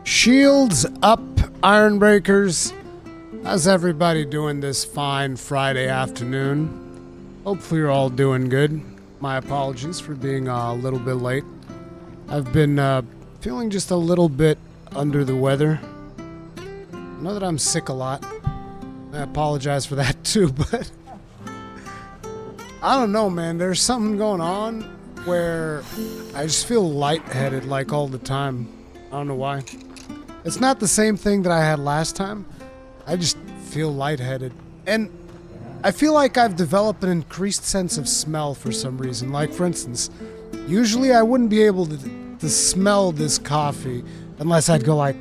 Shields up, Ironbreakers. How's everybody doing this fine Friday afternoon? Hopefully you're all doing good. My apologies for being a little bit late. I've been feeling just a little bit under the weather. I know that I'm sick a lot. I apologize for that too, but I don't know, man. There's something going on where I just feel lightheaded like all the time. I don't know why. It's not the same thing that I had last time. I just feel lightheaded. And I feel like I've developed an increased sense of smell for some reason. Like, for instance, usually I wouldn't be able to smell this coffee unless I'd go like...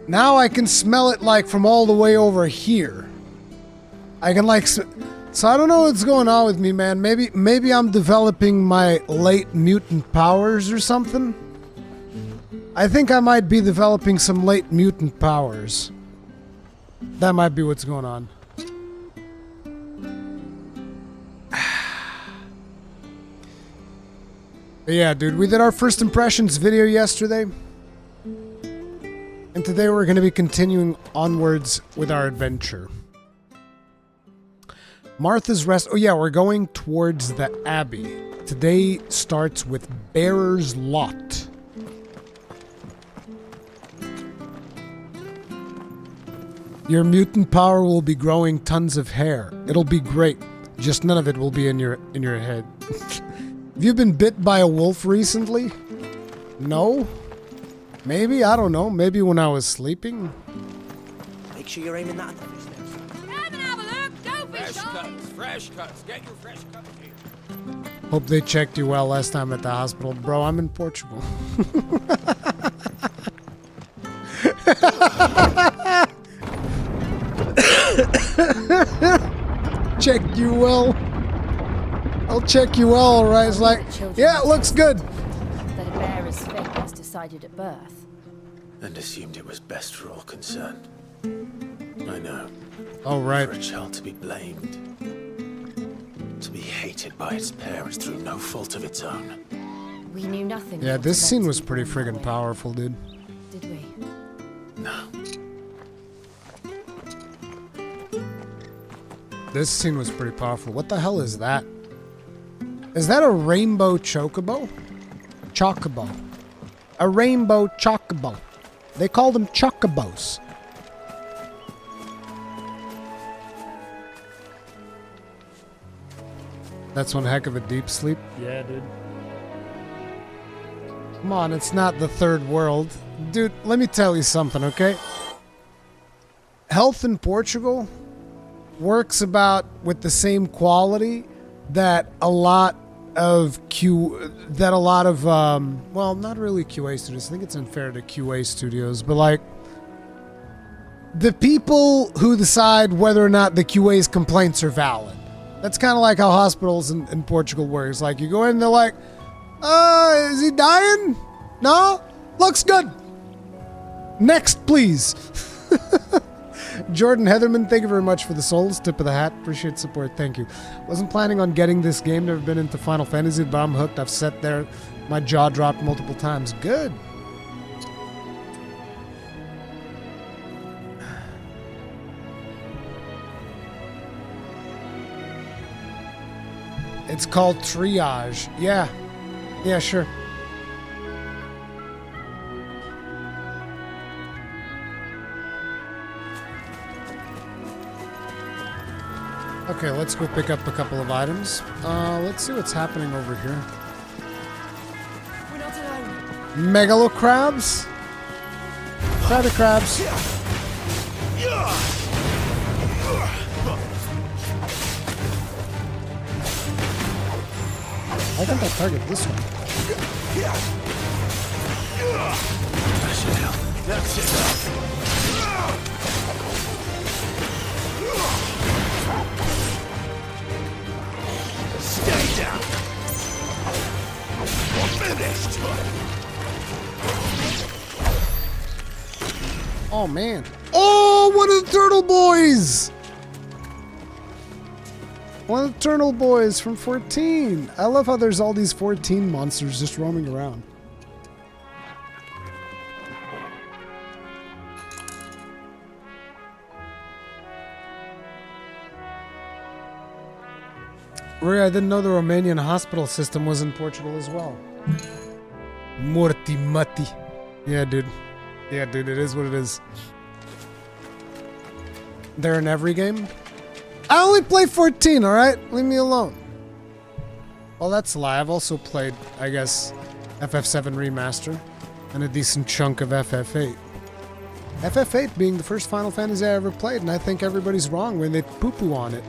Now I can smell it like from all the way over here. I can like... So I don't know what's going on with me, man. Maybe I'm developing my late mutant powers or something. I think I might be developing some late mutant powers. That might be what's going on. But yeah, dude, we did our first impressions video yesterday. And today we're going to be continuing onwards with our adventure. Martha's Rest. Oh yeah, we're going towards the Abbey. Today starts with Bearer's Lot. Your mutant power will be growing tons of hair. It'll be great. Just none of it will be in your head. Have you been bit by a wolf recently? No? Maybe, I don't know. Maybe when I was sleeping. Make sure you're aiming that at the fish there. Come and have a look. Go fish on. Fresh cuts. Get your fresh cuts here. Hope they checked you well last time at the hospital. Bro, I'm in Portugal. Checked you well. I'll check you well, alright? It's like, yeah, it looks good. That a bearer's fate was decided at birth. And assumed it was best for all concerned. I know. Oh, right. For a child to be blamed. To be hated by its parents through no fault of its own. We knew nothing. Yeah, this scene was pretty friggin' powerful, dude. Did we? No. This scene was pretty powerful. What the hell is that? Is that a rainbow chocobo? Chocobo. A rainbow chocobo. They call them chocobos. That's one heck of a deep sleep. Yeah, dude. Come on, it's not the third world. Dude, let me tell you something, okay? Health in Portugal works about with the same quality that a lot of well, not really QA studios. I think it's unfair to QA studios, but like the people who decide whether or not the QA's complaints are valid. That's kind of like how hospitals in Portugal works. Like you go in and they're like, is he dying? No? Looks good. Next, please. Jordan Heatherman, thank you very much for the souls. Tip of the hat. Appreciate support. Thank you. Wasn't planning on getting this game. Never been into Final Fantasy, but I'm hooked. I've sat there. My jaw dropped multiple times. Good. It's called triage. Yeah. Yeah, sure. Okay, let's go pick up a couple of items. Let's see what's happening over here. We're not alone. Megalo crabs? Spider crabs. I think I'll target this one. That should help. That's it. Stay down. Finished. Oh, man. Oh, one of the turtle boys! One of the Eternal Boys from 14. I love how there's all these 14 monsters just roaming around. Rory, I didn't know the Romanian hospital system was in Portugal as well. Morti Matti. Yeah, dude. Yeah, dude, it is what it is. They're in every game? I only play 14, alright? Leave me alone. Well, that's a lie. I've also played, I guess, FF7 Remaster and a decent chunk of FF8. FF8 being the first Final Fantasy I ever played, and I think everybody's wrong when they poo-poo on it.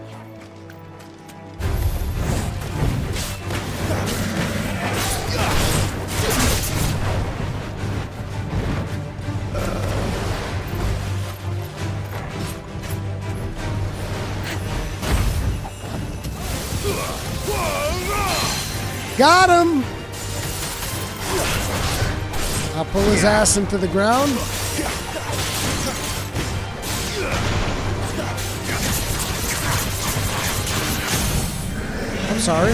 Got him! I'll pull his ass into the ground. I'm sorry.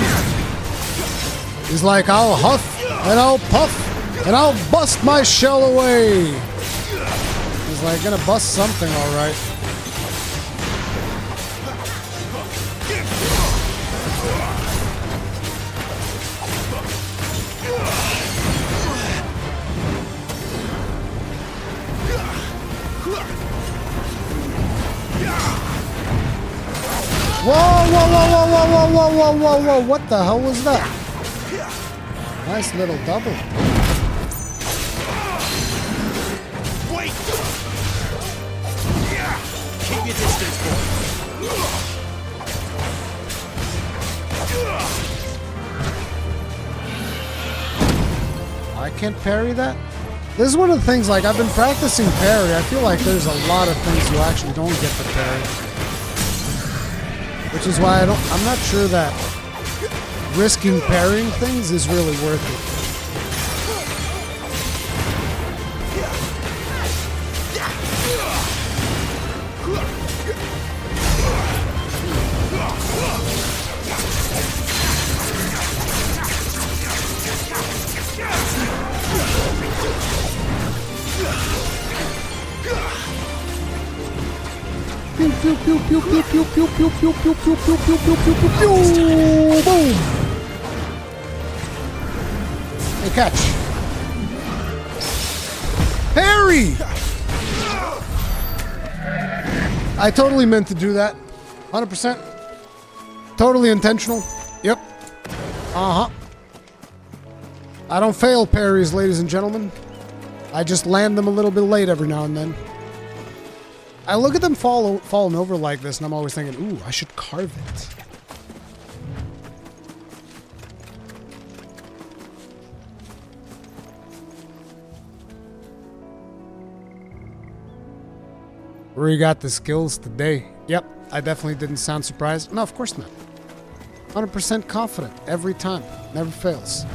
He's like, I'll huff and I'll puff and I'll bust my shell away. He's like, gonna bust something, alright. Whoa, whoa, whoa, whoa, whoa, whoa, whoa, whoa, whoa, whoa, what the hell was that? Nice little double. Wait! Keep your distance, boy. I can't parry that? This is one of the things, like, I've been practicing parry. I feel like there's a lot of things you actually don't get to parry. Which is why I'm not sure that risking parrying things is really worth it. Pew pew pew pew pew pew pew pew pew pew pew pew pew pew pew pew pew. Boom! Hey, catch! Harry! I totally meant to do that. 100%. Totally intentional. Yep. Uh-huh. I don't fail parries, ladies and gentlemen. I just land them a little bit late every now and then. I look at them falling over like this, and I'm always thinking, ooh, I should carve it. Ruri got the skills today. Yep, I definitely didn't sound surprised. No, of course not. 100% confident every time. Never fails.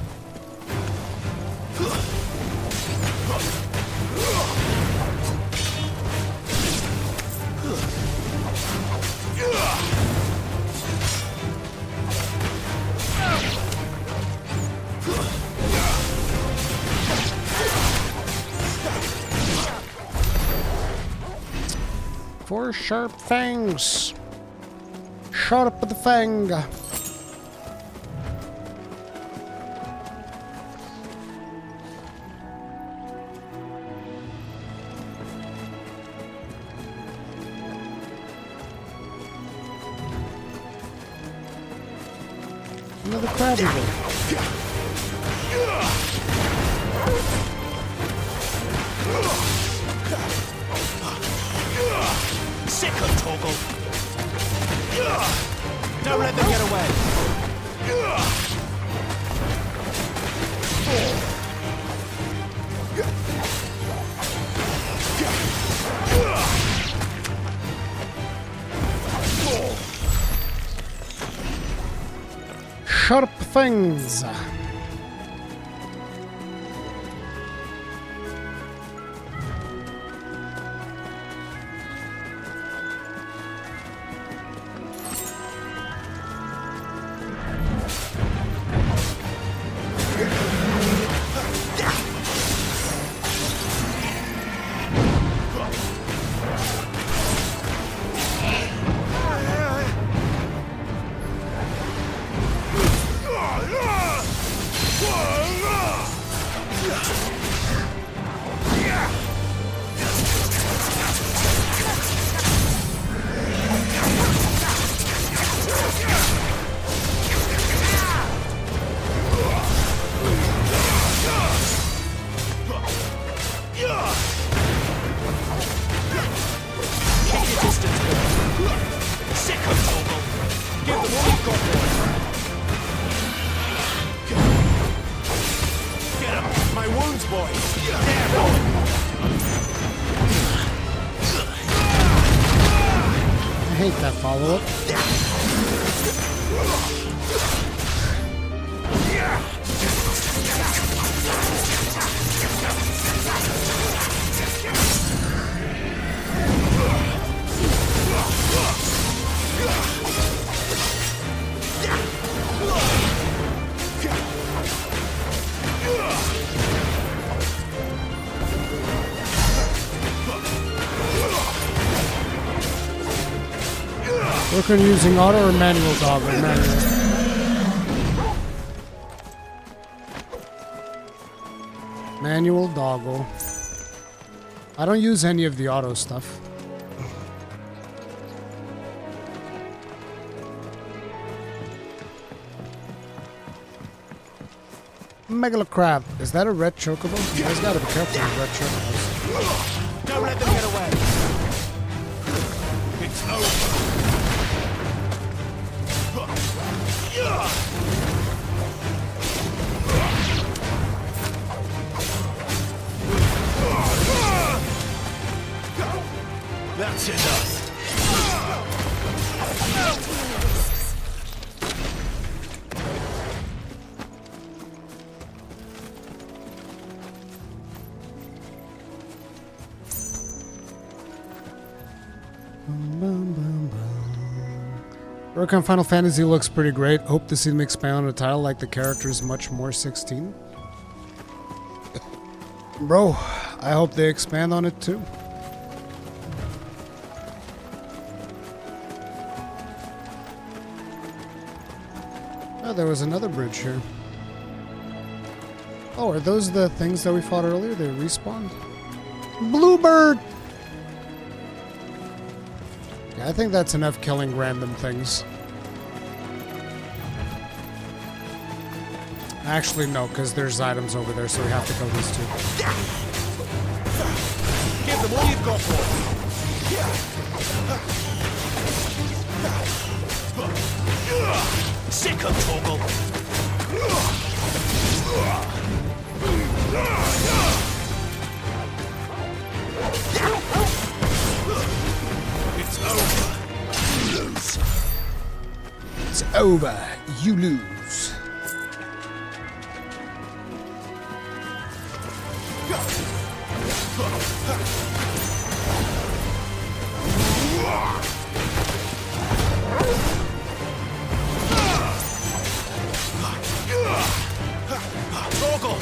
Four sharp fangs. Sharp with the fang. Another crab eagle. Sick of Toggle. Don't let them get away. Sharp fangs. wounds, boy. I hate that follow-up. Rurikhan using auto or manual dog or manual? Manual doggle. I don't use any of the auto stuff. Megalo crab. Is that a red chocobo? You guys gotta be careful with red chocobos. Don't let them get away. It's over. That's enough. Rurikhan Final Fantasy looks pretty great. Hope to see them expand on a title like the characters much more 16. Bro, I hope they expand on it too. Oh, there was another bridge here. Oh, are those the things that we fought earlier? They respawned? Bluebird! Yeah, I think that's enough killing random things. Actually, no, because there's items over there, so we have to kill these two. Give them all you've got for them. Sick of Toggle. It's over. You lose. It's over. You lose. Toggle.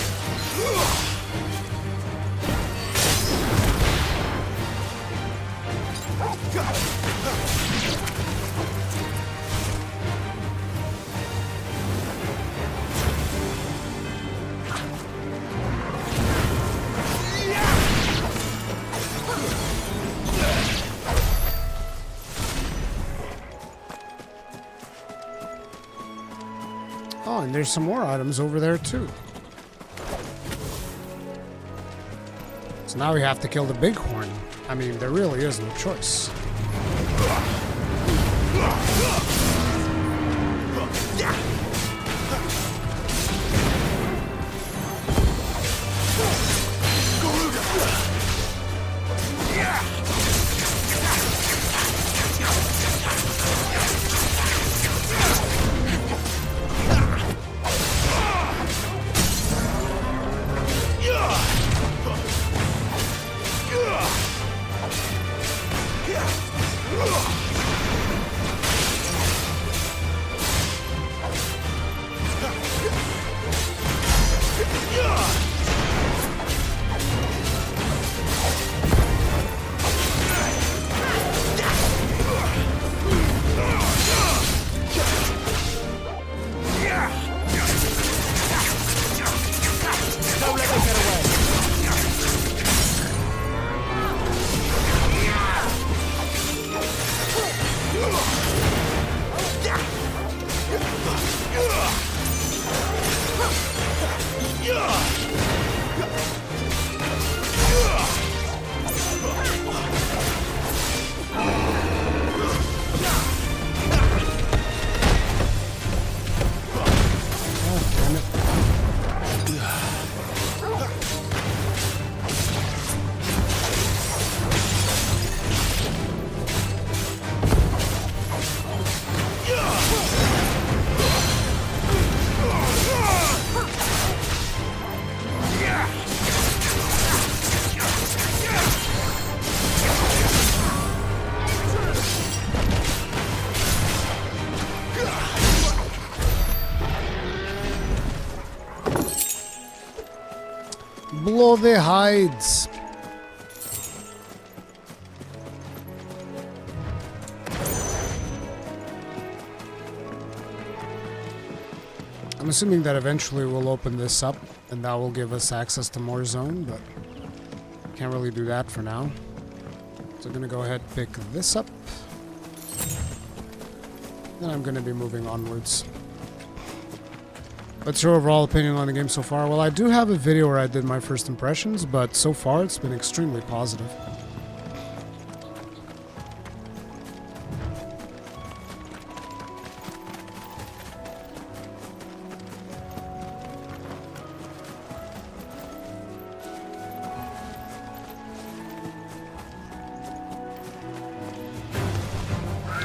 Oh, and there's some more items over there too. So now we have to kill the bighorn. I mean, there really is no choice. Bloody hides. I'm assuming that eventually we'll open this up and that will give us access to more zone, but can't really do that for now. So I'm gonna go ahead and pick this up. Then I'm gonna be moving onwards. What's your overall opinion on the game so far? Well, I do have a video where I did my first impressions, but so far it's been extremely positive.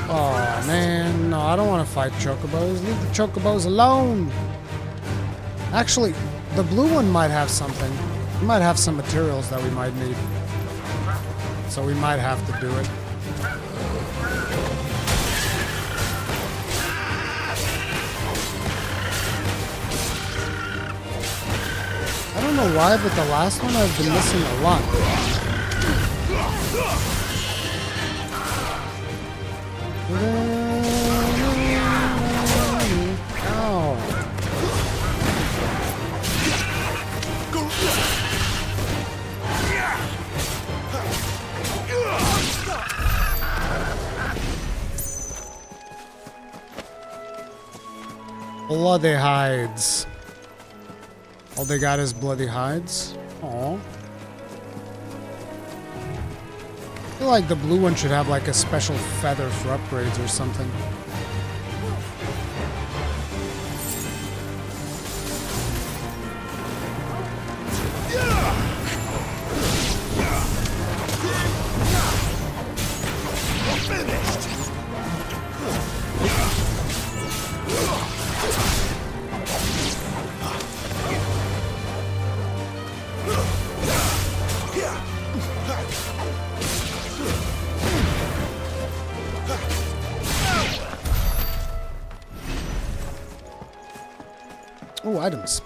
Oh man, no, I don't want to fight chocobos. Leave the chocobos alone. Actually, the blue one might have something. We might have some materials that we might need. So we might have to do it. I don't know why, but the last one I've been missing a lot. Oh. Bloody hides. All they got is bloody hides. Aww. I feel like the blue one should have like a special feather for upgrades or something. Oh, items.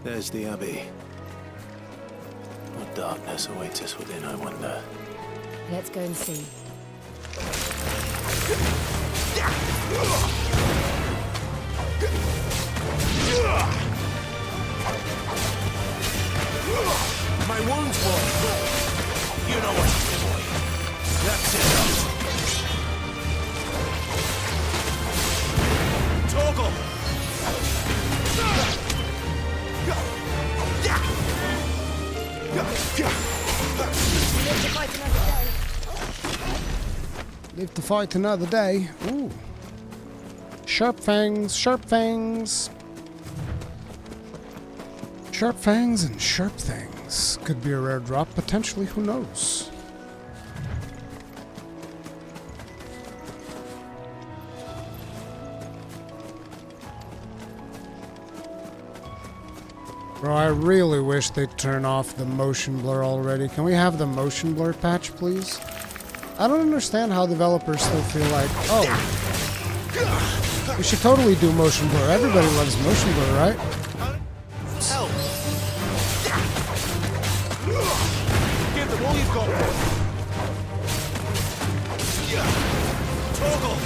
There's the Abbey. What darkness awaits us within, I wonder. Let's go and see. My wounds, boy. You know what to do, boy. That's it. Toggle. Live to fight another day. Ooh. Sharp fangs, sharp fangs. Sharp fangs and sharp things. Could be a rare drop, potentially, who knows? Bro, I really wish they'd turn off the motion blur already. Can we have the motion blur patch, please? I don't understand how developers still feel like, oh, we should totally do motion blur. Everybody loves motion blur, right? Help! Give them all you've got. Toggle!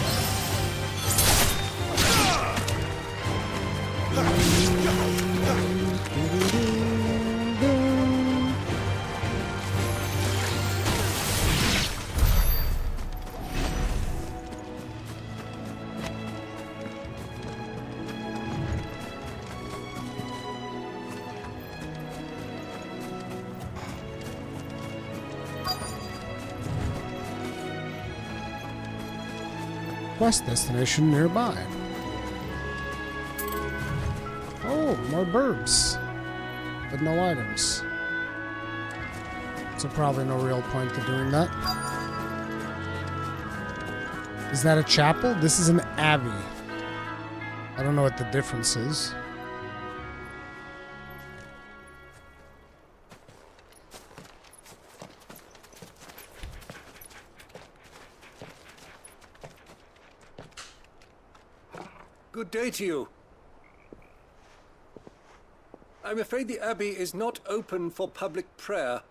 Quest destination nearby. Oh, more burbs. But no items. So probably no real point to doing that. Is that a chapel? This is an abbey. I don't know what the difference is. Good day to you. I'm afraid the Abbey is not open for public prayer.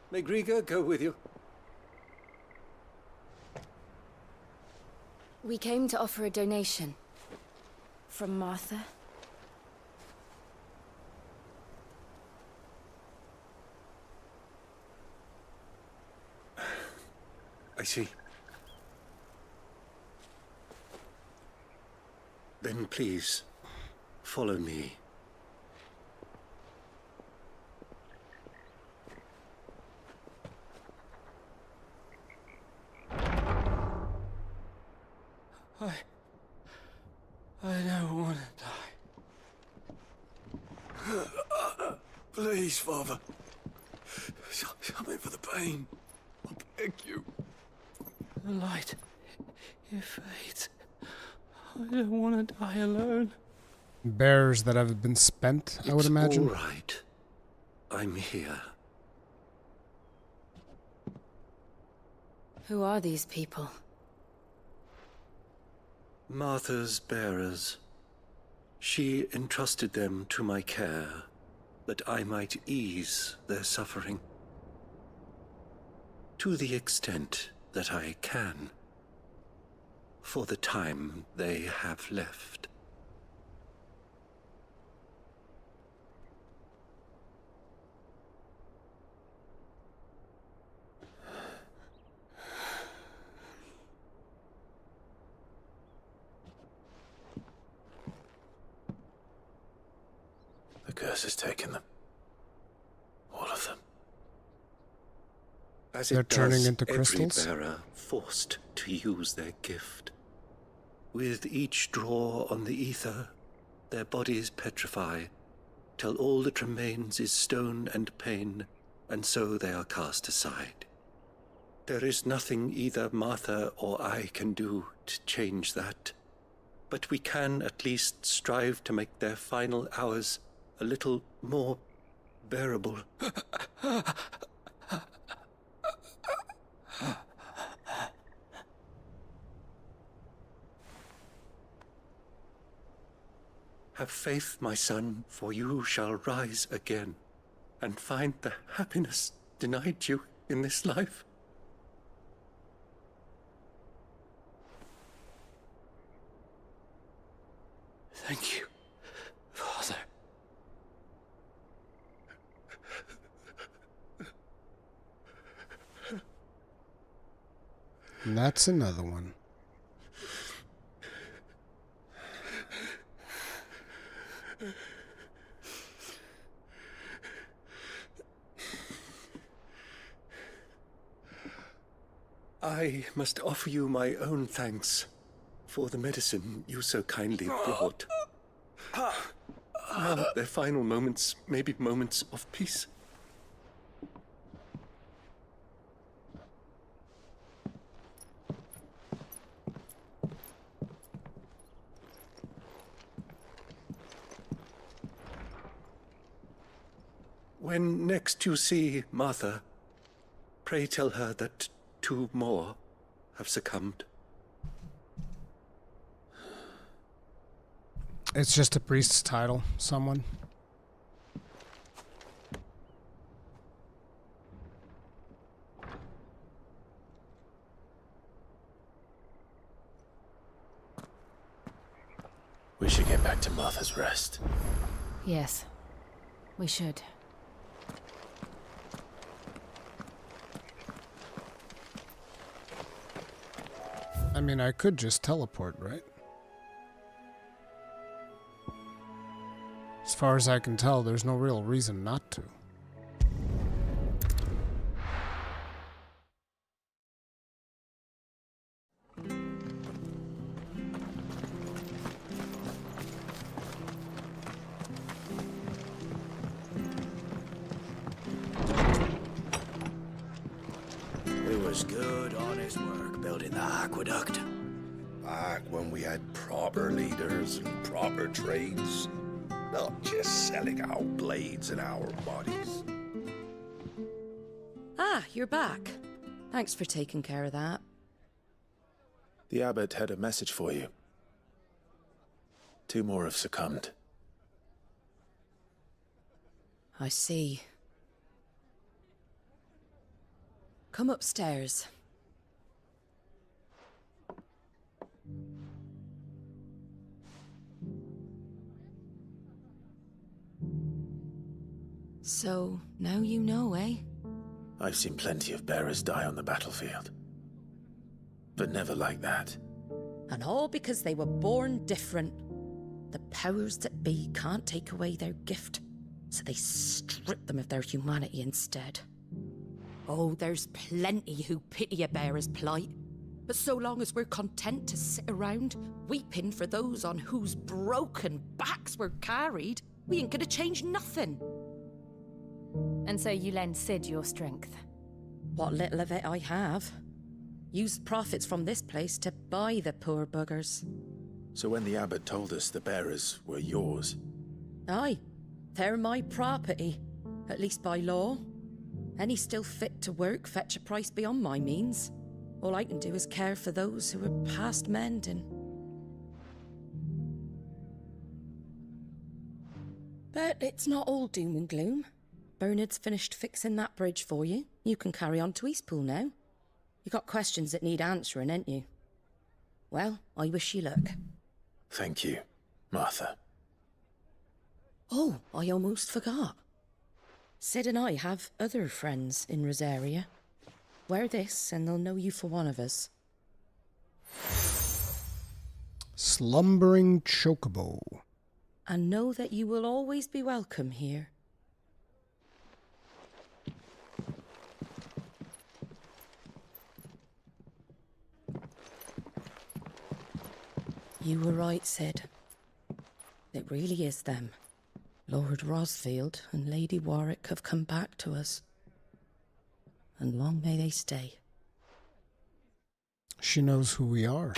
May Griga go with you? We came to offer a donation. From Martha. I see. Then please, follow me. I don't want to die. Please, Father. Something for the pain. I beg you. The light, it fades. I don't want to die alone. Bears that have been spent, I would imagine. All right. I'm here. Who are these people? Martha's bearers. She entrusted them to my care, that I might ease their suffering. To the extent that I can, for the time they have left. The curse has taken them. All of them. As They're it turning does into crystals? every bearer forced to use their gift. With each draw on the ether, their bodies petrify, till all that remains is stone and pain, and so they are cast aside. There is nothing either Martha or I can do to change that, but we can at least strive to make their final hours a little more bearable. Have faith, my son, for you shall rise again, and find the happiness denied you in this life. Thank you, Father. And that's another one. I must offer you my own thanks for the medicine you so kindly brought. Now their final moments may be moments of peace. When next you see Martha, pray tell her that 2 more have succumbed. It's just a priest's title, someone. We should get back to Martha's Rest. Yes, we should. I mean, I could just teleport, right? As far as I can tell, there's no real reason not to. It was good, honest work building the aqueduct. Back when we had proper leaders and proper trades. Not just selling our blades and our bodies. Ah, you're back. Thanks for taking care of that. The abbot had a message for you. 2 more have succumbed. I see. Come upstairs. So, now you know, eh? I've seen plenty of bearers die on the battlefield. But never like that. And all because they were born different. The powers that be can't take away their gift, so they strip them of their humanity instead. Oh, there's plenty who pity a bearer's plight. But so long as we're content to sit around, weeping for those on whose broken backs we're carried, we ain't gonna change nothing. And so you lend Cid your strength. What little of it I have. Used profits from this place to buy the poor buggers. So when the abbot told us the bearers were yours... Aye, they're my property, at least by law. Any still fit to work fetch a price beyond my means. All I can do is care for those who are past mending. But it's not all doom and gloom. Bernard's finished fixing that bridge for you. You can carry on to Eastpool now. You got questions that need answering, ain't you? Well, I wish you luck. Thank you, Martha. Oh, I almost forgot. Cid and I have other friends in Rosaria. Wear this and they'll know you for one of us. Slumbering Chocobo. And know that you will always be welcome here. You were right, Cid. It really is them. Lord Rosfield and Lady Warwick have come back to us. And long may they stay. She knows who we are.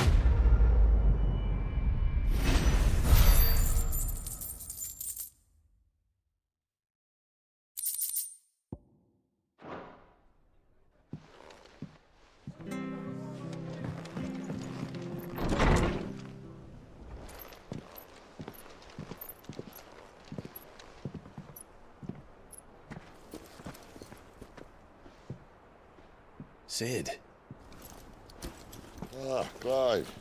Cid. Ah, Clive.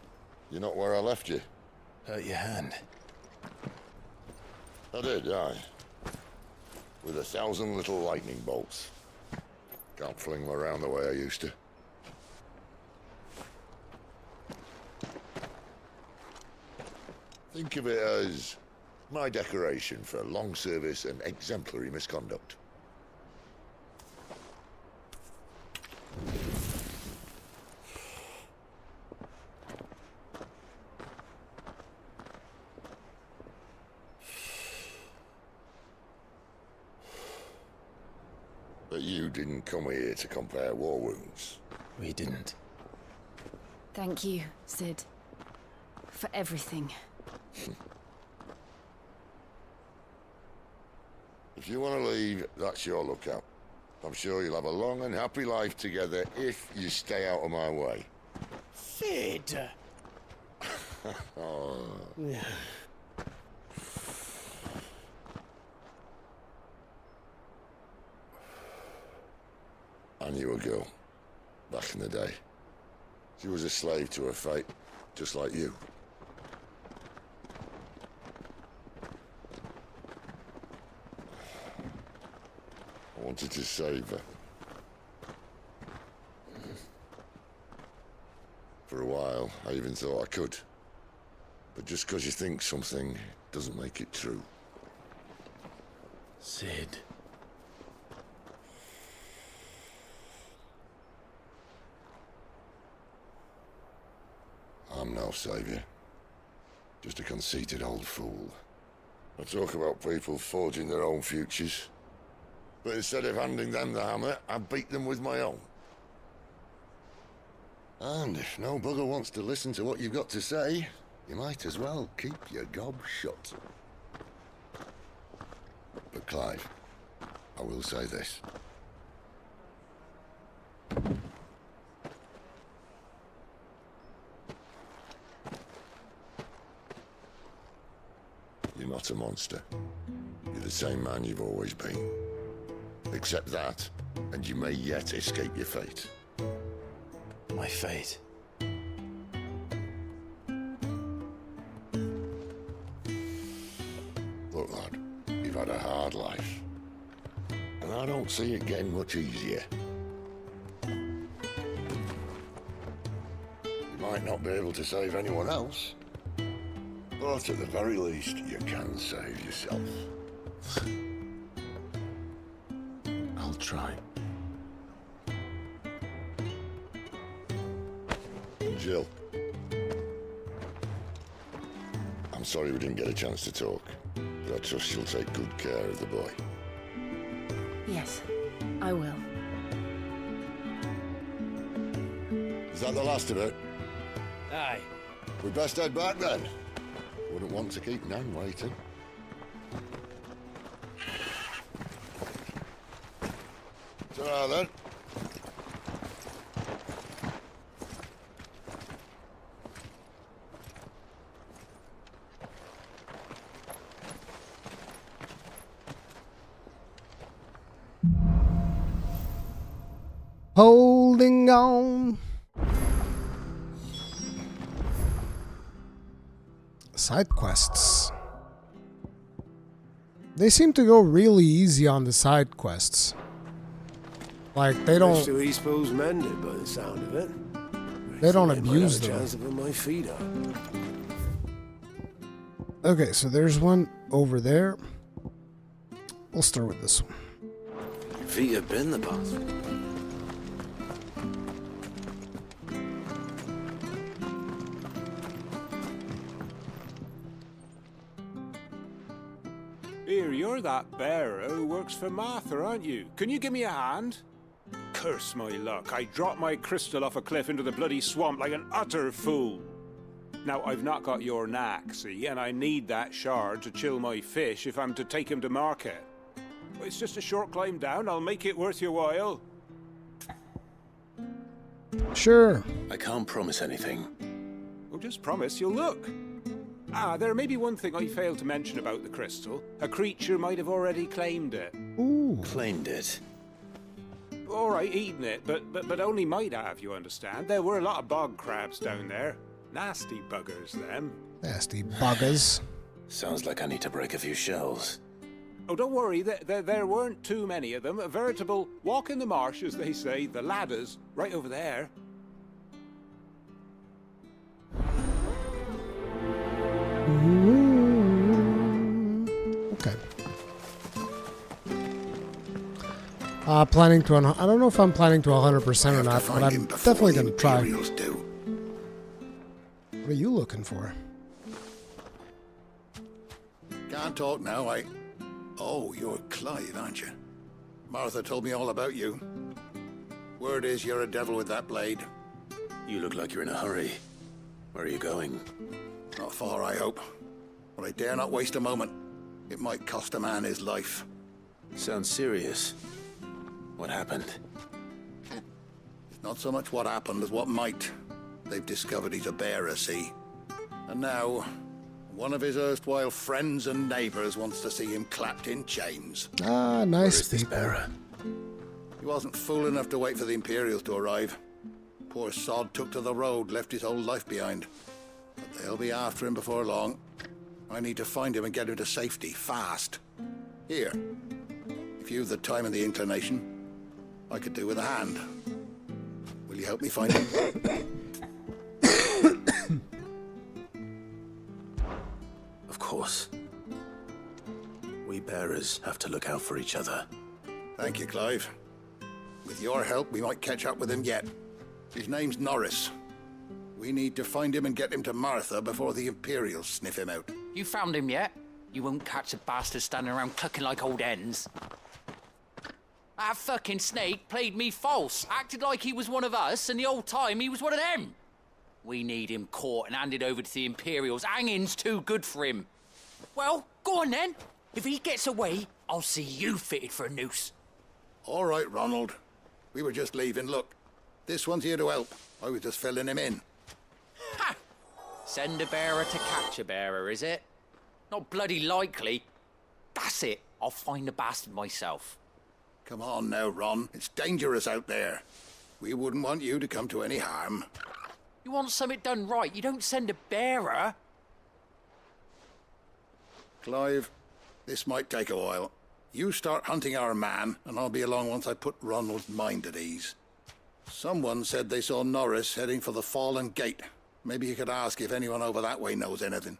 You're not where I left you. Hurt your hand. I did, aye. With 1,000 little lightning bolts. Can't fling them around the way I used to. Think of it as my decoration for long service and exemplary misconduct. But you didn't come here to compare war wounds. We didn't. Thank you, Cid. For everything. If you want to leave, that's your lookout. I'm sure you'll have a long and happy life together if you stay out of my way. Cid! Oh. I knew a girl, back in the day. She was a slave to her fate, just like you. I wanted to save her. For a while, I even thought I could. But just because you think something doesn't make it true. Cid. I'm no savior. Just a conceited old fool. I talk about people forging their own futures. But instead of handing them the hammer, I beat them with my own. And if no bugger wants to listen to what you've got to say, you might as well keep your gob shut. But Clive, I will say this. You're not a monster. You're the same man you've always been. Accept that, and you may yet escape your fate. My fate. Look, lad, you've had a hard life. And I don't see it getting much easier. You might not be able to save anyone else, but at the very least, you can save yourself. I'll try. Jill. I'm sorry we didn't get a chance to talk, but I trust you'll take good care of the boy. Yes, I will. Is that the last of it? Aye. We best head back then. Wouldn't want to keep Nan waiting. Ta-ra then. Holding on. Side quests. They seem to go really easy on the side quests. Like they don't. To Eastpool's mended by the sound of it. They don't Might have abuse a them. chance of putting my feet up. Okay, so there's one over there. We'll start with this one. Feet have been the boss. Here, you're that bearer who works for Martha, aren't you? Can you give me a hand? Curse my luck, I dropped my crystal off a cliff into the bloody swamp like an utter fool. Now, I've not got your knack, see, and I need that shard to chill my fish if I'm to take him to market. Well, it's just a short climb down, I'll make it worth your while. Sure. I can't promise anything. Well, just promise you'll look. Ah, there may be one thing I failed to mention about the crystal. A creature might have already claimed it. Ooh. Claimed it. All right, eaten it, but only might have, you understand. There were a lot of bog crabs down there. Nasty buggers, them. Nasty buggers. Sounds like I need to break a few shells. Oh, don't worry, there weren't too many of them. A veritable walk in the marsh, as they say, the ladders, right over there. Okay. Planning to. I don't know if I'm planning to 100% or not, but I'm definitely going to try. What are you looking for? Can't talk now, Oh, you're Clive, aren't you? Martha told me all about you. Word is you're a devil with that blade. You look like you're in a hurry. Where are you going? Not far, I hope. But I dare not waste a moment. It might cost a man his life. Sounds serious. What happened? It's not so much what happened as what might. They've discovered he's a bearer, see? And now, one of his erstwhile friends and neighbors wants to see him clapped in chains. Ah, nice Where is this people. bearer? He wasn't fool enough to wait for the Imperials to arrive. Poor sod took to the road, left his whole life behind. But they'll be after him before long. I need to find him and get him to safety, fast. Here, if you've the time and the inclination, I could do with a hand. Will you help me find him? Of course. We bearers have to look out for each other. Thank you, Clive. With your help, we might catch up with him yet. His name's Norris. We need to find him and get him to Martha before the Imperials sniff him out. You found him yet? You won't catch a bastard standing around clucking like old hens. That fucking snake played me false, acted like he was one of us, and the whole time he was one of them. We need him caught and handed over to the Imperials. Hanging's too good for him. Well, go on then. If he gets away, I'll see you fitted for a noose. All right, Ronald. We were just leaving. Look, this one's here to help. I was just filling him in. Ha! Send a bearer to catch a bearer, is it? Not bloody likely. That's it. I'll find the bastard myself. Come on now, Ron. It's dangerous out there. We wouldn't want you to come to any harm. You want something done right, you don't send a bearer. Clive, this might take a while. You start hunting our man, and I'll be along once I put Ronald's mind at ease. Someone said they saw Norris heading for the Fallen Gate. Maybe you could ask if anyone over that way knows anything.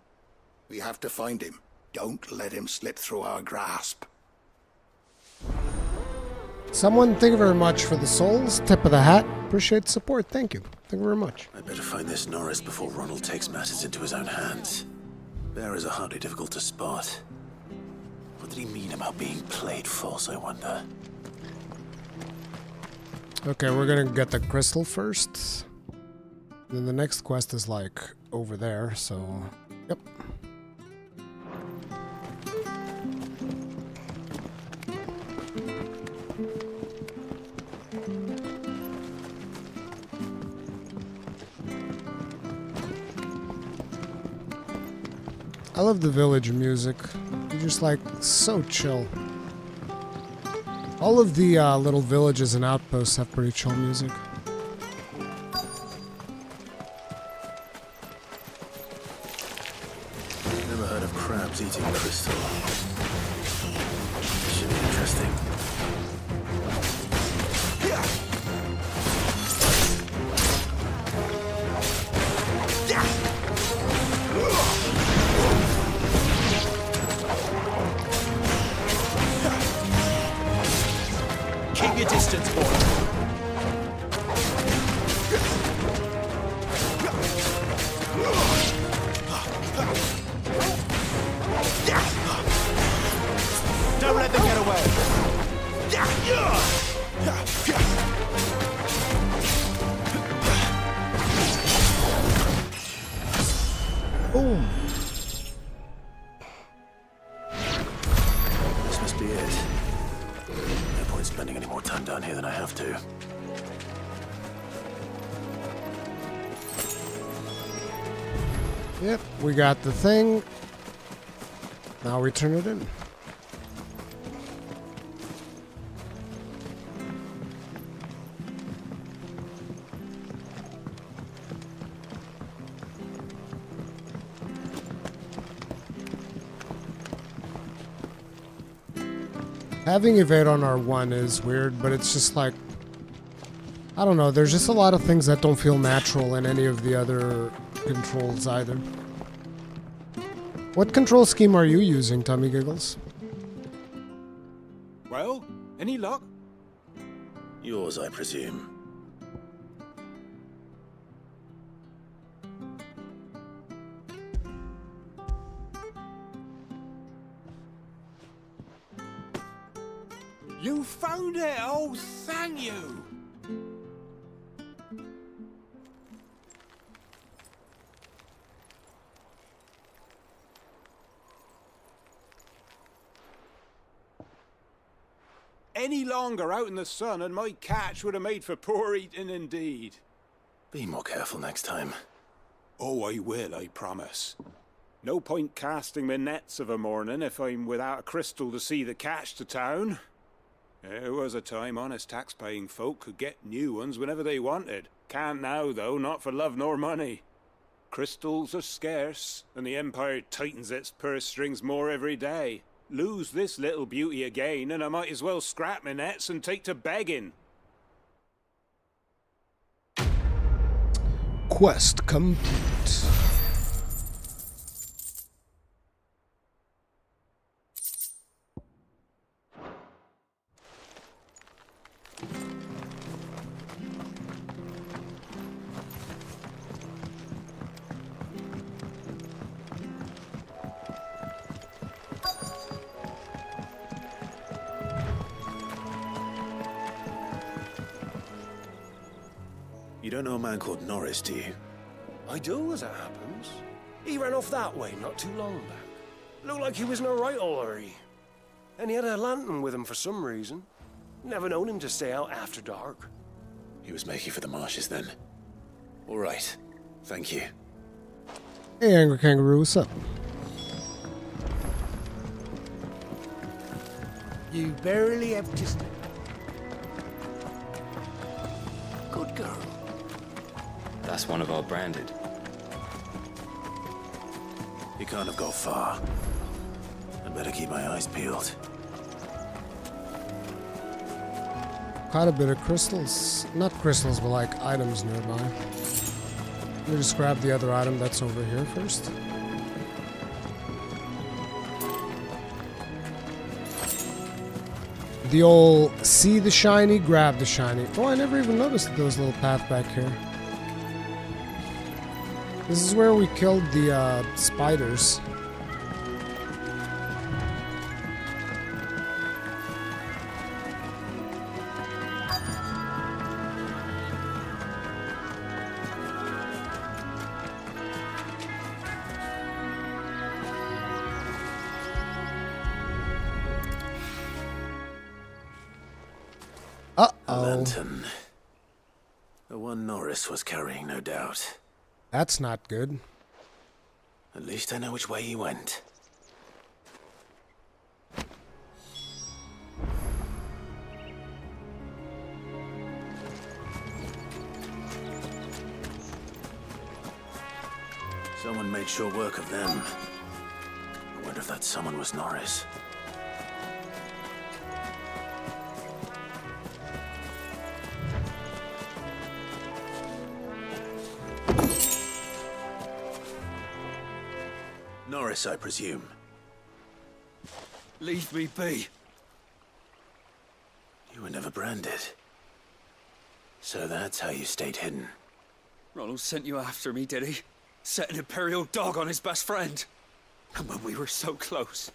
We have to find him. Don't let him slip through our grasp. Someone, thank you very much for the souls. Tip of the hat. Appreciate the support. Thank you. Thank you very much. I better find this Norris before Ronald takes matters into his own hands. Bearers are hardly difficult to spot. What did he mean about being played false, I wonder? Okay, we're gonna get the crystal first. Then the next quest is like over there, so yep. I love the village music. You're just like so chill. All of the little villages and outposts have pretty chill music. Never heard of crabs eating crystal. Should be interesting. Keep your distance, boy. Don't let them get away. Boom. This must be it. No point spending any more time down here than I have to. Yep, we got the thing. Now we turn it in. Having evade on R1 is weird, but it's just like, I don't know, there's just a lot of things that don't feel natural in any of the other controls either. What control scheme are you using, Tummy Giggles? Well, any luck? Yours, I presume. You found it! Oh, thank you! Any longer out in the sun and my catch would have made for poor eating indeed. Be more careful next time. Oh, I will, I promise. No point casting my nets of a morning if I'm without a crystal to see the catch to town. There was a time honest tax-paying folk could get new ones whenever they wanted. Can't now, though, not for love nor money. Crystals are scarce, and the Empire tightens its purse strings more every day. Lose this little beauty again, and I might as well scrap my nets and take to begging. Quest complete. You don't know a man called Norris, do you? I do, as it happens. He ran off that way not too long back. Looked like he was in a right hurry. And he had a lantern with him for some reason. Never known him to stay out after dark. He was making for the marshes then. All right. Thank you. Hey, Angry Kangaroo, what's up? You barely have just... Good girl. That's one of our branded. You can't have got far. I better keep my eyes peeled. Quite a bit of crystals. Not crystals, but like items nearby. Let me just grab the other item that's over here first. The old see the shiny, grab the shiny. Oh, I never even noticed that there was a little path back here. This is where we killed the spiders. A lantern. The one Norris was carrying, no doubt. That's not good. At least I know which way he went. Someone made sure work of them. I wonder if that someone was Norris. Norris, I presume. Leave me be. You were never branded. So that's how you stayed hidden. Ronald sent you after me, did he? Set an Imperial dog on his best friend. And when we were so close.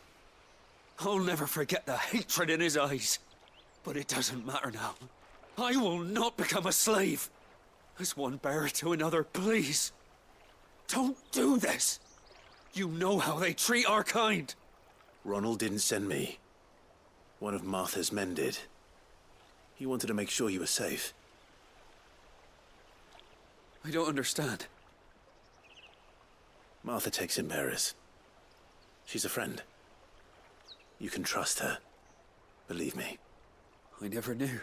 I'll never forget the hatred in his eyes. But it doesn't matter now. I will not become a slave. As one bearer to another, please. Don't do this. You know how they treat our kind. Ronald didn't send me. One of Martha's men did. He wanted to make sure you were safe. I don't understand. Martha takes in bearers. She's a friend. You can trust her. Believe me. I never knew.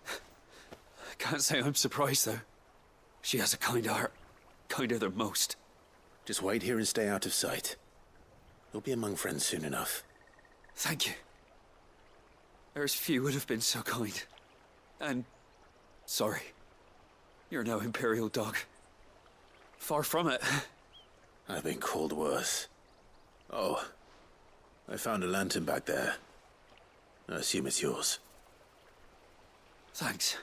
I can't say I'm surprised, though. She has a kind heart. Kinder than most. Just wait here and stay out of sight. You'll be among friends soon enough. Thank you. There's few would have been so kind. And... sorry. You're no Imperial dog. Far from it. I've been called worse. Oh. I found a lantern back there. I assume it's yours. Thanks.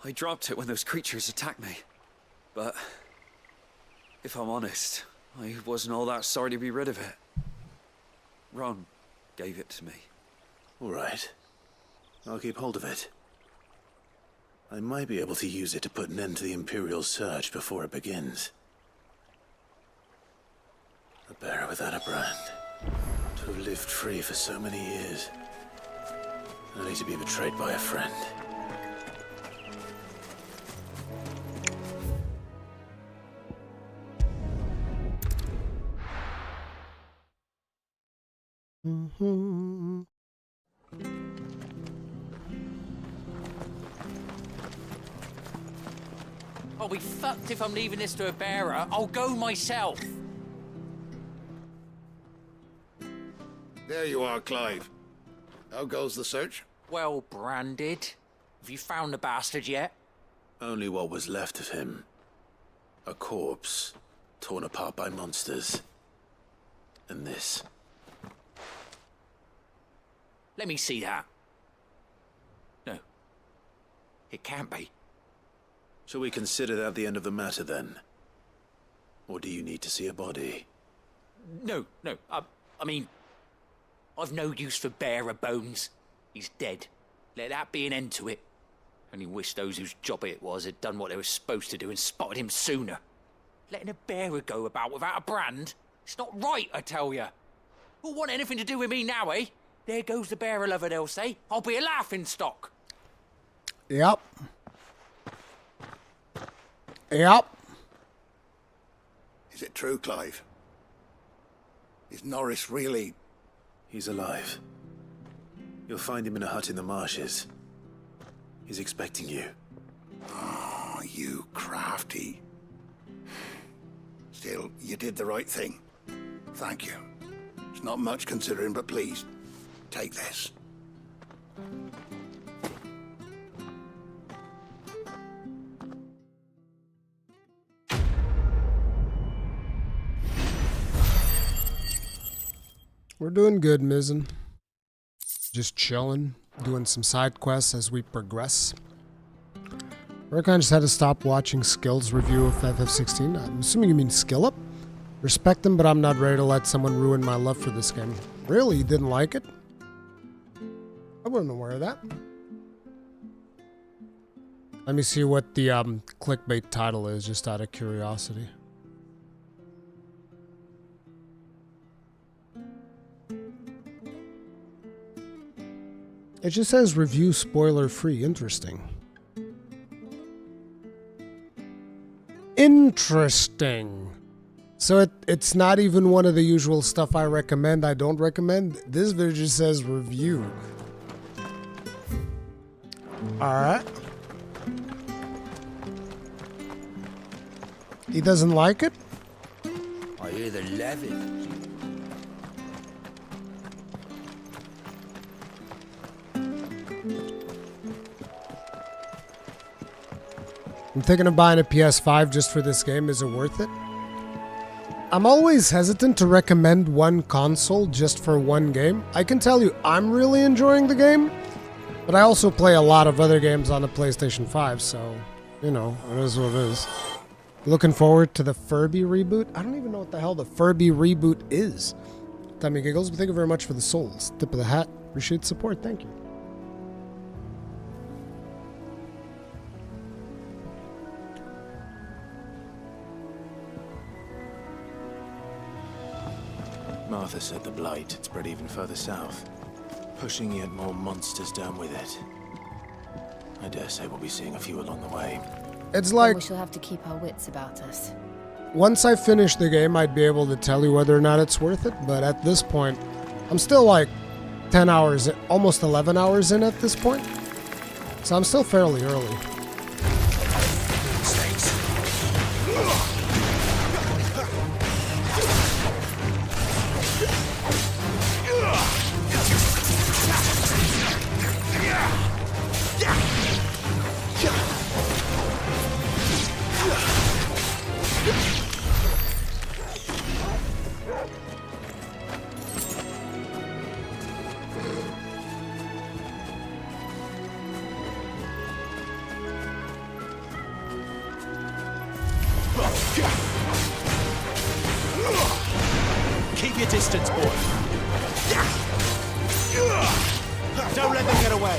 I dropped it when those creatures attacked me. But... if I'm honest, I wasn't all that sorry to be rid of it. Ron gave it to me. All right. I'll keep hold of it. I might be able to use it to put an end to the Imperial surge before it begins. A bearer without a brand. To have lived free for so many years. Only to be betrayed by a friend. Mm-hmm. I'll be fucked if I'm leaving this to a bearer. I'll go myself. There you are, Clive. How goes the search? Well branded. Have you found the bastard yet? Only what was left of him. A corpse, torn apart by monsters. And this. Let me see that. No. It can't be. Shall we consider that the end of the matter, then? Or do you need to see a body? No. I mean... I've no use for bearer bones. He's dead. Let that be an end to it. Only wish those whose job it was had done what they were supposed to do and spotted him sooner. Letting a bearer go about without a brand? It's not right, I tell you. Who'll want anything to do with me now, eh? There goes the bearer lover, they'll say. I'll be a laughingstock. Yep. Yep. Is it true, Clive? Is Norris really... He's alive. You'll find him in a hut in the marshes. He's expecting you. Oh, you crafty. Still, you did the right thing. Thank you. It's not much considering, but please, take this. We're doing good, Mizzen. Just chilling, doing some side quests as we progress. Rurikhan just had to stop watching Skill's review of FF16. I'm assuming you mean Skill Up? Respect him, but I'm not ready to let someone ruin my love for this game. Really? You didn't like it? I wasn't aware of that. Let me see what the clickbait title is, just out of curiosity. It just says review spoiler free. Interesting. Interesting. So it's not even one of the usual stuff I recommend, I don't recommend. This video just says review. Alright. He doesn't like it? I hear the levy. I'm thinking of buying a PS5 just for this game. Is it worth it? I'm always hesitant to recommend one console just for one game. I can tell you I'm really enjoying the game, but I also play a lot of other games on the PlayStation 5, so, you know, it is what it is. Looking forward to the Furby reboot. I don't even know what the hell the Furby reboot is. Tommy Giggles, but thank you very much for the souls. Tip of the hat. Appreciate the support. Thank you. Martha said the blight had spread even further south, pushing yet more monsters down with it. I dare say we'll be seeing a few along the way. It's like, we shall have to keep our wits about us. Once I finish the game, I'd be able to tell you whether or not it's worth it, but at this point, I'm still like 10 hours, almost 11 hours in at this point. So I'm still fairly early. Keep your distance, boy. Don't let them get away.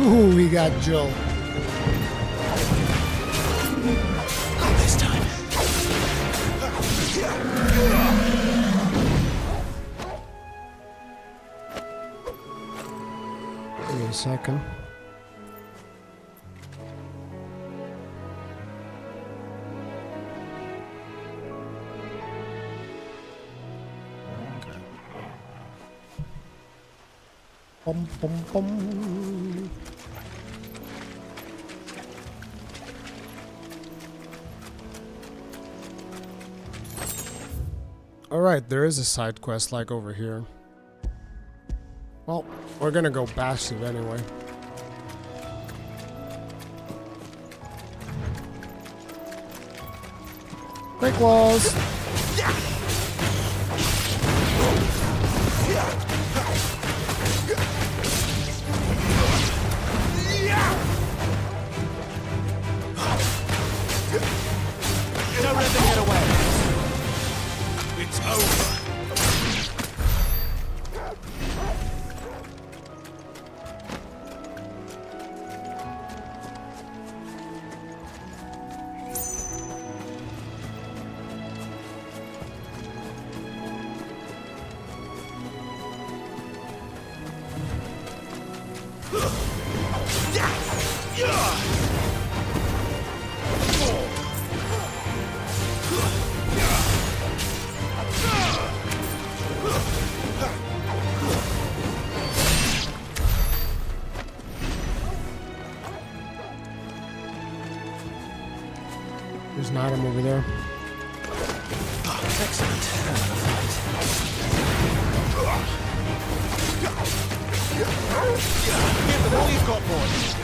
Ooh, we got Joe. Not this time. a second. Bum, bum, bum. Alright, there is a side quest like over here. Well, we're gonna go passive anyway. Break walls! Don't let them get away. It's over. There's an item over there. Excellent. Give them all you've got, boys.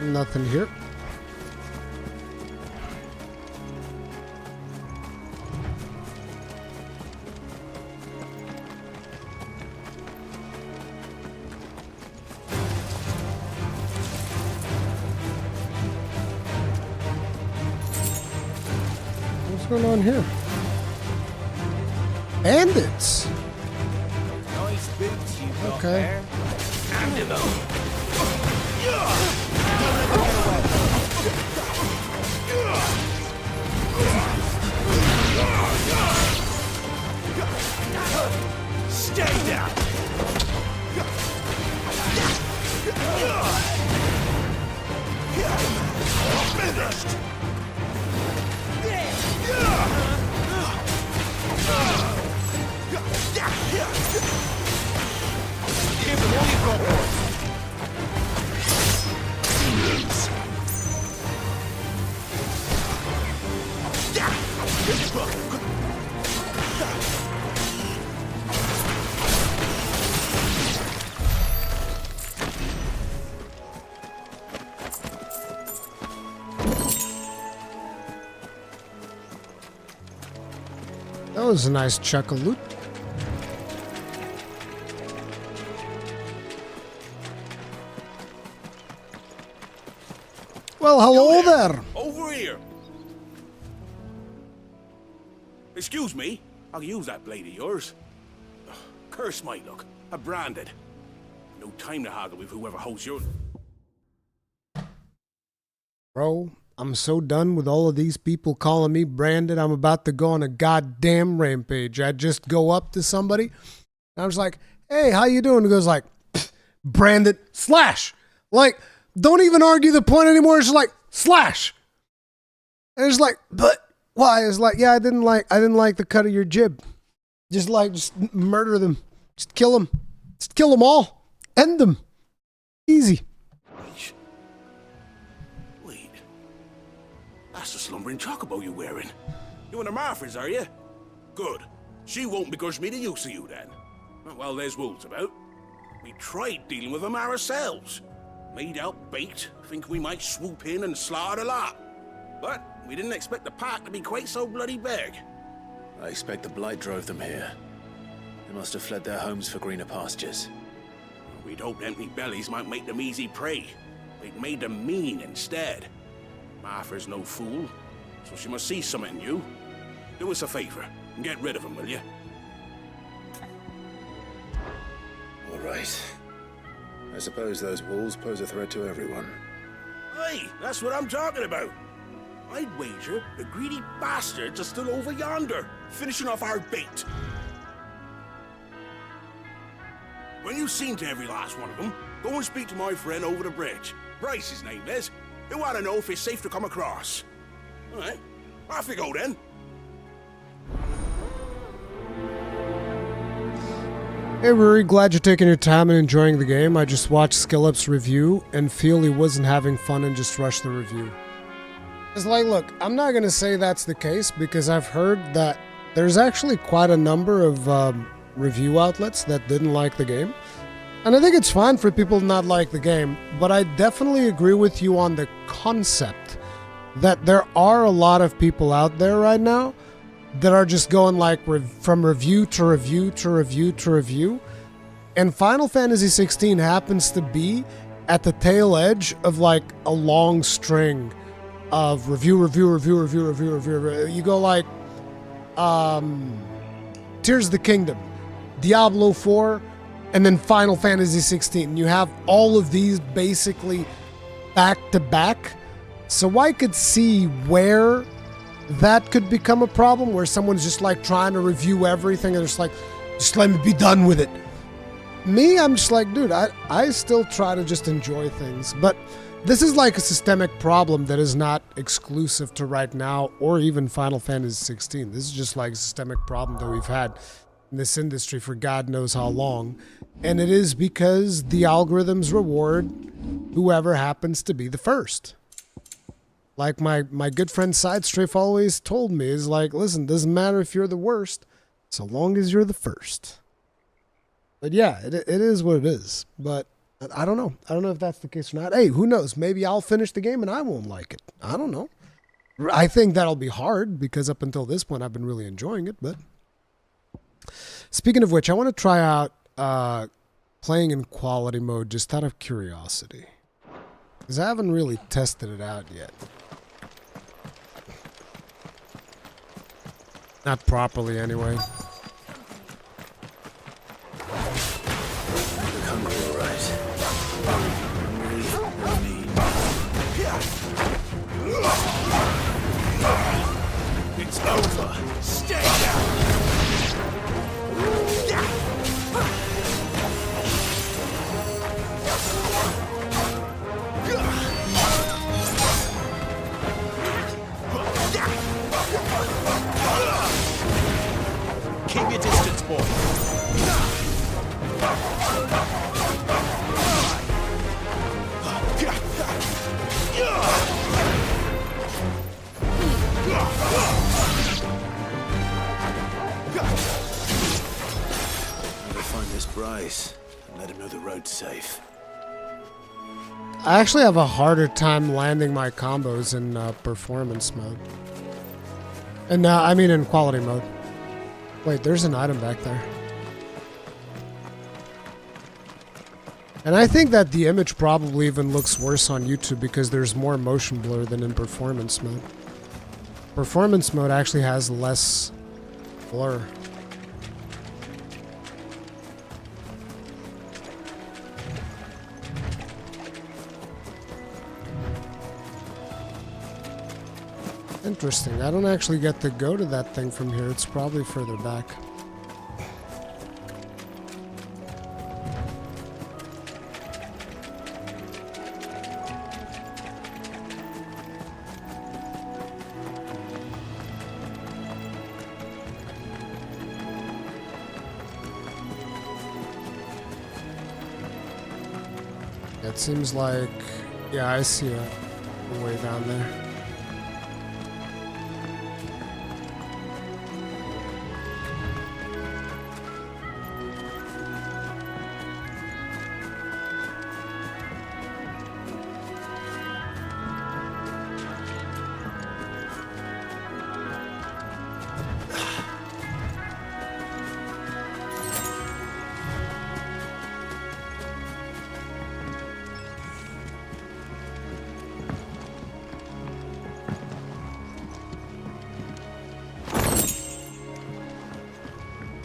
Nothing here. What's going on here? Bandits! Nice boots you've got Okay. there. And him Stay down! Finished! Give them all you've got, boys. That was a nice chuck of loot. Well, hello there. Over here. Excuse me. I'll use that blade of yours. Ugh, curse my luck. I'm branded. No time to haggle with whoever holds your... Bro, I'm so done with all of these people calling me branded. I'm about to go on a goddamn rampage. I just go up to somebody, and I'm just like, hey, how you doing? He goes like, branded slash. Like, don't even argue the point anymore. It's just like, slash. And it's like, but why? It's like, yeah, I didn't like the cut of your jib. Just murder them. Just kill them. Just kill them all. End them. Easy. Wait. That's the slumbering chocobo you're wearing. You and the Marfors, are you? Good. She won't begrudge me the use of you then. Well, there's wolves about. We tried dealing with them ourselves. Made out baked, think we might swoop in and slaughter the lot. But we didn't expect the pack to be quite so bloody big. I expect the blight drove them here. They must have fled their homes for greener pastures. We'd hoped empty bellies might make them easy prey. We'd made them mean instead. Martha's no fool, so she must see something in you. Do us a favor and get rid of him, will you? All right. I suppose those walls pose a threat to everyone. Hey, that's what I'm talking about. I'd wager the greedy bastards are still over yonder, finishing off our bait. When you've seen to every last one of them, go and speak to my friend over the bridge. Bryce, his name is. He'll want to know if it's safe to come across. All right, off you go then. Hey Ruri, glad you're taking your time and enjoying the game. I just watched Skillup's review and feel he wasn't having fun and just rushed the review. It's like, look, I'm not going to say that's the case because I've heard that there's actually quite a number of review outlets that didn't like the game. And I think it's fine for people to not like the game, but I definitely agree with you on the concept that there are a lot of people out there right now that are just going like from review to review to review to review. And Final Fantasy XVI happens to be at the tail edge of like a long string of review. You go like Tears of the Kingdom, Diablo 4, and then Final Fantasy 16. You have all of these basically back to back. So I could see where that could become a problem, where someone's just like trying to review everything and just like, just let me be done with it. Me, I'm just like, dude, I still try to just enjoy things. But this is like a systemic problem that is not exclusive to right now or even Final Fantasy 16. This is just like a systemic problem that we've had in this industry for God knows how long. And it is because the algorithms reward whoever happens to be the first. Like my good friend Sidestrafe always told me, is like, listen, doesn't matter if you're the worst, so long as you're the first. But yeah, it is what it is. But I don't know. I don't know if that's the case or not. Hey, who knows? Maybe I'll finish the game and I won't like it. I don't know. I think that'll be hard because up until this point I've been really enjoying it. But speaking of which, I want to try out playing in quality mode just out of curiosity, because I haven't really tested it out yet. Not properly, anyway. Look hungry, all right. Hungry, It's over. Stay down. Keep your distance, boy. We'll find this Bryce and let him know the road's safe. I actually have a harder time landing my combos in performance mode. And I mean in quality mode. Wait, there's an item back there. And I think that the image probably even looks worse on YouTube because there's more motion blur than in performance mode. Performance mode actually has less blur. Interesting. I don't actually get to go to that thing from here. It's probably further back. It seems like, yeah, I see it way down there.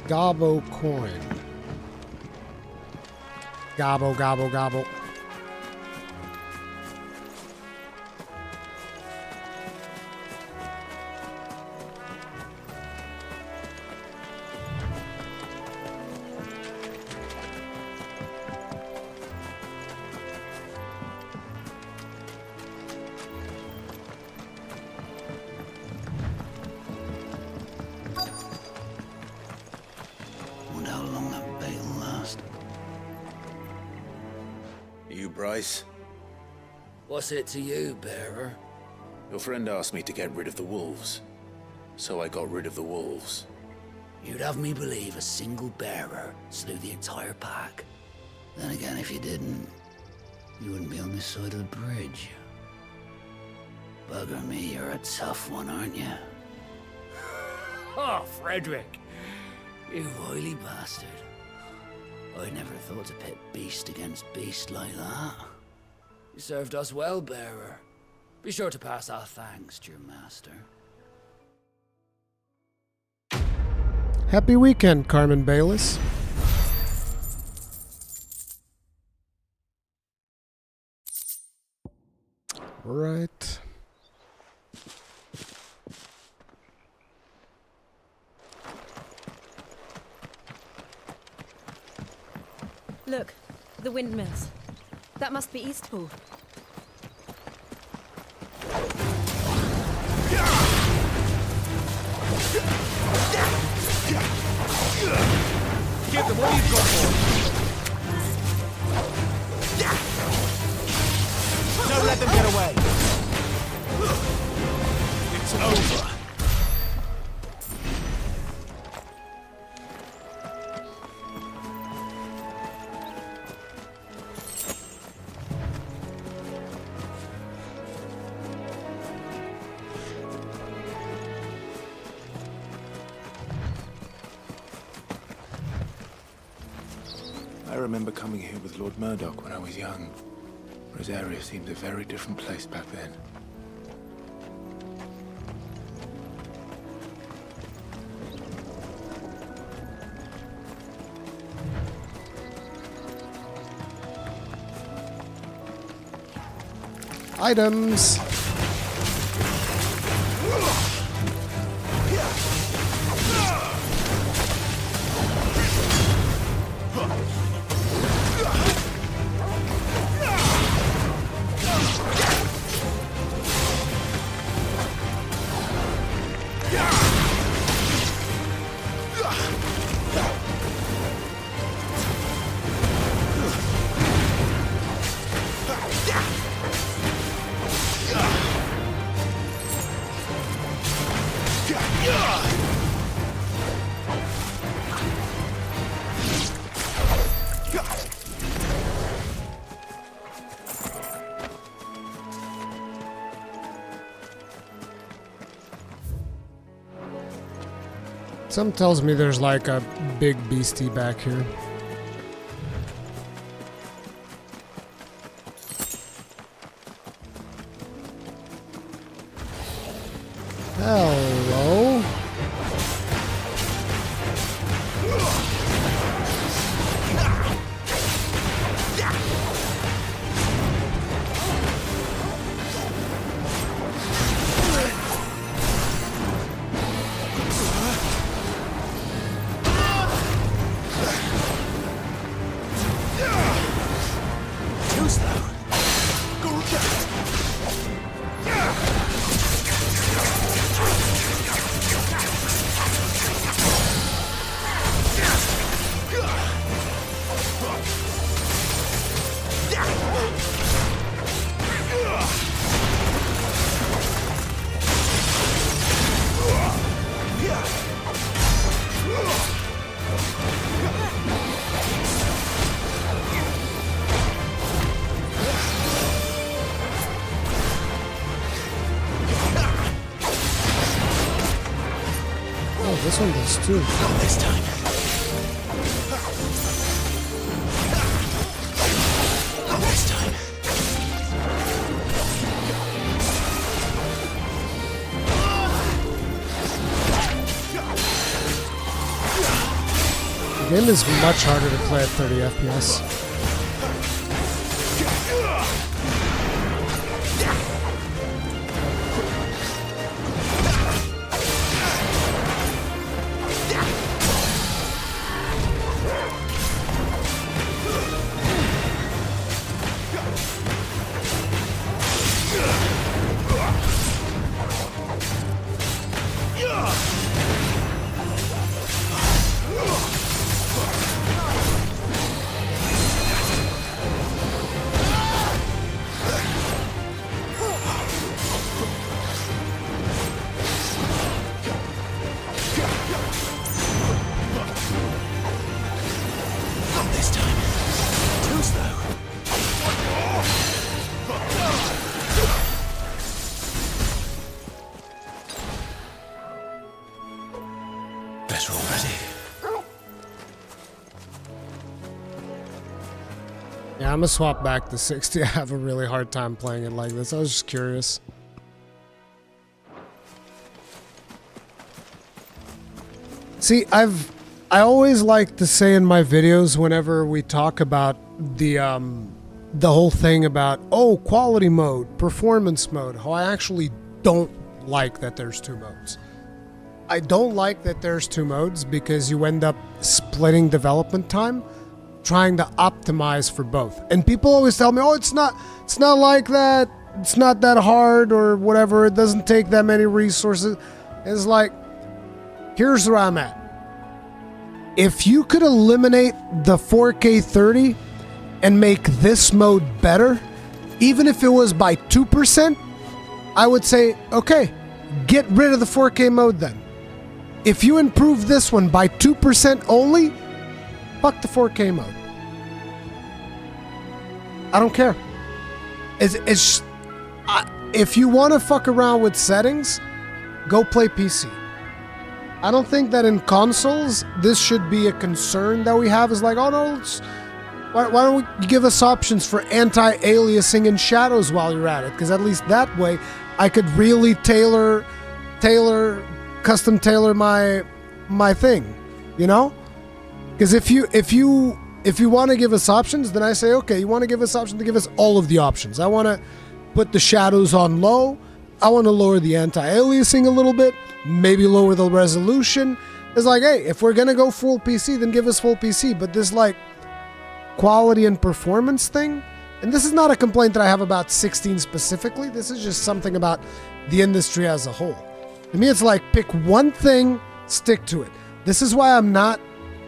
Gobbo coin. Gobbo, gobble, gobble. Wonder how long that bait will last. You, Bryce? What's it to you, bearer? Your friend asked me to get rid of the wolves, so I got rid of the wolves. You'd have me believe a single bearer slew the entire pack. Then again, if you didn't, you wouldn't be on this side of the bridge. Bugger me, you're a tough one, aren't you? Oh, Frederick! You oily bastard. I never thought to pit beast against beast like that. You served us well, bearer. Be sure to pass our thanks to your master. Happy weekend, Carmen Bayless. Right. Look, the windmills. That must be Eastpool. Give them what you've got for. Don't let them get away. It's over. I remember coming here with Lord Murdoch when I was young. Rosaria seemed a very different place back then. Items. Something tells me there's like a big beastie back here. Hello. This one does too. Not this time. Not this time. Game is much harder to play at 30 FPS. Yeah, I'm gonna swap back to 60. I have a really hard time playing it like this. I was just curious. See, I always like to say in my videos whenever we talk about the whole thing about quality mode, performance mode, how I actually don't like that there's two modes. I don't like that there's two modes because you end up splitting development time trying to optimize for both. And people always tell me, it's not like that. It's not that hard or whatever. It doesn't take that many resources. It's like, here's where I'm at. If you could eliminate the 4K 30 and make this mode better, even if it was by 2%, I would say, okay, get rid of the 4K mode then. If you improve this one by 2% only, fuck the 4K mode. I don't care. If you want to fuck around with settings, go play PC. I don't think that in consoles, this should be a concern that we have. Is like, oh no, why don't you give us options for anti-aliasing and shadows while you're at it? Because at least that way, I could really custom tailor my thing, you know? Because if you want to give us options, then I say, okay, you want to give us options, to give us all of the options. I want to put the shadows on low. I want to lower the anti-aliasing a little bit, maybe lower the resolution. It's like, hey, if we're going to go full PC, then give us full PC. But this like quality and performance thing, and this is not a complaint that I have about 16 specifically. This is just something about the industry as a whole. To me, it's like, pick one thing, stick to it. This is why I'm not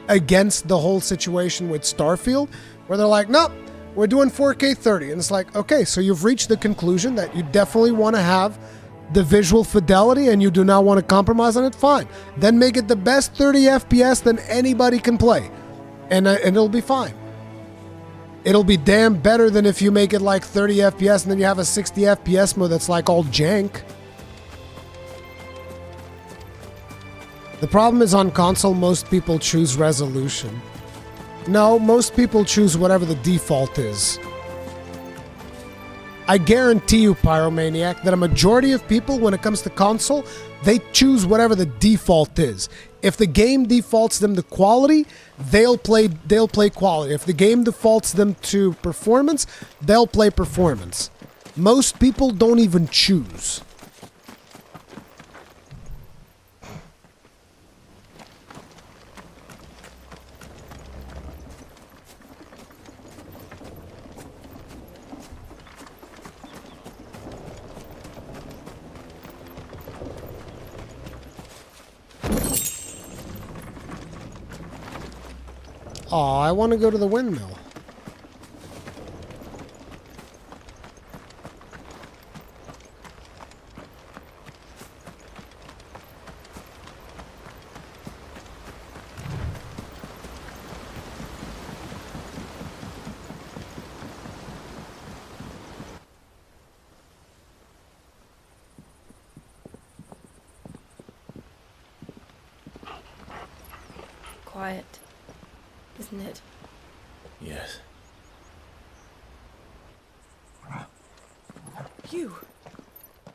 against the whole situation with Starfield, where they're like, nope, we're doing 4K 30. And it's like, okay, so you've reached the conclusion that you definitely want to have the visual fidelity and you do not want to compromise on it, fine. Then make it the best 30 FPS than anybody can play. And it'll be fine. It'll be damn better than if you make it like 30 FPS and then you have a 60 FPS mode that's like all jank. The problem is on console, most people choose resolution. No, most people choose whatever the default is. I guarantee you, Pyromaniac, that a majority of people, when it comes to console, they choose whatever the default is. If the game defaults them to quality, they'll play quality. If the game defaults them to performance, they'll play performance. Most people don't even choose. Oh, I want to go to the windmill. Quiet, isn't it? Yes.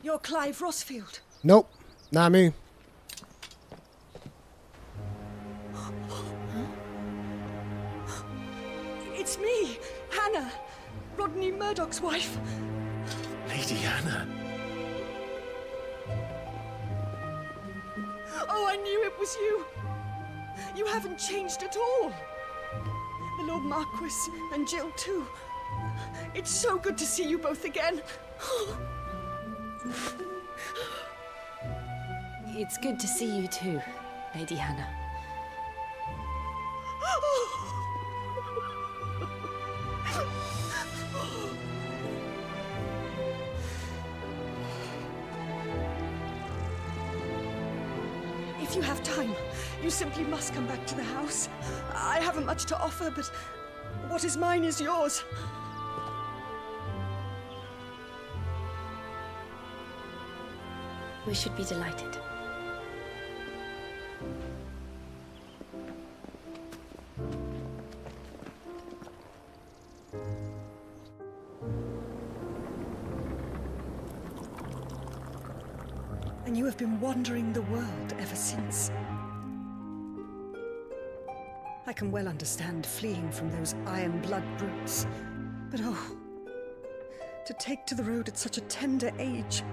You're Clive Rossfield. Nope, not me. Oh, I knew it was you. You haven't changed at all. The Lord Marquis and Jill too. It's so good to see you both again. It's good to see you too, Lady Hannah. If you have time, you simply must come back to the house. I haven't much to offer, but what is mine is yours. We should be delighted. And you have been wandering the world ever since. I can well understand fleeing from those iron blood brutes. But oh, to take to the road at such a tender age.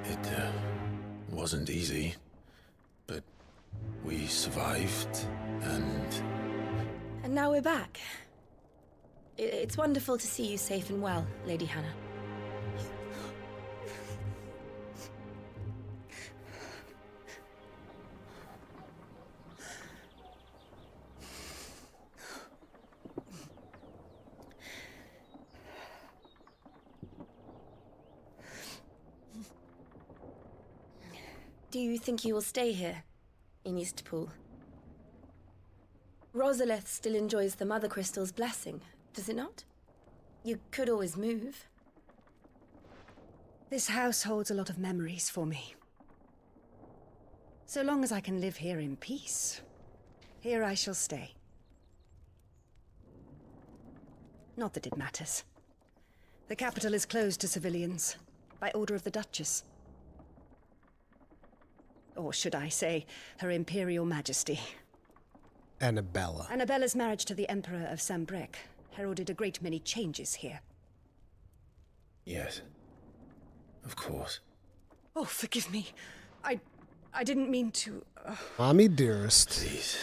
It wasn't easy, but we survived, and now we're back. It's wonderful to see you safe and well, Lady Hannah. Do you think you will stay here, in Eastpool? Rosalith still enjoys the Mother Crystal's blessing, does it not? You could always move. This house holds a lot of memories for me. So long as I can live here in peace, here I shall stay. Not that it matters. The capital is closed to civilians, by order of the Duchess. Or should I say, Her Imperial Majesty. Annabella. Annabella's marriage to the Emperor of Sambrec heralded a great many changes here. yes, of course. Oh, forgive me. I didn't mean to... Mommy dearest. Please,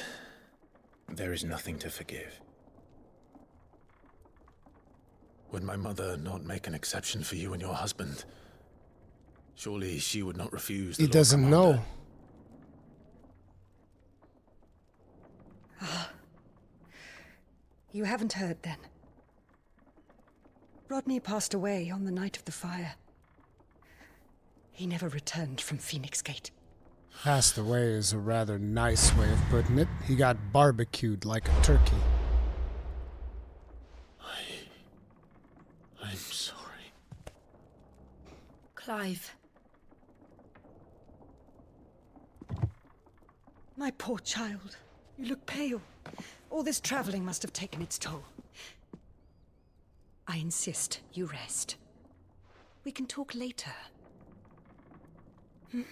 there is nothing to forgive. Would my mother not make an exception for you and your husband? Surely she would not refuse the He Lord doesn't Commander. know. You haven't heard, then. Rodney passed away on the night of the fire. He never returned from Phoenix Gate. Passed away is a rather nice way of putting it. He got barbecued like a turkey. I'm sorry. Clive. My poor child. You look pale. All this traveling must have taken its toll. I insist you rest. We can talk later. Hmm?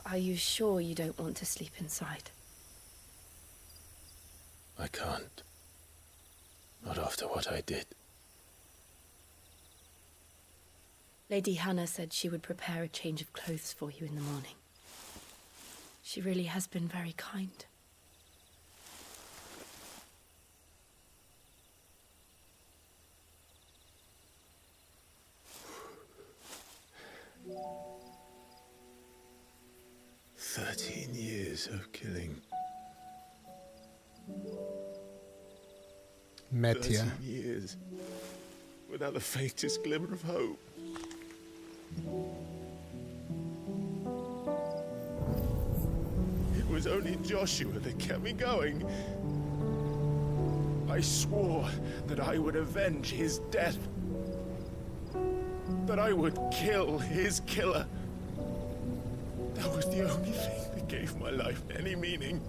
Are you sure you don't want to sleep inside? I can't. Not after what I did. Lady Hannah said she would prepare a change of clothes for you in the morning. She really has been very kind. Years of killing. Metia. 13 years. Without the faintest glimmer of hope. It was only Joshua that kept me going. I swore that I would avenge his death. That I would kill his killer. That was the only thing that gave my life any meaning.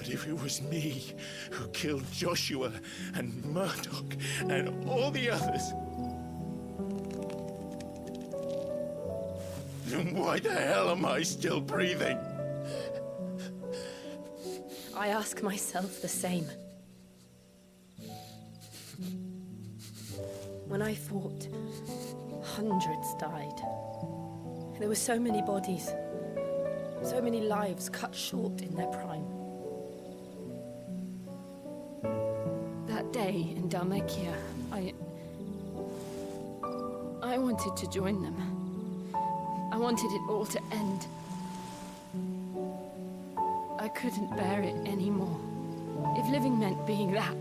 But if it was me who killed Joshua and Murdoch and all the others, then why the hell am I still breathing? I ask myself the same. When I fought, hundreds died. There were so many bodies, so many lives cut short in their prime. That day in Dalmekia, I wanted to join them. I wanted it all to end. I couldn't bear it anymore. If living meant being that,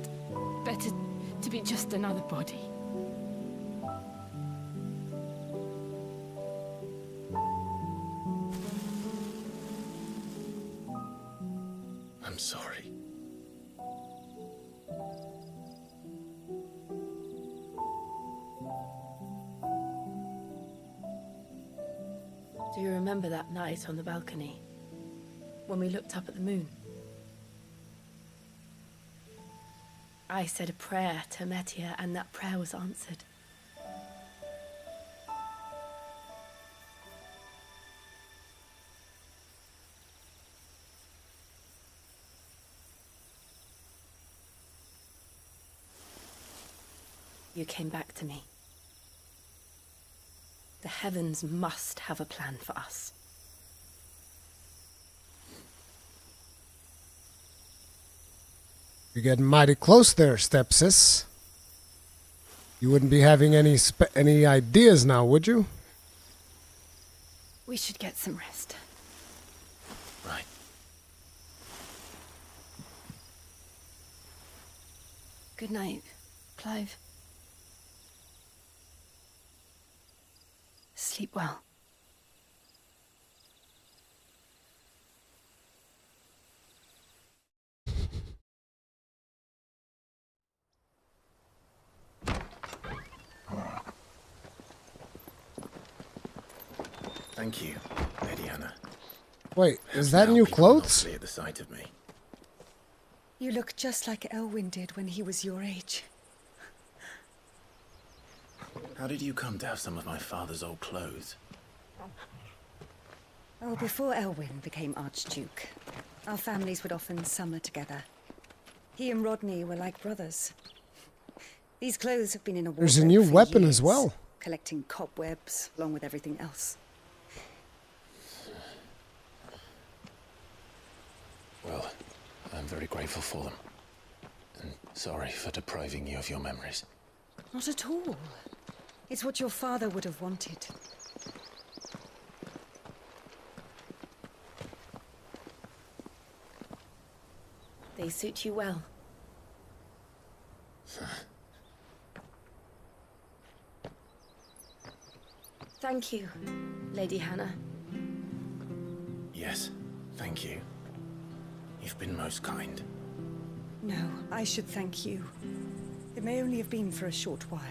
better to be just another body. I'm sorry. Do you remember that night on the balcony? When we looked up at the moon? I said a prayer to Metia, and that prayer was answered. You came back to me. The heavens must have a plan for us. You're getting mighty close there, stepsis. You wouldn't be having any ideas now, would you? We should get some rest. Right. Good night, Clive. Sleep well. Thank you, Lady Hannah. Wait, is that new clothes? At the sight of me. You look just like Elwyn did when he was your age. How did you come to have some of my father's old clothes? Oh, before Elwyn became Archduke, our families would often summer together. He and Rodney were like brothers. These clothes have been in a wardrobe There's a new for weapon years, as well. collecting cobwebs along with everything else. Well, I'm very grateful for them. And sorry for depriving you of your memories. Not at all. It's what your father would have wanted. They suit you well. Thank you, Lady Hannah. Yes, thank you. You've been most kind. No, I should thank you. It may only have been for a short while.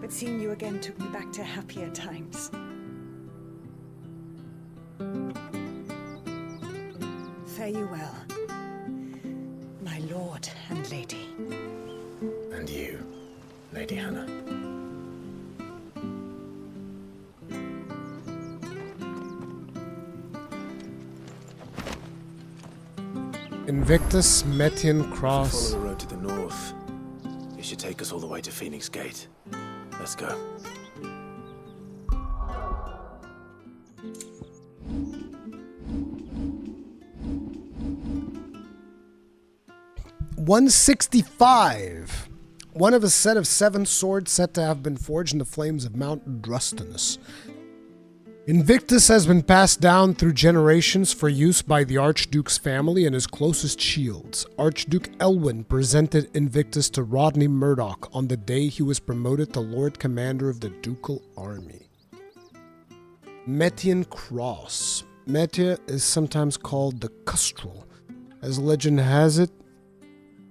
But seeing you again took me back to happier times. Fare you well, my lord and lady. And you, Lady Hannah. Invictus Metian Cross. Follow the road to the north. It should take us all the way to Phoenix Gate. Let's go. $165. One of a set of 7 swords said to have been forged in the flames of Mount Drustinus. Invictus has been passed down through generations for use by the Archduke's family and his closest shields. Archduke Elwyn presented Invictus to Rodney Murdoch on the day he was promoted to Lord Commander of the Ducal Army. Metian Cross. Metia is sometimes called the Custral, as legend has it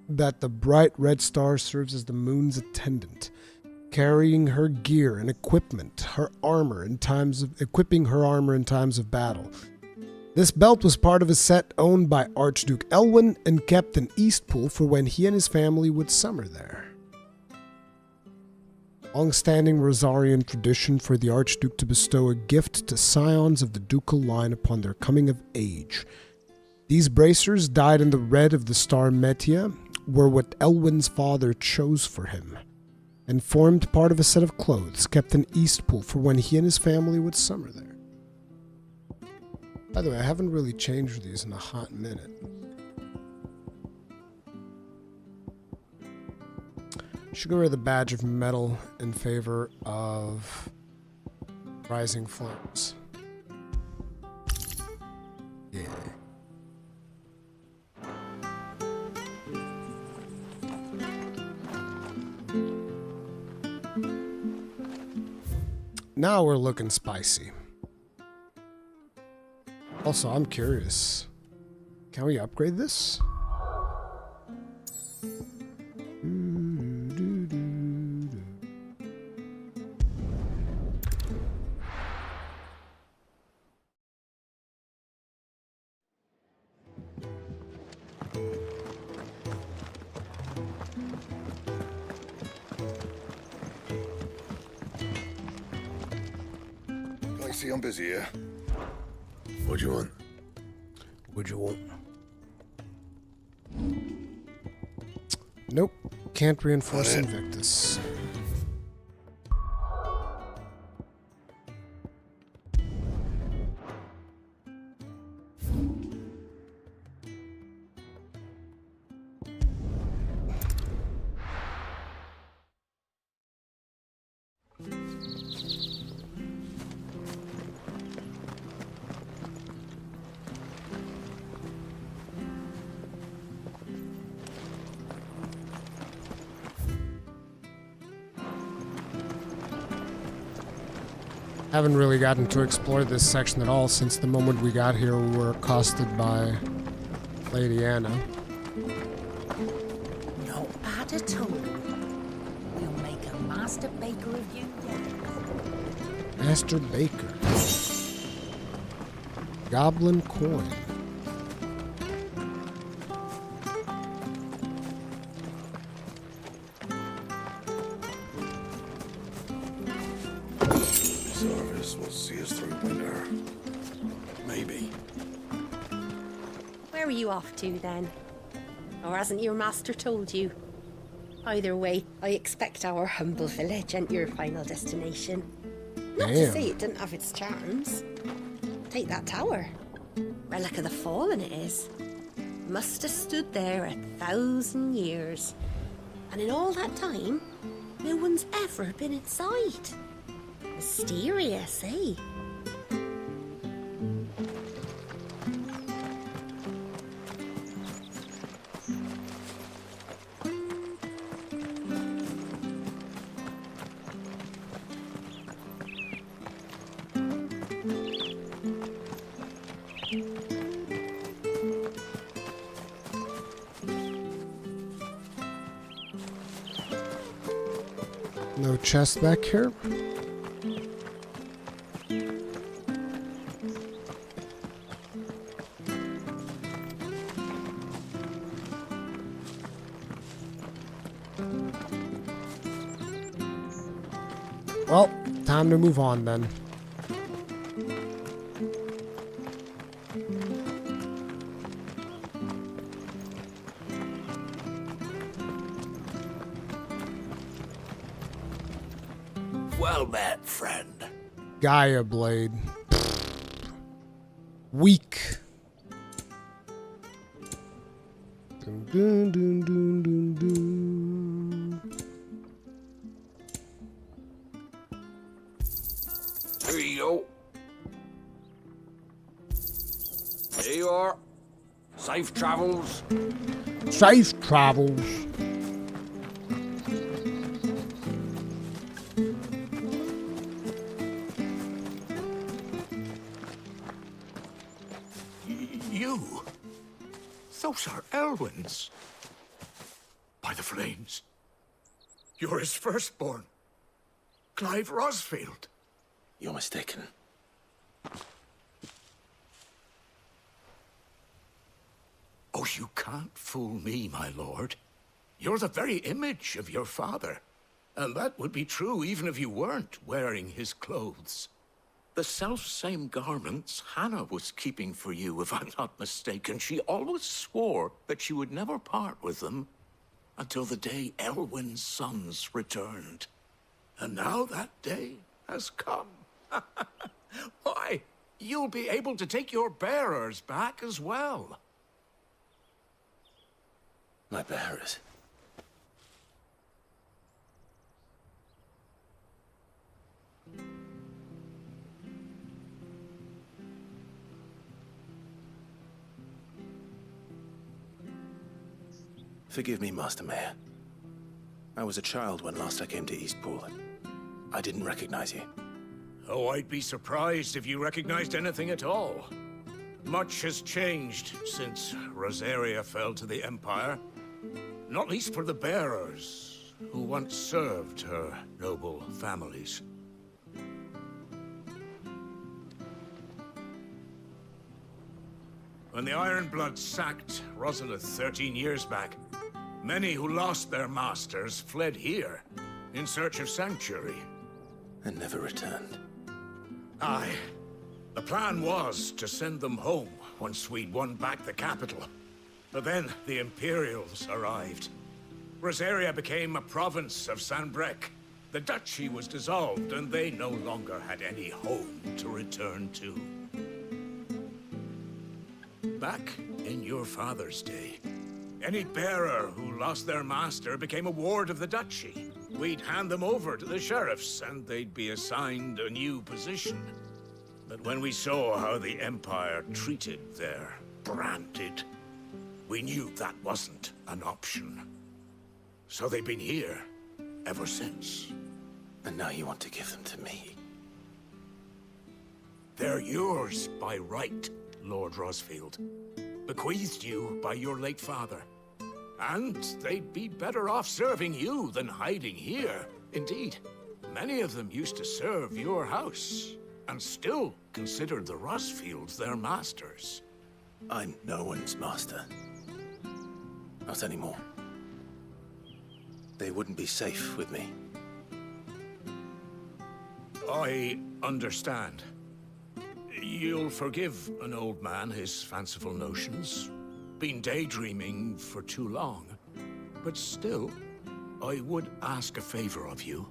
that the bright red star serves as the moon's attendant, carrying her gear and equipment, equipping her armor in times of battle. This belt was part of a set owned by Archduke Elwyn and kept in Eastpool for when he and his family would summer there. Long-standing Rosarian tradition for the Archduke to bestow a gift to scions of the ducal line upon their coming of age. These bracers, dyed in the red of the star Metia, were what Elwyn's father chose for him, and formed part of a set of clothes kept in Eastpool for when he and his family would summer there. By the way, I haven't really changed these in a hot minute. Should go rid of the badge of metal in favor of rising flames. Yeah. Now we're looking spicy. Also, I'm curious. Can we upgrade this? I see I'm busy here. What do you want? What do you want? Nope. Can't reinforce Invictus. Haven't really gotten to explore this section at all since the moment we got here we were accosted by Lady Anna. Not bad at all. We'll make a master baker of you yet. Master Baker. Goblin coin. Service will see us through winter. Maybe. Where are you off to then? Or hasn't your master told you? Either way, I expect our humble village ain't your final destination. Not to say it didn't have its charms. Take that tower. Relic of the Fallen it is. Must have stood there 1,000 years. And in all that time, no one's ever been inside. Mysterious, eh? No chest back here. Well, time to move on then. Well met, friend. Gaia Blade. Weak. Dun, dun, dun, dun, dun, dun. Here you go. There you are. Safe travels. Safe travels. You? Those are Elwyn's. By the flames. You're his firstborn. Clive Rosfield. You're mistaken. you can't fool me, my lord. You're the very image of your father. And that would be true even if you weren't wearing his clothes. The self-same garments Hannah was keeping for you, if I'm not mistaken. She always swore that she would never part with them until the day Elwyn's sons returned. And now that day has come. Why, you'll be able to take your bearers back as well. My bearers? Forgive me, Master Mayor. I was a child when last I came to Eastpool. I didn't recognize you. Oh, I'd be surprised if you recognized anything at all. Much has changed since Rosaria fell to the Empire. Not least for the bearers, who once served her noble families. When the Ironbloods sacked Rosalith 13 years back, many who lost their masters fled here, in search of sanctuary. And never returned. Aye. The plan was to send them home once we'd won back the capital. But then the Imperials arrived. Rosaria became a province of Sanbreque. The duchy was dissolved, and they no longer had any home to return to. Back in your father's day, any bearer who lost their master became a ward of the duchy. We'd hand them over to the sheriffs, and they'd be assigned a new position. But when we saw how the Empire treated their branded, we knew that wasn't an option. So they've been here ever since. And now you want to give them to me? They're yours by right, Lord Rosfield. Bequeathed you by your late father. And they'd be better off serving you than hiding here. Indeed, many of them used to serve your house, and still considered the Rosfields their masters. I'm no one's master. Not anymore. They wouldn't be safe with me. I understand. You'll forgive an old man his fanciful notions. Been daydreaming for too long. But still, I would ask a favor of you.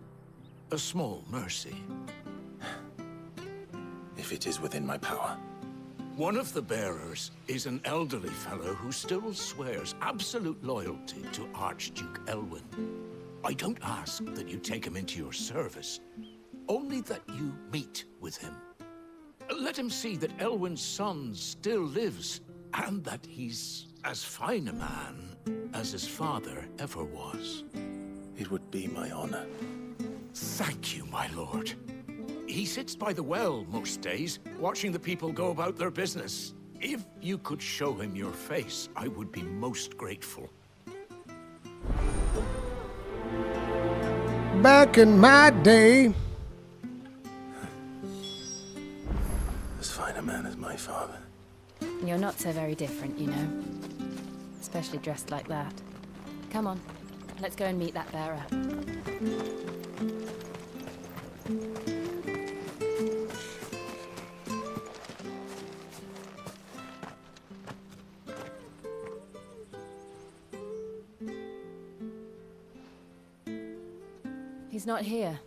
A small mercy. If it is within my power. One of the bearers is an elderly fellow who still swears absolute loyalty to Archduke Elwyn. I don't ask that you take him into your service, only that you meet with him. Let him see that Elwyn's son still lives, and that he's as fine a man as his father ever was. It would be my honor. Thank you, my lord. He sits by the well most days, watching the people go about their business. If you could show him your face, I would be most grateful. Back in my day. As fine a man as my father. You're not so very different, you know. Especially dressed like that. Come on, let's go and meet that bearer. He's not here.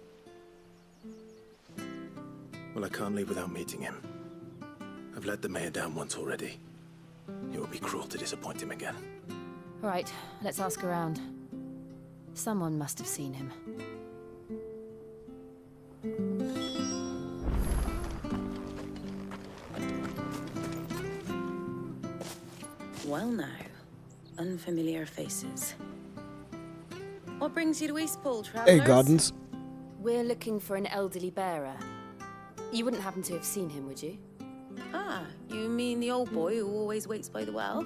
Well, I can't leave without meeting him. I've let the mayor down once already. It would be cruel to disappoint him again. All right, let's ask around. Someone must have seen him. Well now, unfamiliar faces. What brings you to Eastpool, travelers? Hey, Gardens. We're looking for an elderly bearer. You wouldn't happen to have seen him, would you? Ah, you mean the old boy who always waits by the well?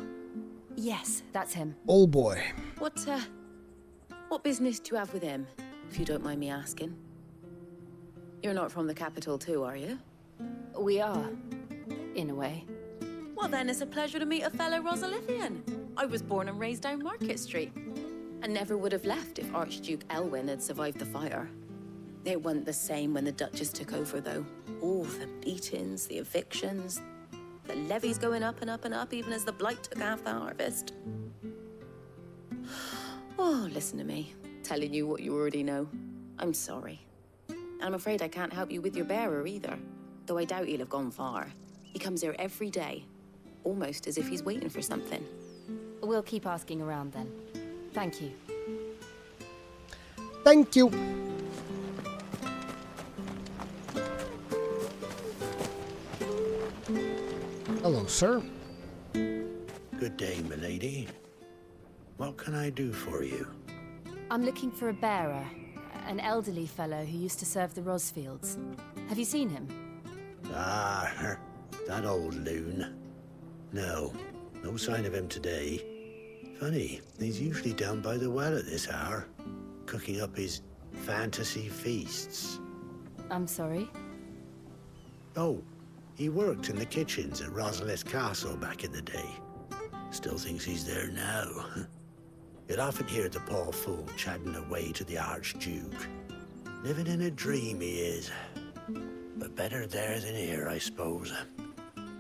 Yes, that's him. Old boy. What business do you have with him, if you don't mind me asking? You're not from the capital too, are you? We are, in a way. Well, then it's a pleasure to meet a fellow Rosalithian. I was born and raised down Market Street, and never would have left if Archduke Elwyn had survived the fire. It wasn't the same when the Duchess took over, though. All the beatings, the evictions, the levies going up and up and up, even as the blight took half the harvest. Oh, listen to me, telling you what you already know. I'm sorry. And I'm afraid I can't help you with your bearer either, though I doubt he'll have gone far. He comes here every day, almost as if he's waiting for something. We'll keep asking around then. Thank you. Thank you. Hello, sir. Good day, milady. What can I do for you? I'm looking for a bearer, an elderly fellow who used to serve the Rosfields. Have you seen him? Ah, that old loon. No sign of him today. Funny, he's usually down by the well at this hour, cooking up his fantasy feasts. I'm sorry? Oh, he worked in the kitchens at Rosalith Castle back in the day. Still thinks he's there now. You'd often hear the poor fool chatting away to the Archduke. Living in a dream he is. But better there than here, I suppose.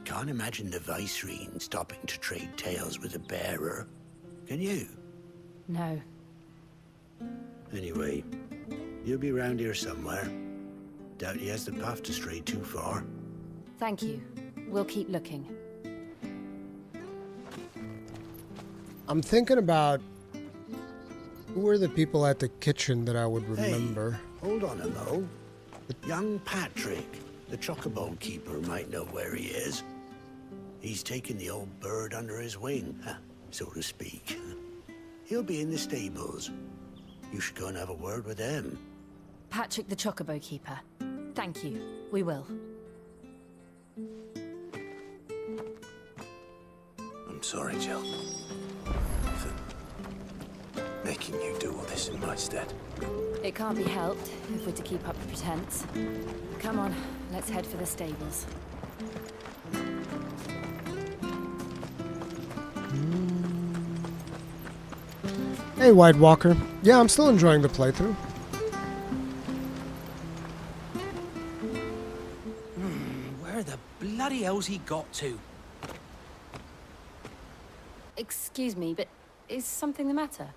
Can't imagine the Vicereine stopping to trade tales with a bearer. Can you? No. Anyway, he'll be round here somewhere. Doubt he has the path to stray too far. Thank you. We'll keep looking. I'm thinking about who were the people at the kitchen that I would remember. Hey, hold on a mo. Young Patrick, the chocobo keeper, might know where he is. He's taken the old bird under his wing, so to speak. He'll be in the stables. You should go and have a word with him. Patrick the chocobo keeper. Thank you. We will. I'm sorry, Jill. For making you do all this in my stead. It can't be helped if we're to keep up the pretense. Come on, let's head for the stables. Hey, White Walker. Yeah, I'm still enjoying the playthrough. Where the bloody hell's he got to? Excuse me, but is something the matter?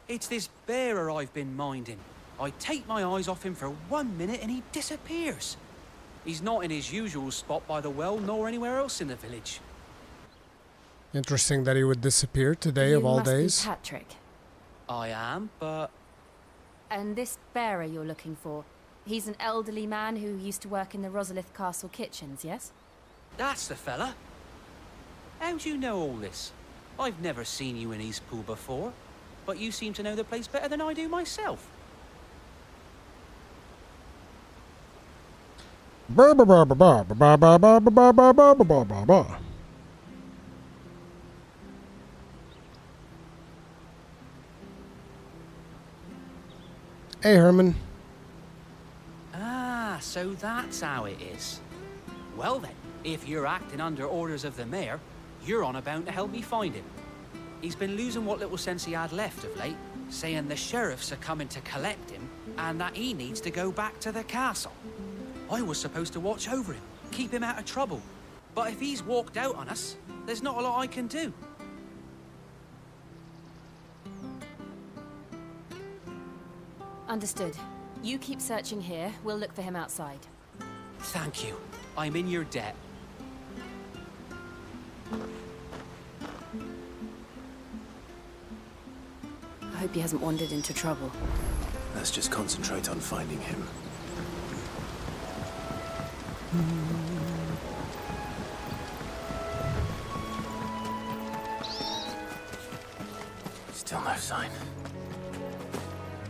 It's this bearer I've been minding. I take my eyes off him for 1 minute and he disappears. He's not in his usual spot by the well, nor anywhere else in the village. Interesting that he would disappear today of all days. You must be Patrick. I am, but... And this bearer you're looking for, he's an elderly man who used to work in the Rosalith Castle kitchens, yes? That's the fella. How do you know all this? I've never seen you in Eastpool before, but you seem to know the place better than I do myself. Hey, Herman. Ah, so that's how it is. Well then, if you're acting under orders of the mayor, you're on about to help me find him. He's been losing what little sense he had left of late, saying the sheriffs are coming to collect him, and that he needs to go back to the castle. I was supposed to watch over him, keep him out of trouble. But if he's walked out on us, there's not a lot I can do. Understood. You keep searching here, we'll look for him outside. Thank you. I'm in your debt. I hope he hasn't wandered into trouble. Let's just concentrate on finding him. Still no sign.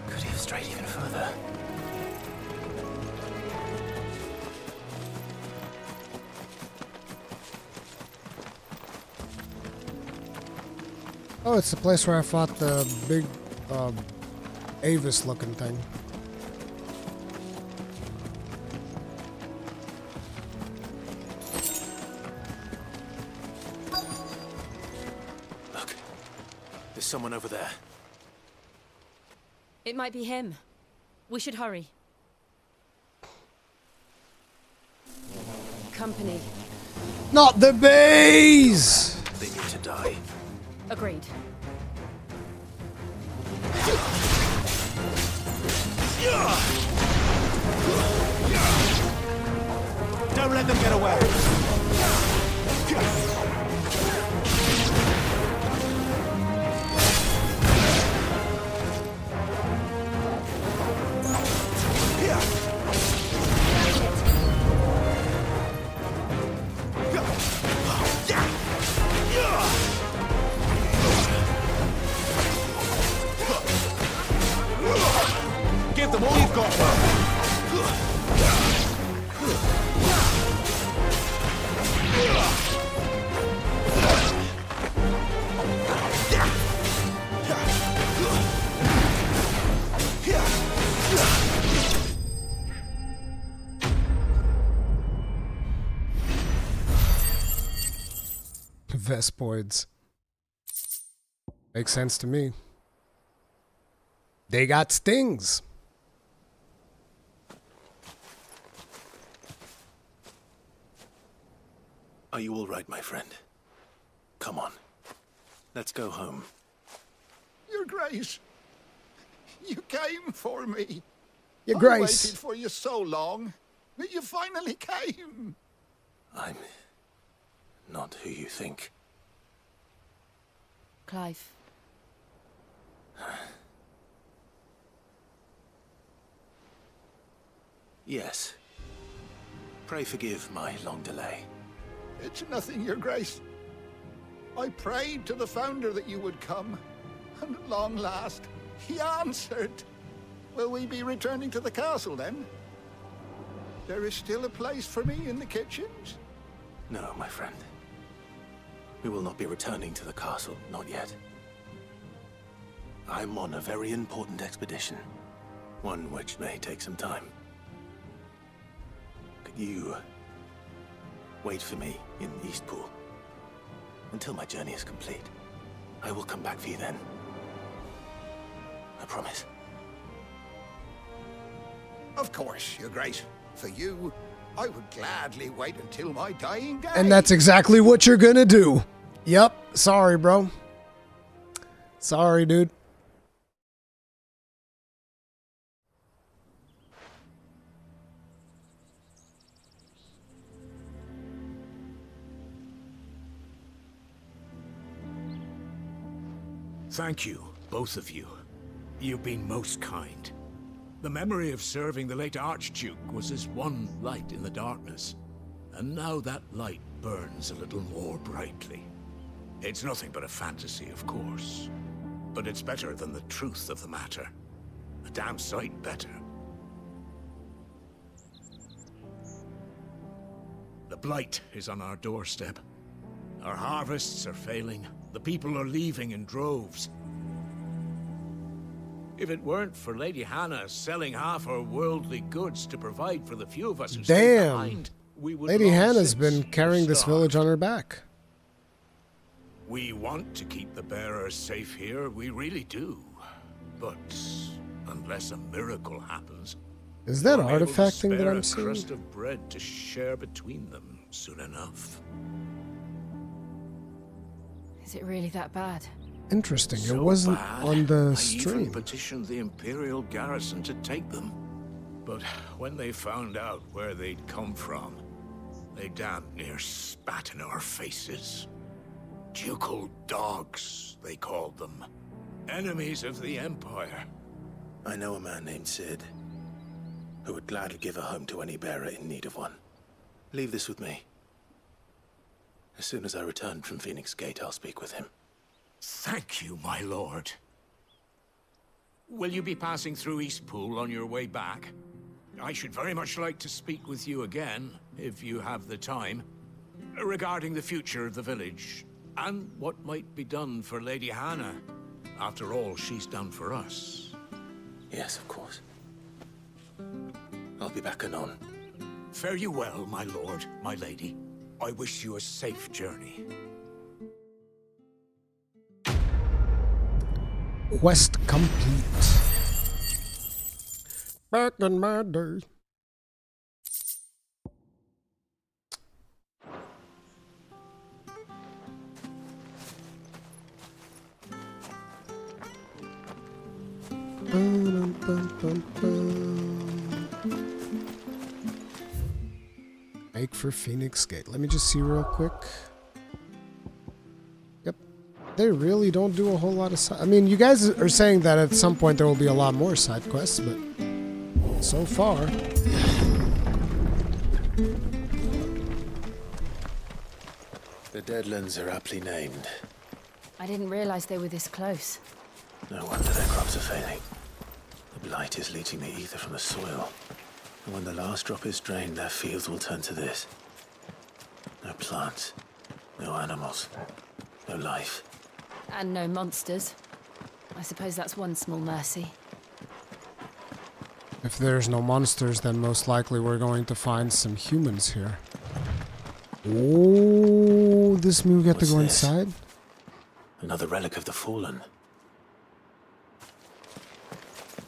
Could he have strayed even further? Oh, it's the place where I fought the big, Avis-looking thing. There's someone over there. It might be him. We should hurry. Company. Not the bees! They need to die. Agreed. Don't let them get away! Give them all you've got. Vespoids. Makes sense to me. They got stings. Are you all right, my friend? Come on. Let's go home. Your Grace. You came for me. Your I Grace. waited for you so long. But you finally came. I'm not who you think. Clive. Yes. Pray forgive my long delay. It's nothing, Your Grace. I prayed to the Founder that you would come, and at long last, he answered. Will we be returning to the castle, then? There is still a place for me in the kitchens? No, my friend. We will not be returning to the castle, not yet. I'm on a very important expedition, one which may take some time. Could you wait for me in Eastpool until my journey is complete? I will come back for you then. I promise. Of course, Your Grace. For you, I would gladly wait until my dying day. And that's exactly what you're gonna do. Yep. Sorry, bro. Sorry, dude. Thank you, both of you. You've been most kind. The memory of serving the late Archduke was as one light in the darkness, and now that light burns a little more brightly. It's nothing but a fantasy, of course, but it's better than the truth of the matter. A damn sight better. The blight is on our doorstep. Our harvests are failing. The people are leaving in droves. If it weren't for Lady Hannah selling half her worldly goods to provide for the few of us who stayed behind, we would Lady long Hannah's since been carrying this starved. village on her back. We want to keep the bearers safe here, we really do. But unless a miracle happens, Is that we'll be able to artifact thing that spare I'm a seeing? crust of bread to share between them soon enough. Is it really that bad? Interesting. It So wasn't bad, on the I even stream. petitioned the Imperial garrison to take them. But when they found out where they'd come from, they damn near spat in our faces. Ducal dogs, they called them. Enemies of the Empire. I know a man named Cid, who would gladly give a home to any bearer in need of one. Leave this with me. As soon as I return from Phoenix Gate, I'll speak with him. Thank you, my lord. Will you be passing through Eastpool on your way back? I should very much like to speak with you again, if you have the time, regarding the future of the village, and what might be done for Lady Hannah. After all she's done for us. Yes, of course. I'll be back anon. Fare you well, my lord, my lady. I wish you a safe journey. Quest complete. Back in my day. Make for Phoenix Gate. Let me just see real quick. Yep. They really don't do a whole lot of I mean, you guys are saying that at some point there will be a lot more side quests, but so far. The Deadlands are aptly named. I didn't realize they were this close. No wonder their crops are failing. The blight is leaching the ether from the soil. And when the last drop is drained, their fields will turn to this. No plants, no animals, no life. And no monsters. I suppose that's one small mercy. If there's no monsters, then most likely we're going to find some humans here. Oh, this means we get to go inside? Another relic of the fallen.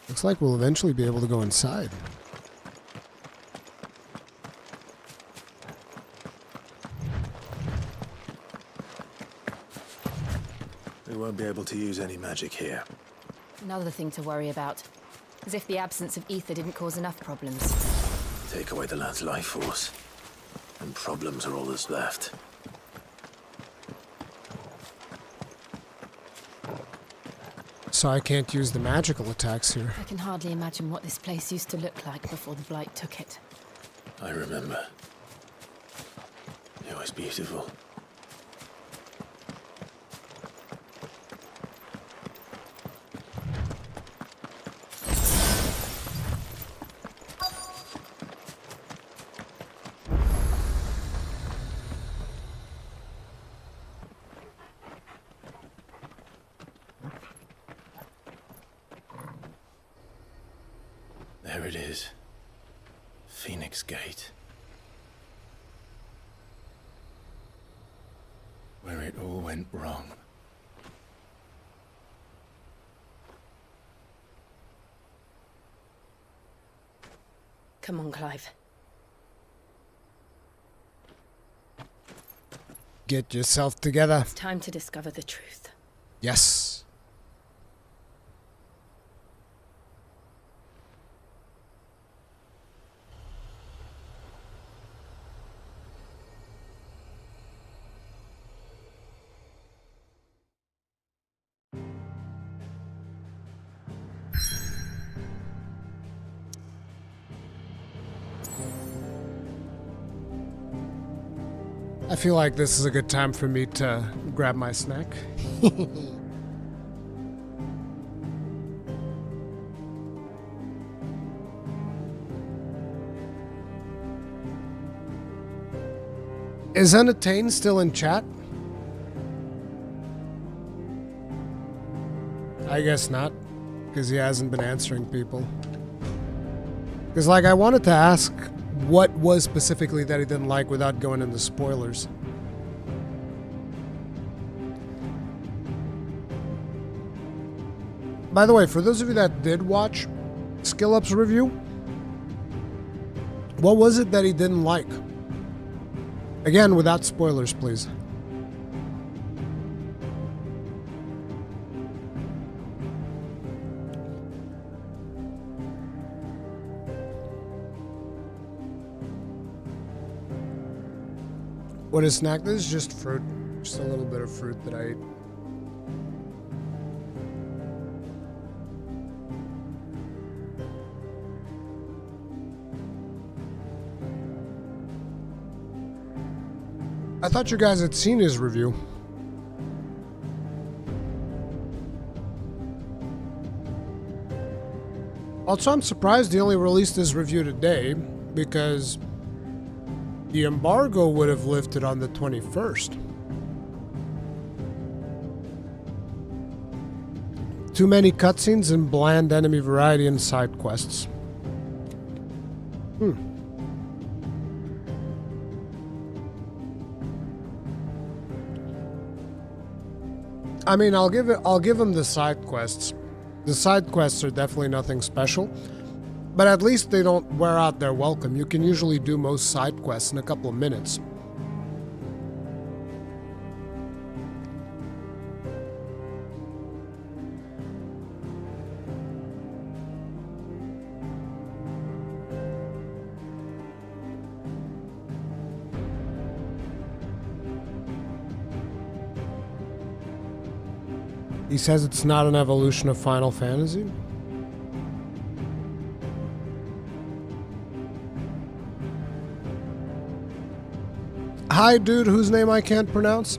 Looks like we'll eventually be able to go inside. We won't be able to use any magic here. Another thing to worry about. As if the absence of ether didn't cause enough problems. Take away the land's life force, and problems are all that's left. So I can't use the magical attacks here. I can hardly imagine what this place used to look like before the blight took it. I remember. It was beautiful. There it is. Phoenix Gate. Where it all went wrong. Come on, Clive. Get yourself together. It's time to discover the truth. Yes. I feel like this is a good time for me to grab my snack. Is Unattained still in chat? I guess not, because he hasn't been answering people. Because, like, I wanted to ask what was specifically that he didn't like without going into spoilers. By the way, for those of you that did watch Skill Up's review, what was it that he didn't like? Again, without spoilers, please. What is snack? This is just fruit. Just a little bit of fruit that I ate. I thought you guys had seen his review. Also, I'm surprised he only released his review today, because the embargo would have lifted on the 21st. Too many cutscenes and bland enemy variety and side quests. I mean, I'll give them the side quests. The side quests are definitely nothing special, but at least they don't wear out their welcome. You can usually do most side quests in a couple of minutes. He says it's not an evolution of Final Fantasy. Hi, dude, whose name I can't pronounce.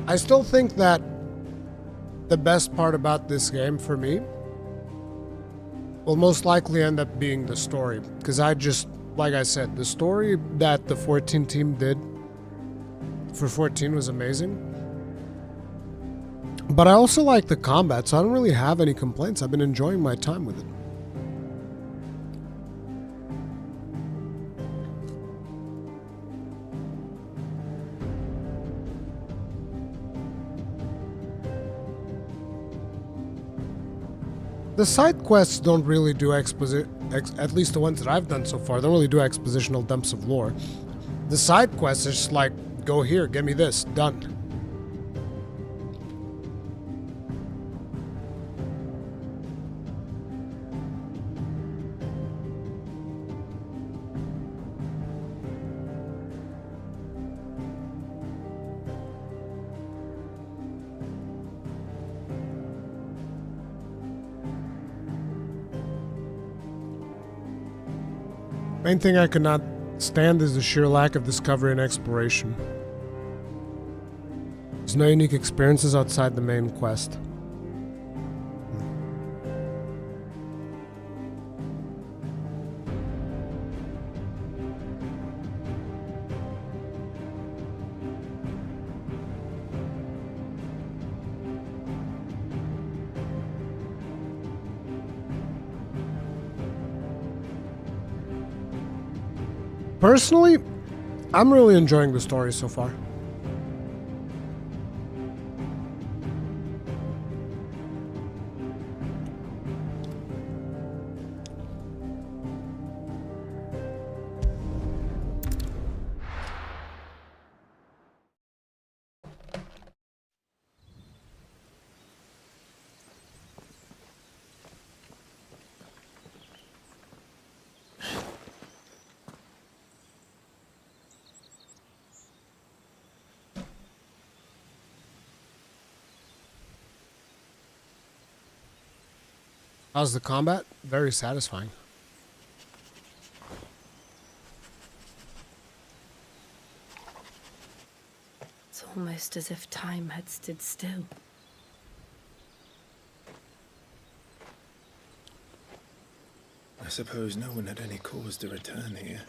I still think that the best part about this game for me will most likely end up being the story, because like I said, the story that the 14 team did for 14 was amazing. But I also like the combat, so I don't really have any complaints. I've been enjoying my time with it. The side quests don't really do at least the ones that I've done so far, don't really do expositional dumps of lore. The side quests are just like, go here, give me this, done. Main thing I could not stand is the sheer lack of discovery and exploration. There's no unique experiences outside the main quest. Personally, I'm really enjoying the story so far. How's the combat? Very satisfying. It's almost as if time had stood still. I suppose no one had any cause to return here.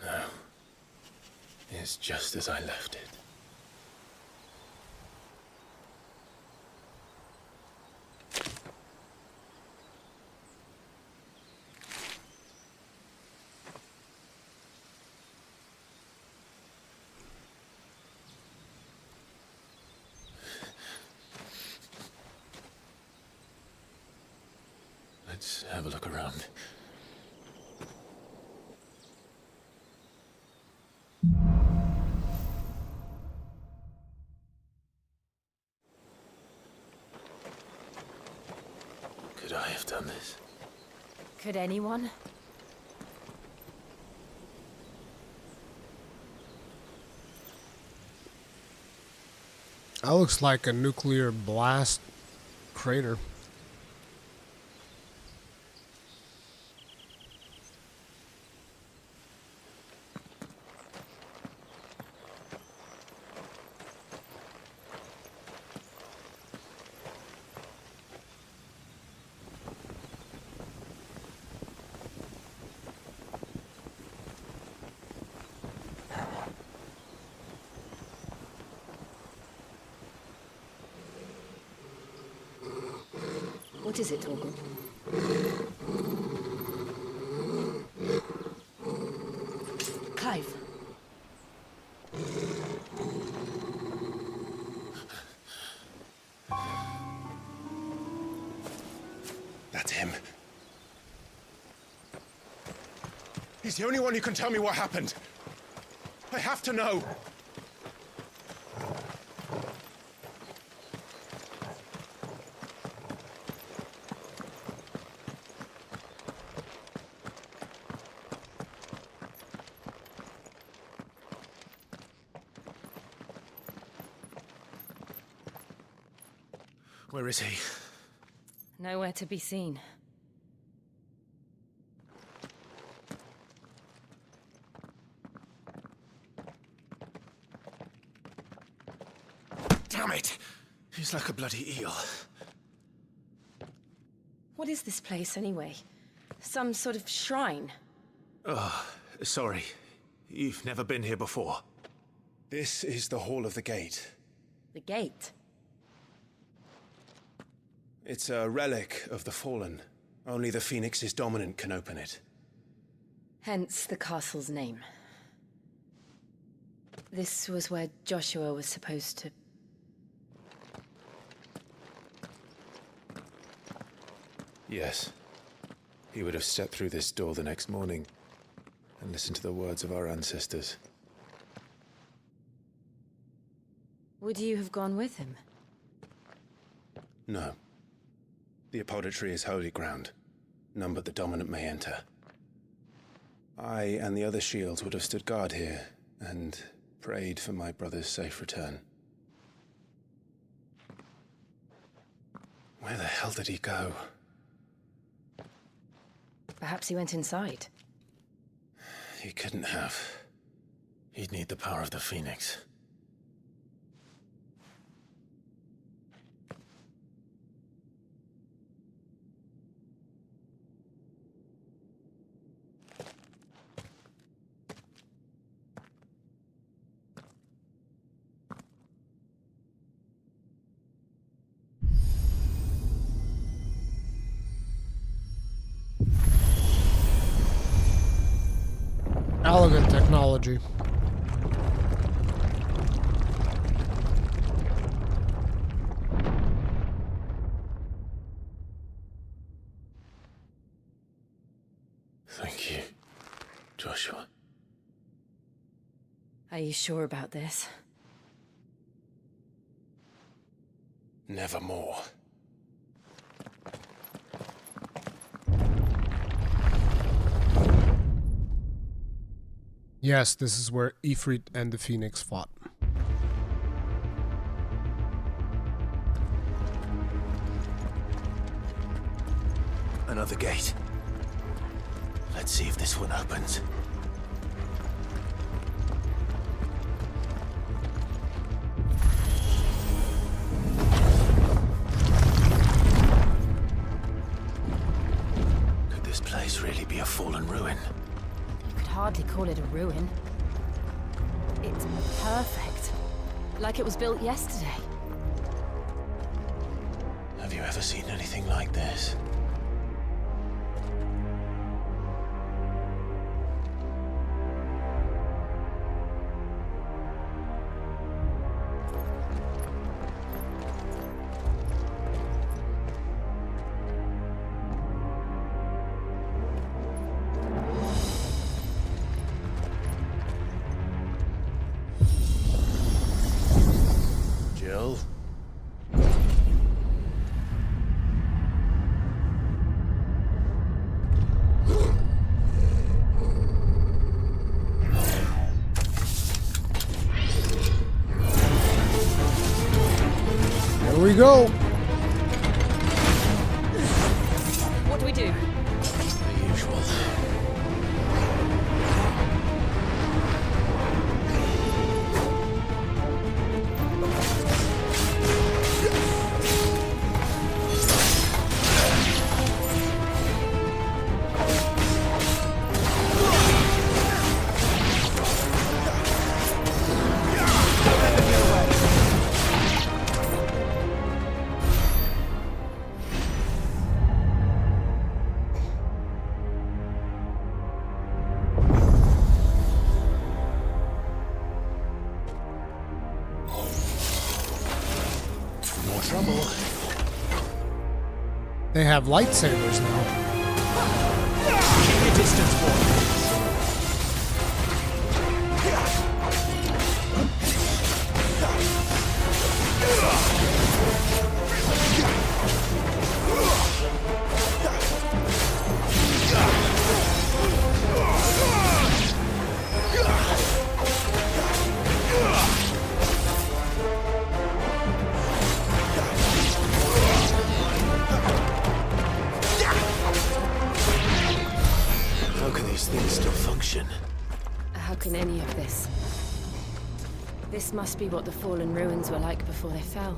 No. It's just as I left it. Let's have a look around. Could I have done this? Could anyone? That looks like a nuclear blast crater. What is it, Torgal? Clive. That's him. He's the only one who can tell me what happened. I have to know. Where is he? Nowhere to be seen. Damn it! He's like a bloody eel. What is this place, anyway? Some sort of shrine? Oh, sorry. You've never been here before. This is the Hall of the Gate. The gate? It's a relic of the Fallen. Only the Phoenix's dominant can open it. Hence the castle's name. This was where Joshua was supposed to... Yes. He would have stepped through this door the next morning and listened to the words of our ancestors. Would you have gone with him? No. The apodatory is holy ground. None but the dominant may enter. I and the other shields would have stood guard here and prayed for my brother's safe return. Where the hell did he go? Perhaps he went inside. He couldn't have. He'd need the power of the Phoenix. Elegant technology. Thank you, Joshua. Are you sure about this? Nevermore. Yes, this is where Ifrit and the Phoenix fought. Another gate. Let's see if this one opens. Could this place really be a fallen ruin? You could hardly call it a ruin. It's perfect. Like it was built yesterday. Have you ever seen anything like this? Jill? Here we go. What do we do? The usual. They have lightsabers now. Keep your distance, boy. How can these things still function? How can any of this? This must be what the fallen ruins were like before they fell.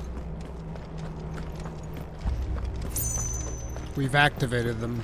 We've activated them.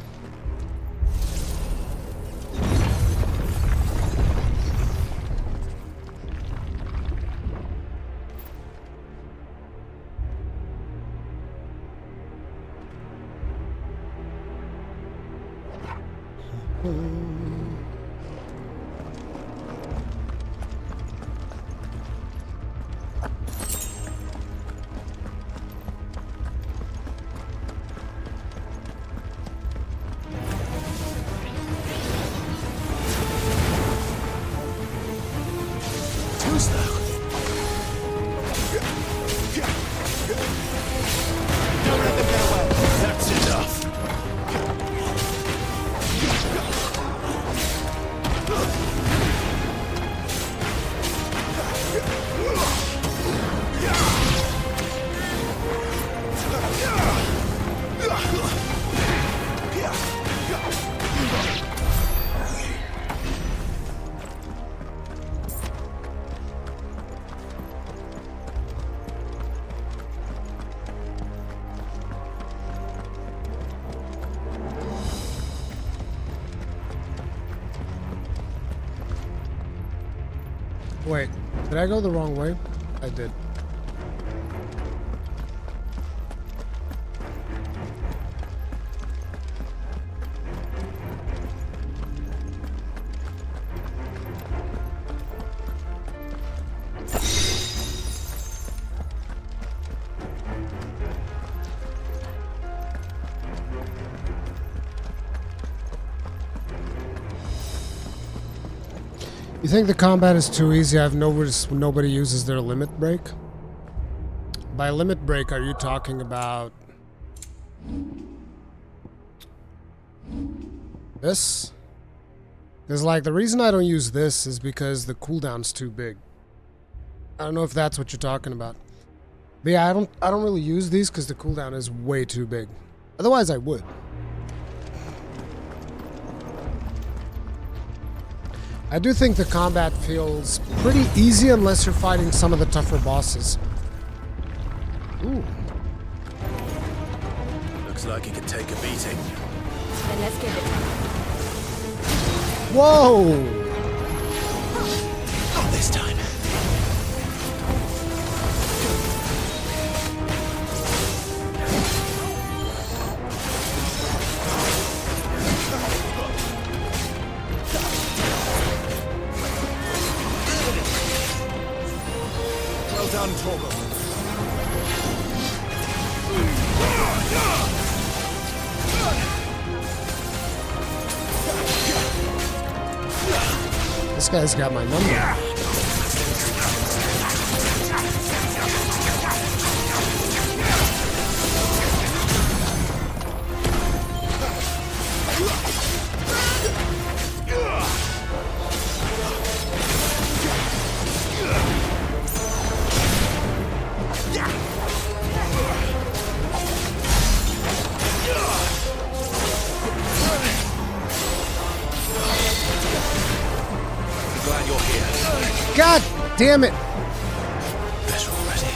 Wait, did I go the wrong way? I did. You think the combat is too easy? I've noticed nobody uses their limit break. By limit break, are you talking about this? Because like the reason I don't use this is because the cooldown's too big. I don't know if that's what you're talking about. But yeah, I don't really use these because the cooldown is way too big. Otherwise, I would. I do think the combat feels pretty easy unless you're fighting some of the tougher bosses. Ooh. Looks like he could take a beating. Then let's give it. Whoa! Not this time. Done, Torgo. This guy's got my number. God damn it! Better already.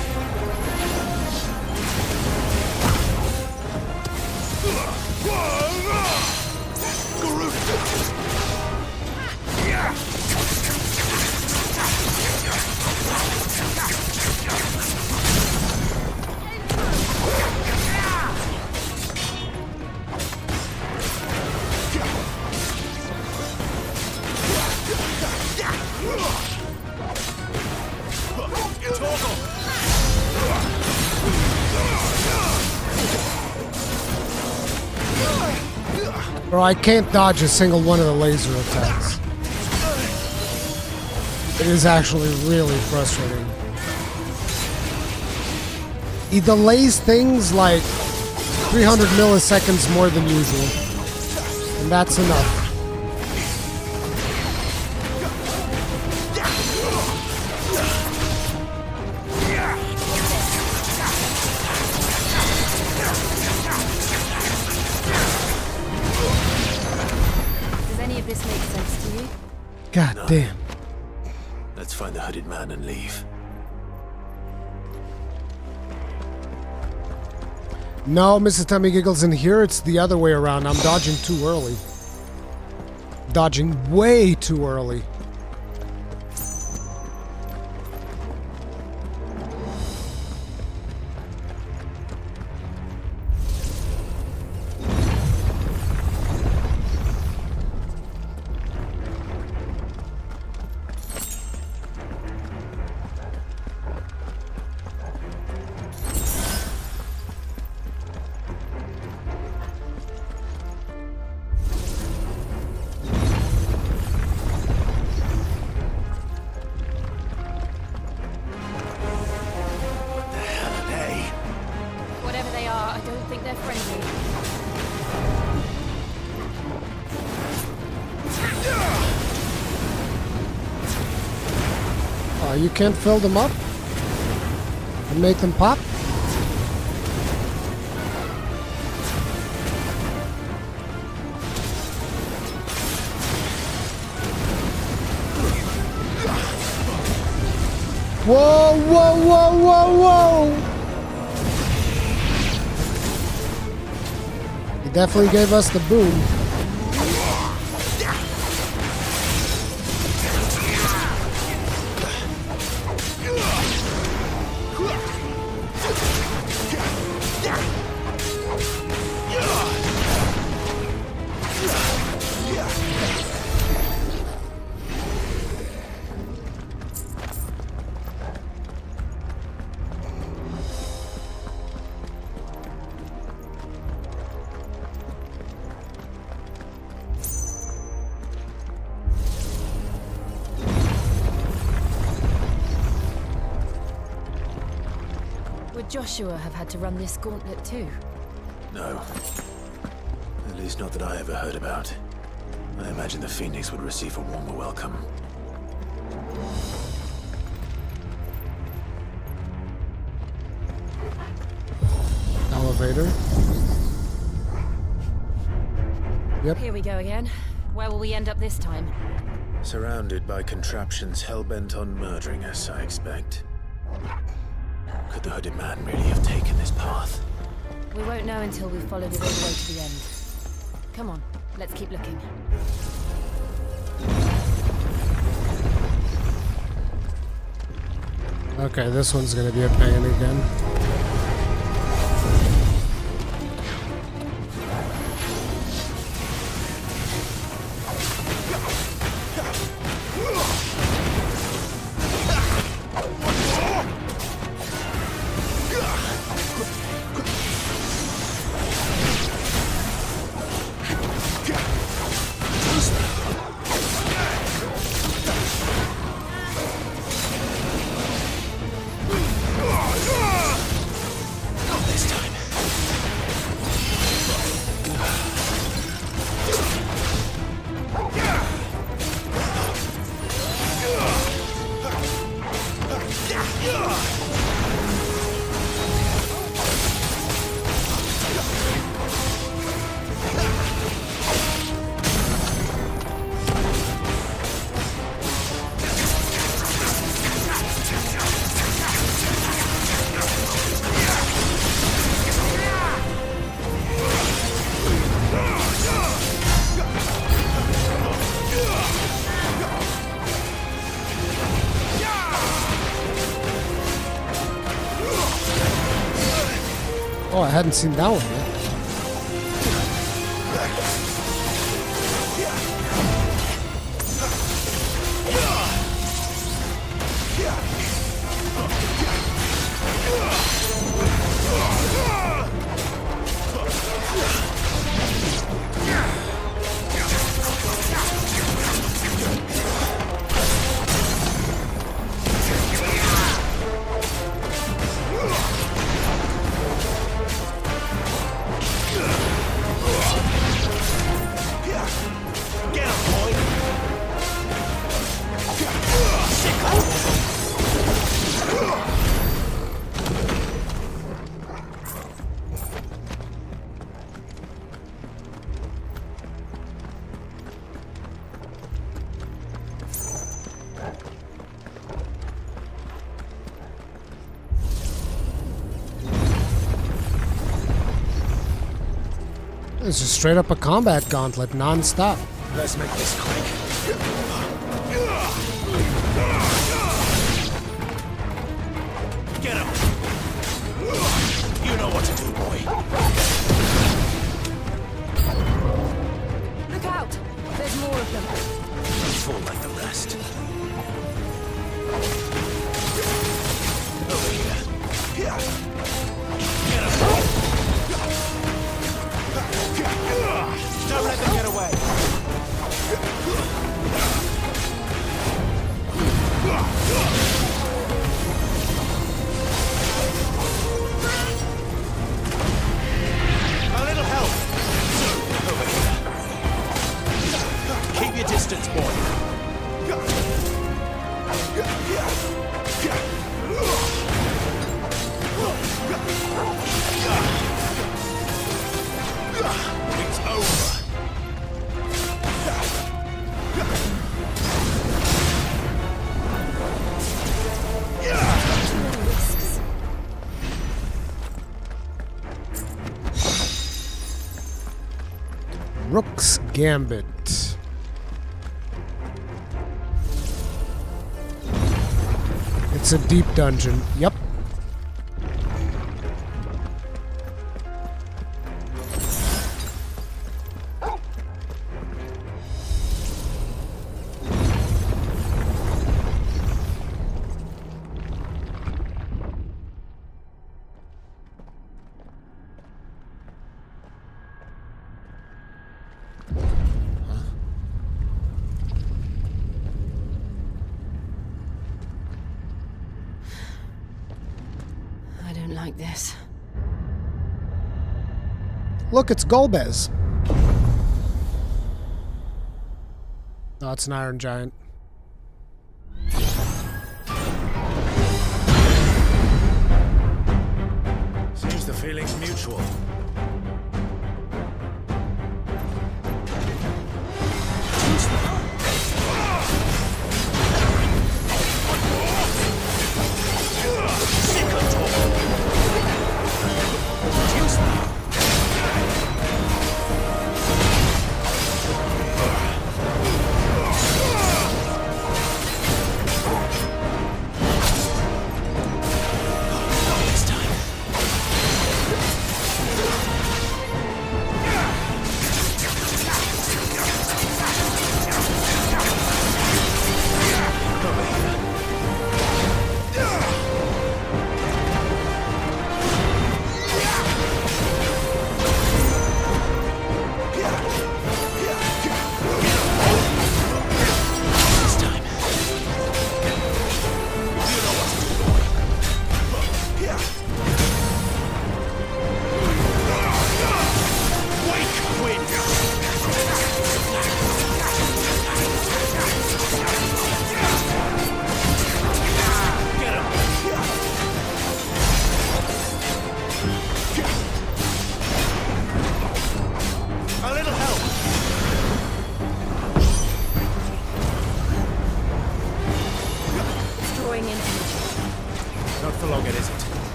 Bro, I can't dodge a single one of the laser attacks. It is actually really frustrating. He delays things like 300 milliseconds more than usual. And that's enough. Does any of this make sense to you? God damn. Let's find the hooded man and leave. No, Mrs. Tummy Giggles, in here it's the other way around. I'm dodging too early. Dodging way too early. Whatever they are, I don't think they're friendly. Oh, you can't fill them up? And make them pop? Whoa, whoa, whoa, whoa, whoa! He definitely gave us the boom. Would Joshua have had to run this gauntlet too? No. At least not that I ever heard about. I imagine the Phoenix would receive a warmer welcome. Elevator. Yep. Here we go again. Where will we end up this time? Surrounded by contraptions hell-bent on murdering us, I expect. Could the hooded man really have taken this path? We won't know until we've followed it all the way to the end. Come on, let's keep looking. Okay, this one's gonna be a pain again. Oh, I hadn't seen that one yet. This is straight up a combat gauntlet, non-stop. Let's make this quick. Get him! You know what to do, boy. Look out! There's more of them. Fall like the rest. Over here. Get him! Don't let them get away. A little help. Over here. Keep your distance, boy. It's over. Rook's Gambit. It's a deep dungeon. Yep. This. Look, it's Golbez. Oh, it's an Iron Giant. Seems the feeling's mutual.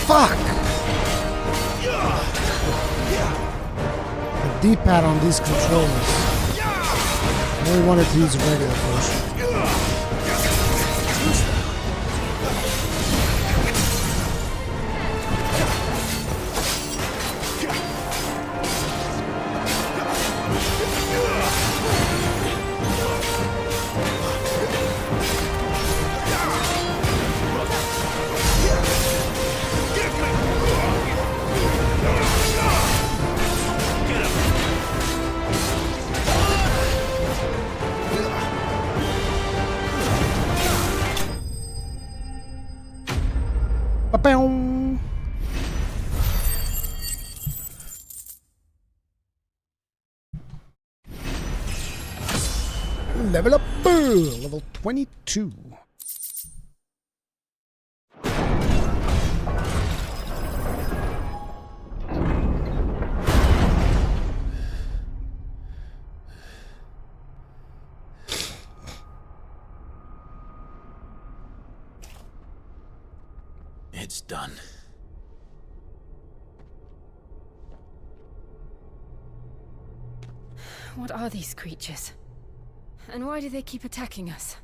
Fuck! The D-pad on these controllers only wanted to use a regular potion. Ba-boom. Level up, level 22. It's done. What are these creatures? And why do they keep attacking us?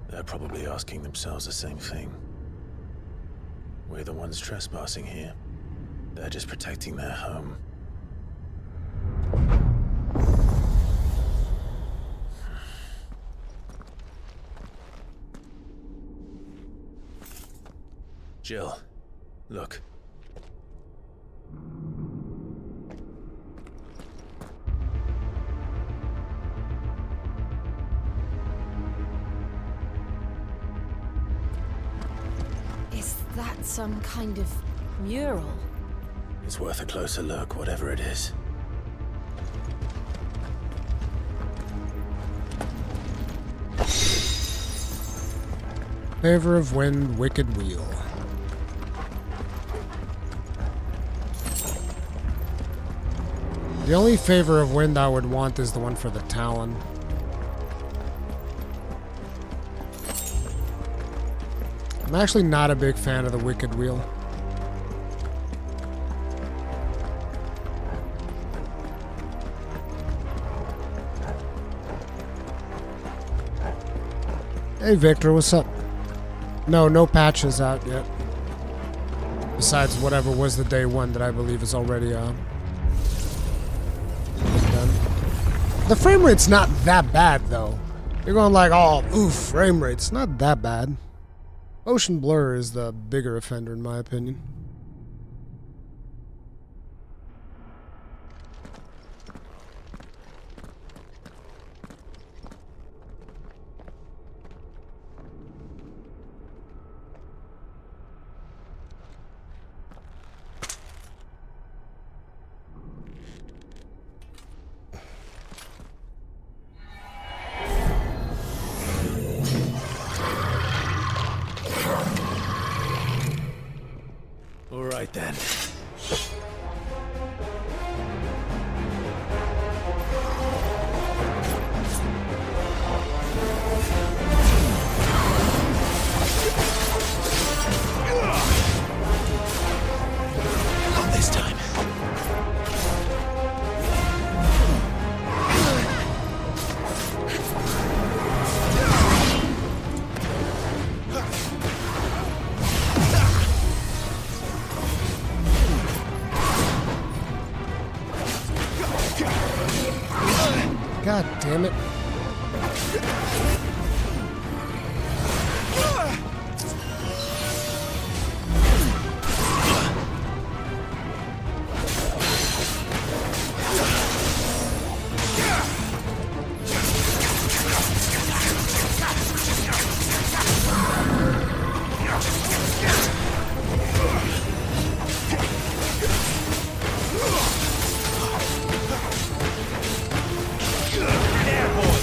They're probably asking themselves the same thing. We're the ones trespassing here. They're just protecting their home. Jill, look. Is that some kind of mural? It's worth a closer look, whatever it is. Favor of Wind, Wicked Wheel. The only Favor of Wind I would want is the one for the Talon. I'm actually not a big fan of the Wicked Wheel. Hey Victor, what's up? No patches out yet. Besides whatever was the day one that I believe is already done. The frame rate's not that bad though. You're going like, oh, oof, frame rate's not that bad. Motion blur is the bigger offender in my opinion. Then. Not this time. God damn it. There, boy.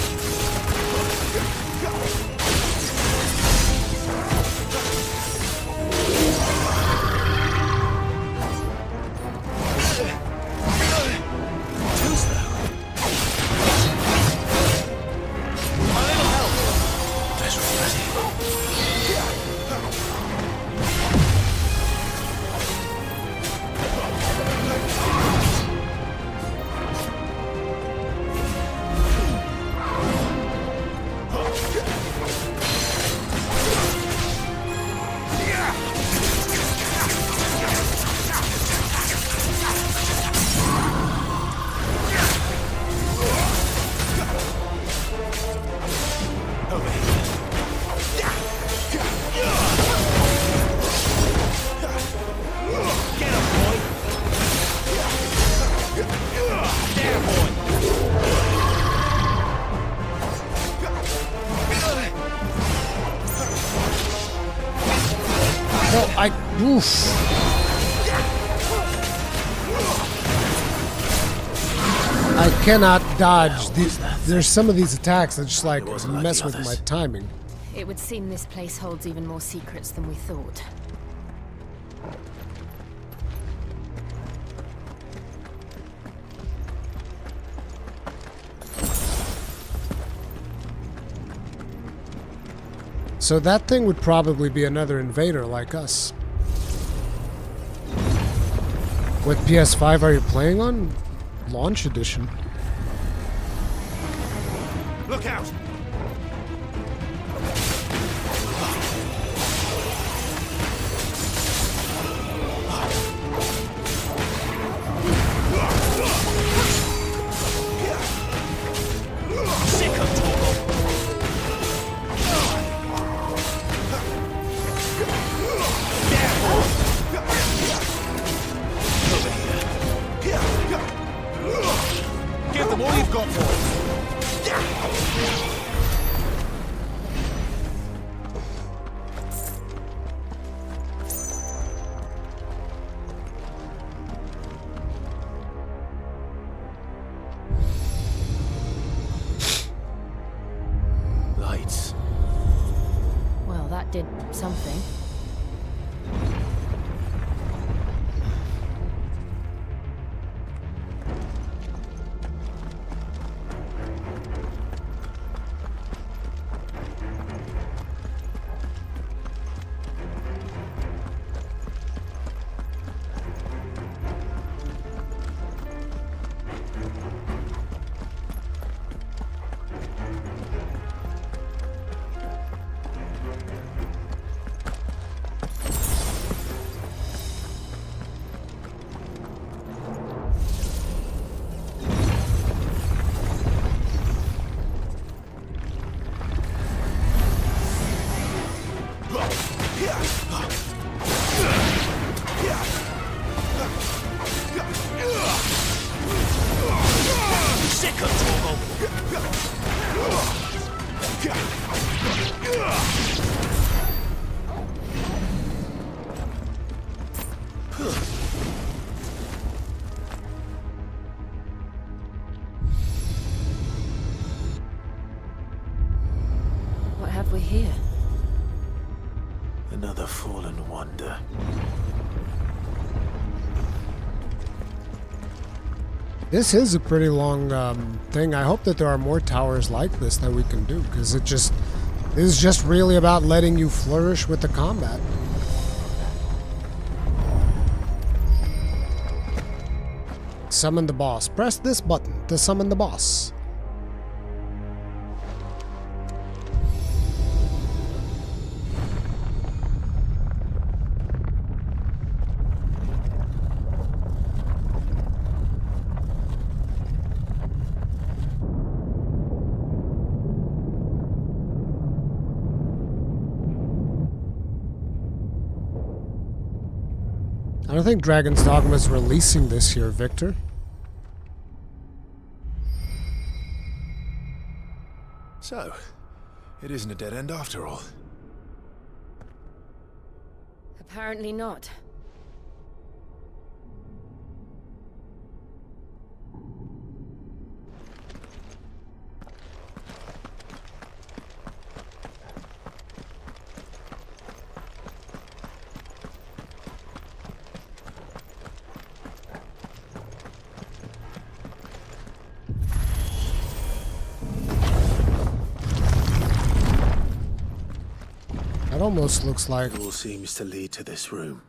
Oof. I cannot dodge. There's some of these attacks that just like mess with my timing. It would seem this place holds even more secrets than we thought. So that thing would probably be another invader like us. What PS5 are you playing on? Launch edition. Look out! Give them all you've got for it. Lights. Well, that did something. What have we here? Another fallen wonder. This is a pretty long thing. I hope that there are more towers like this that we can do, because it is just really about letting you flourish with the combat. Summon the boss. Press this button to summon the boss. I don't think Dragon's Dogma is releasing this year, Victor. So, it isn't a dead end after all. Apparently not. That almost looks like... It all seems to lead to this room.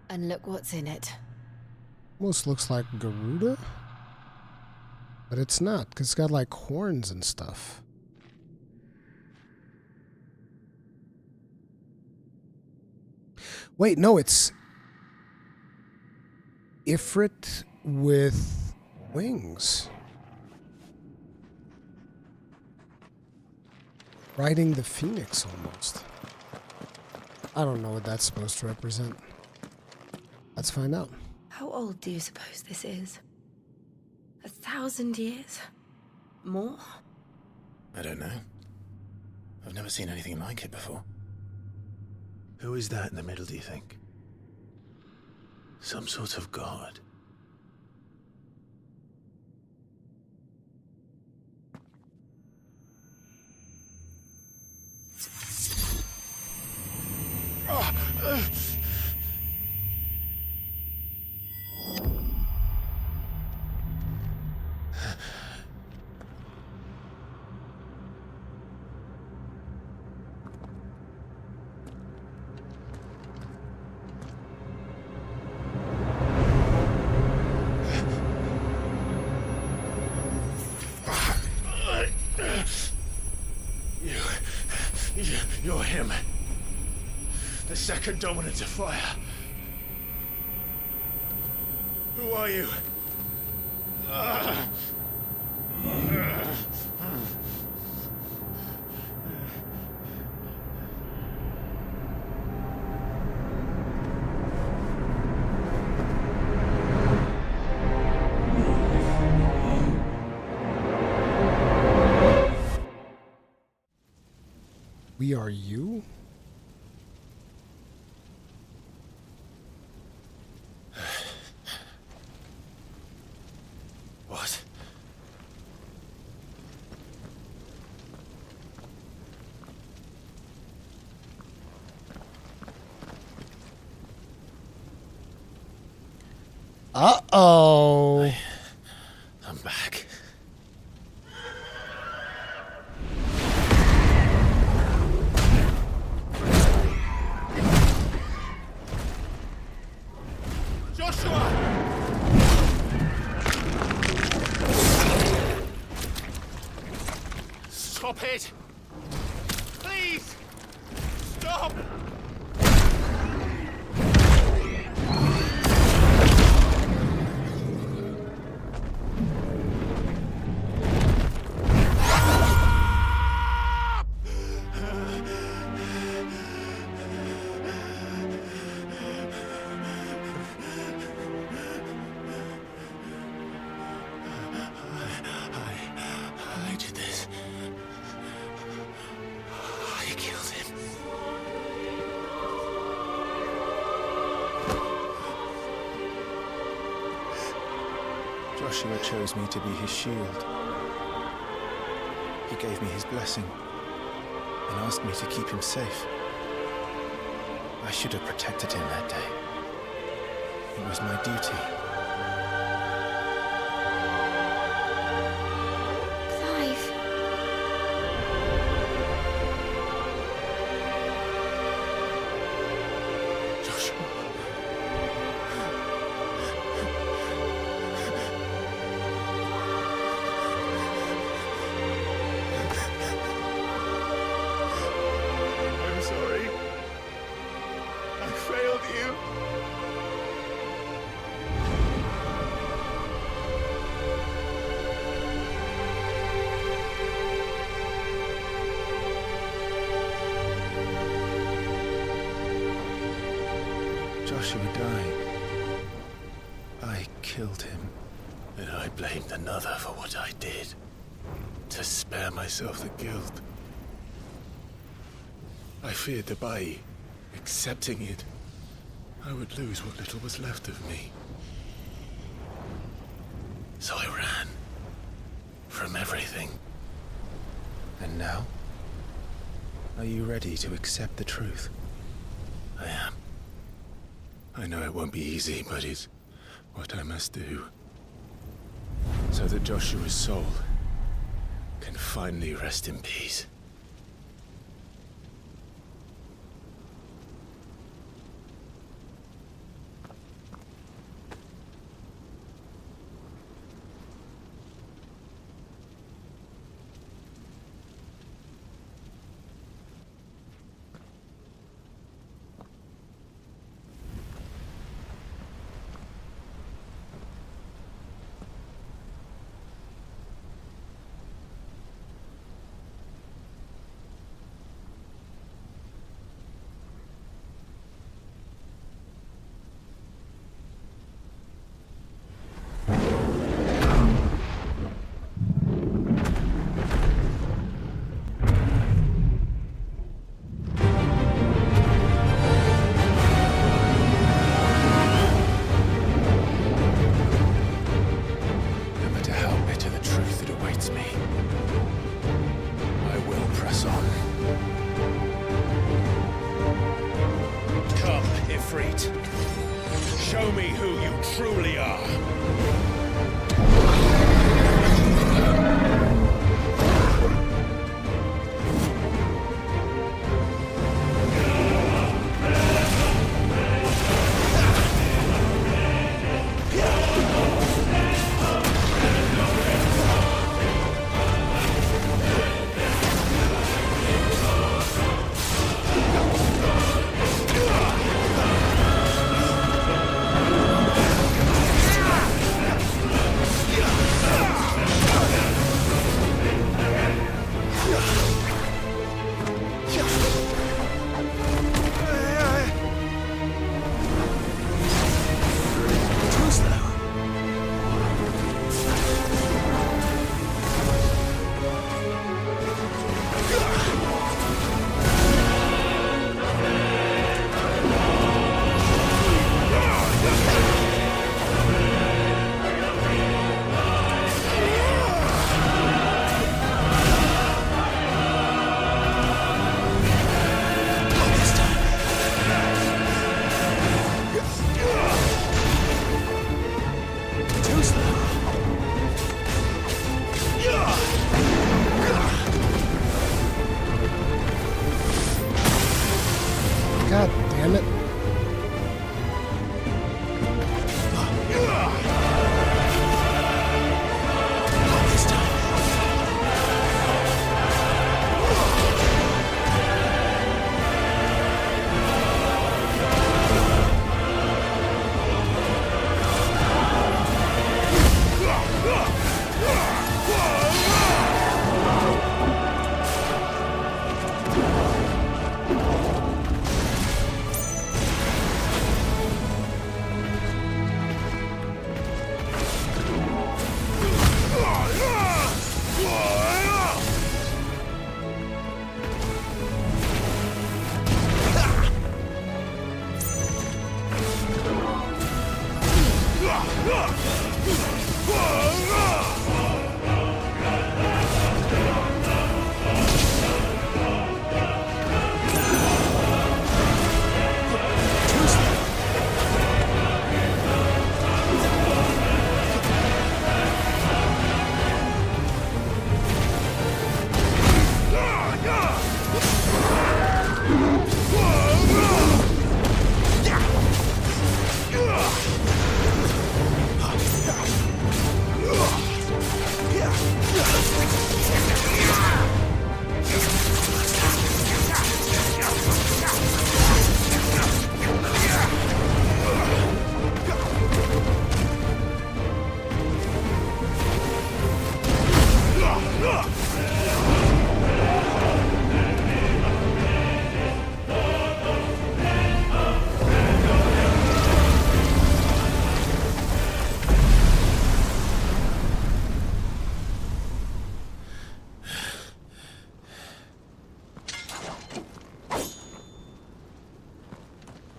And look what's in it. Almost looks like Garuda? But it's not, because it's got like horns and stuff. Wait, no, it's... Ifrit with wings. Riding the phoenix, almost. I don't know what that's supposed to represent. Let's find out. How old do you suppose this is? 1,000 years? More? I don't know. I've never seen anything like it before. Who is that in the middle, do you think? Some sort of god? You're him. The second dominant of fire. Who are you? We are you? What? Uh-oh. I'm back. Stop it! Please! Stop! I did this. I killed him. Joshua chose me to be his shield. He gave me his blessing and asked me to keep him safe. I should have protected him that day. It was my duty. Clive. Joshua. I'm sorry. I failed you. Joshua died. I killed him. And I blamed another for what I did. To spare myself the guilt. I feared that by accepting it, I would lose what little was left of me. So I ran. From everything. And now? Are you ready to accept the truth? I am. I know it won't be easy, but it's what I must do. So that Joshua's soul can finally rest in peace. Ifrit. Show me who you truly are. God damn it.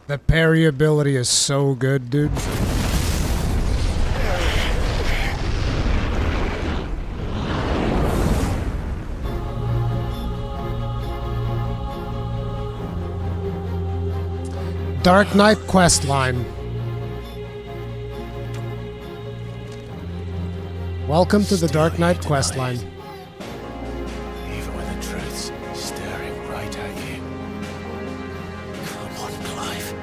The parry ability is so good, dude. Dark Knight quest line. Welcome to the Dark Knight quest line. Even when the truth's staring right at you. Come on, Clive.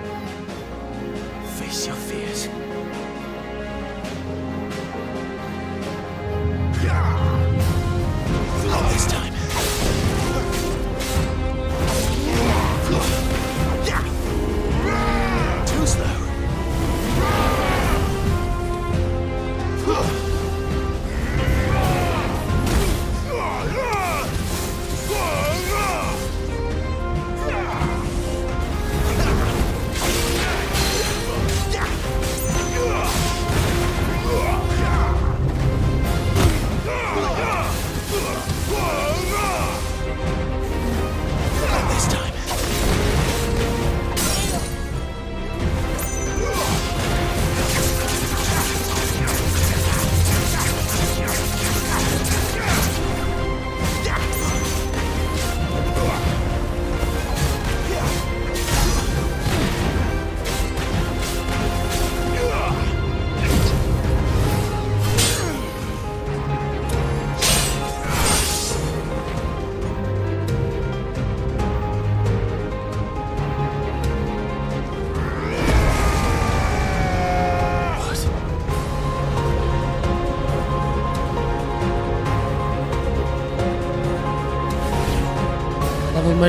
Face your fears. Not this time. Too slow.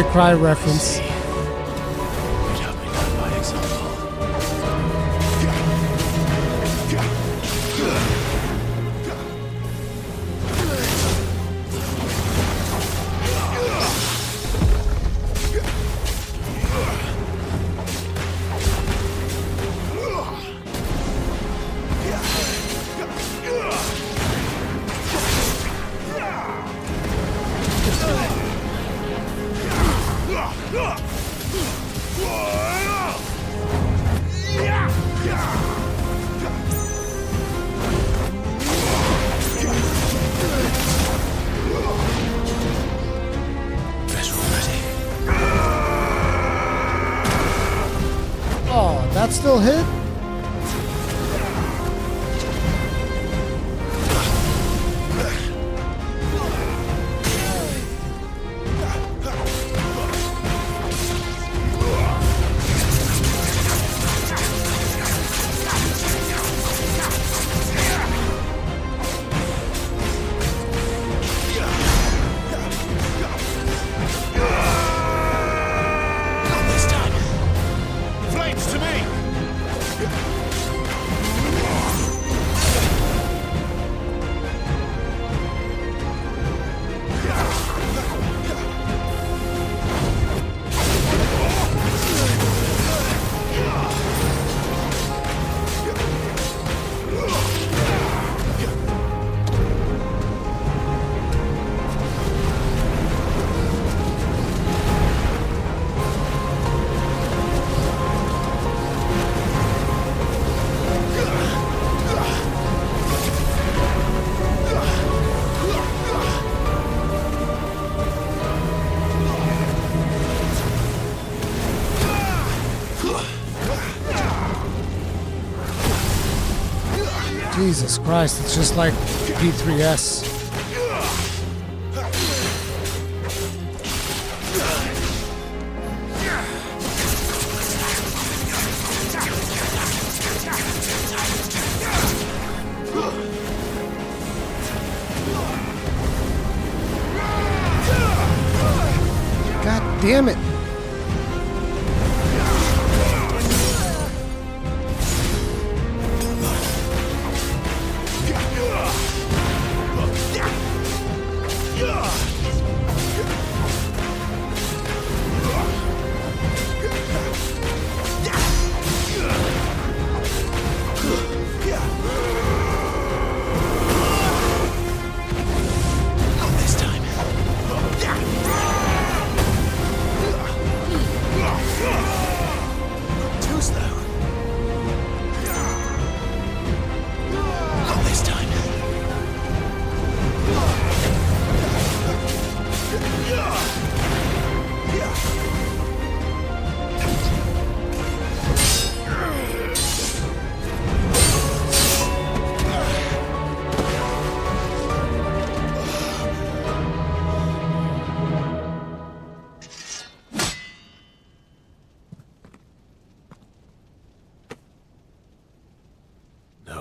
May Cry reference. That still hit? Jesus Christ, it's just like P3S. God damn it.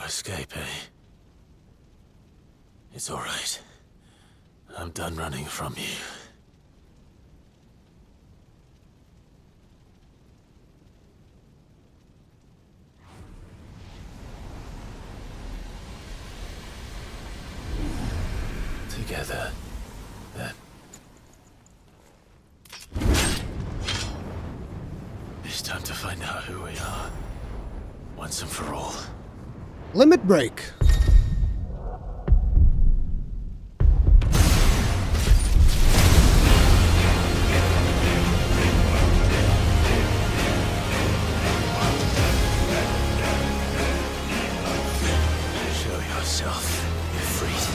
Escape, eh? It's all right. I'm done running from you. Together, then. It's time to find out who we are, once and for all. Limit break. Show yourself, Ifrit.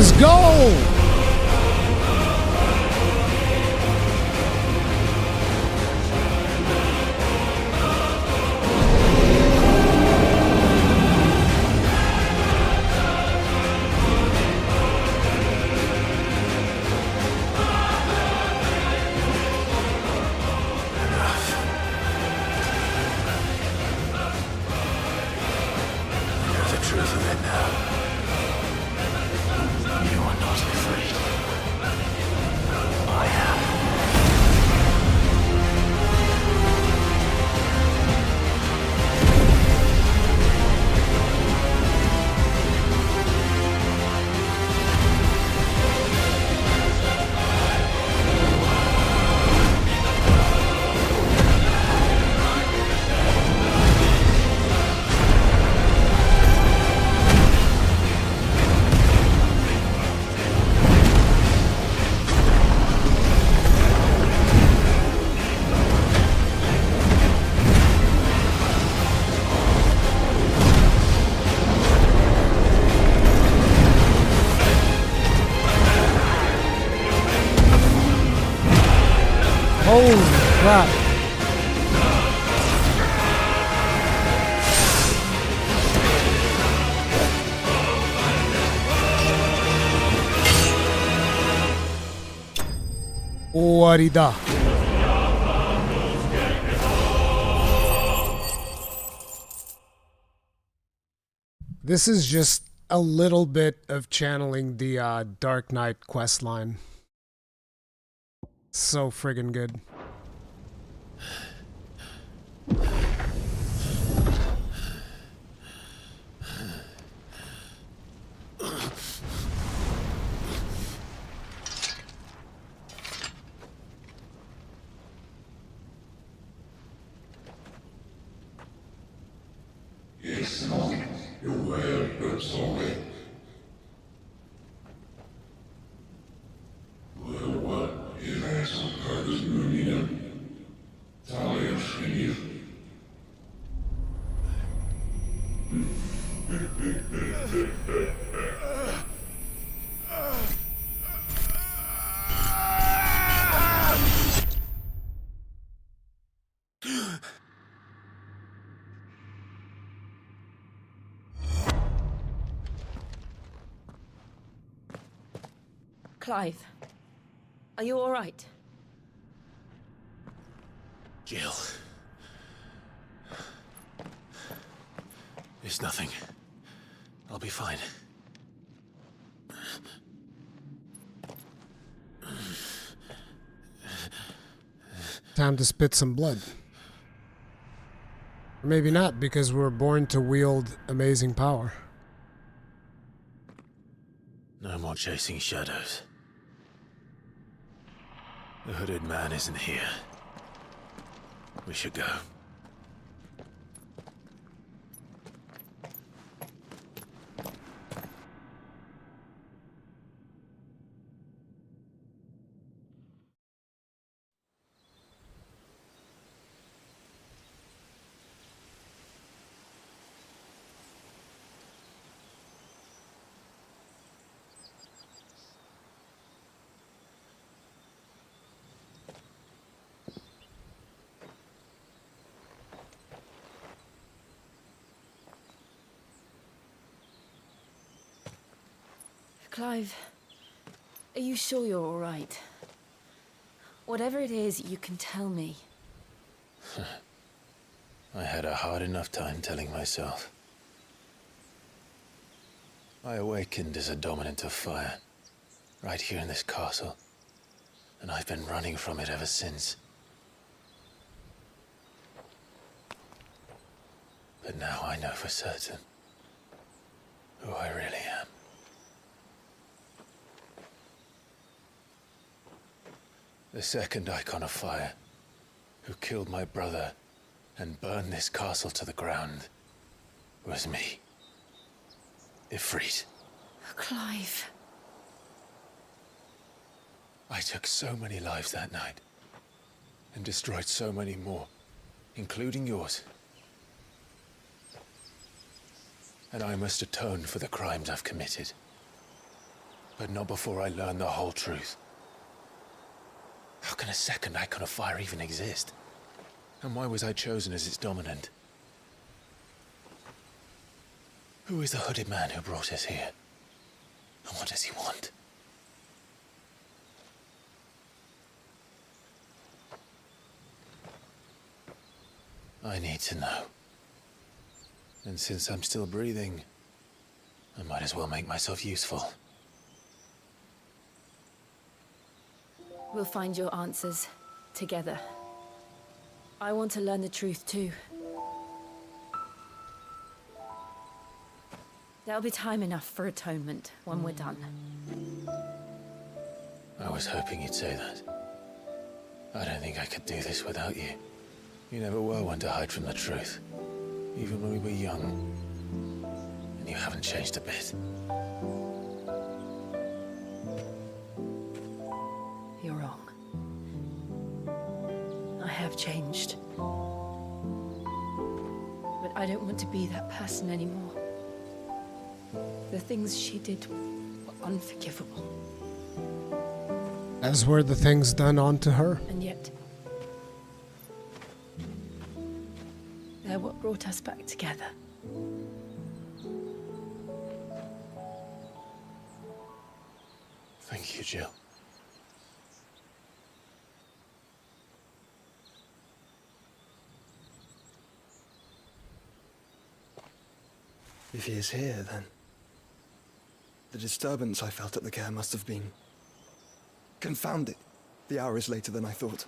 Let's go! Holy crap. Warida. This is just a little bit of channeling the Dark Knight questline. So friggin' good. Yes, no, you're well, but sorry. Well, what is that part of the Talia Shiniv? Clive, are you all right? Jill. It's nothing. I'll be fine. Time to spit some blood. Or maybe not, because we're born to wield amazing power. No more chasing shadows. The hooded man isn't here. We should go. Clive, are you sure you're all right? Whatever it is, you can tell me. I had a hard enough time telling myself. I awakened as a dominant of fire, right here in this castle, and I've been running from it ever since. But now I know for certain who I really am. The second Eikon of fire, who killed my brother and burned this castle to the ground, was me. Ifrit. Clive. I took so many lives that night, and destroyed so many more, including yours. And I must atone for the crimes I've committed. But not before I learn the whole truth. How can a second icon of fire even exist? And why was I chosen as its dominant? Who is the hooded man who brought us here? And what does he want? I need to know. And since I'm still breathing, I might as well make myself useful. We'll find your answers together. I want to learn the truth too. There'll be time enough for atonement when we're done. I was hoping you'd say that. I don't think I could do this without you. You never were one to hide from the truth, even when we were young. And you haven't changed a bit. You're wrong. I have changed. But I don't want to be that person anymore. The things she did were unforgivable. As were the things done onto her. And yet, they're what brought us back together. Thank you, Jill. If he is here, then the disturbance I felt at the care must have been confounded. The hour is later than I thought.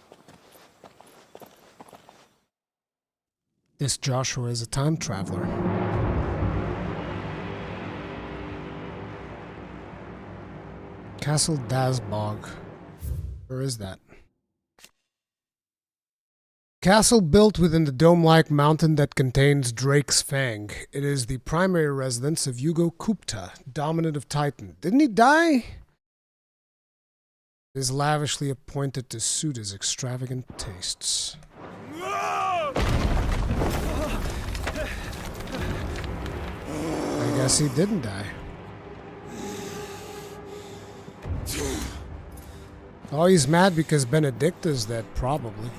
This Joshua is a time traveler. Castle Dazbog. Where is that? Castle built within the dome-like mountain that contains Drake's Fang. It is the primary residence of Hugo Kupta, dominant of Titan. Didn't he die? It is lavishly appointed to suit his extravagant tastes. I guess he didn't die. Oh, he's mad because Benedikta's dead, probably.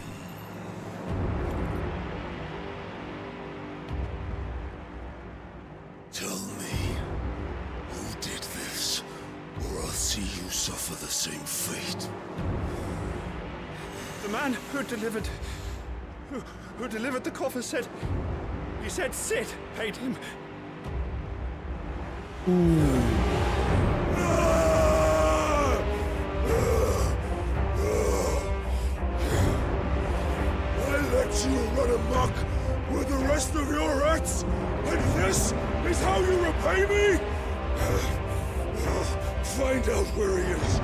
Tell me, who did this, or I'll see you suffer the same fate. The man who delivered the coffer said, he said Cid paid him. I let you run amok with the rest of your rats, and this is how you repay me? Find out where he is.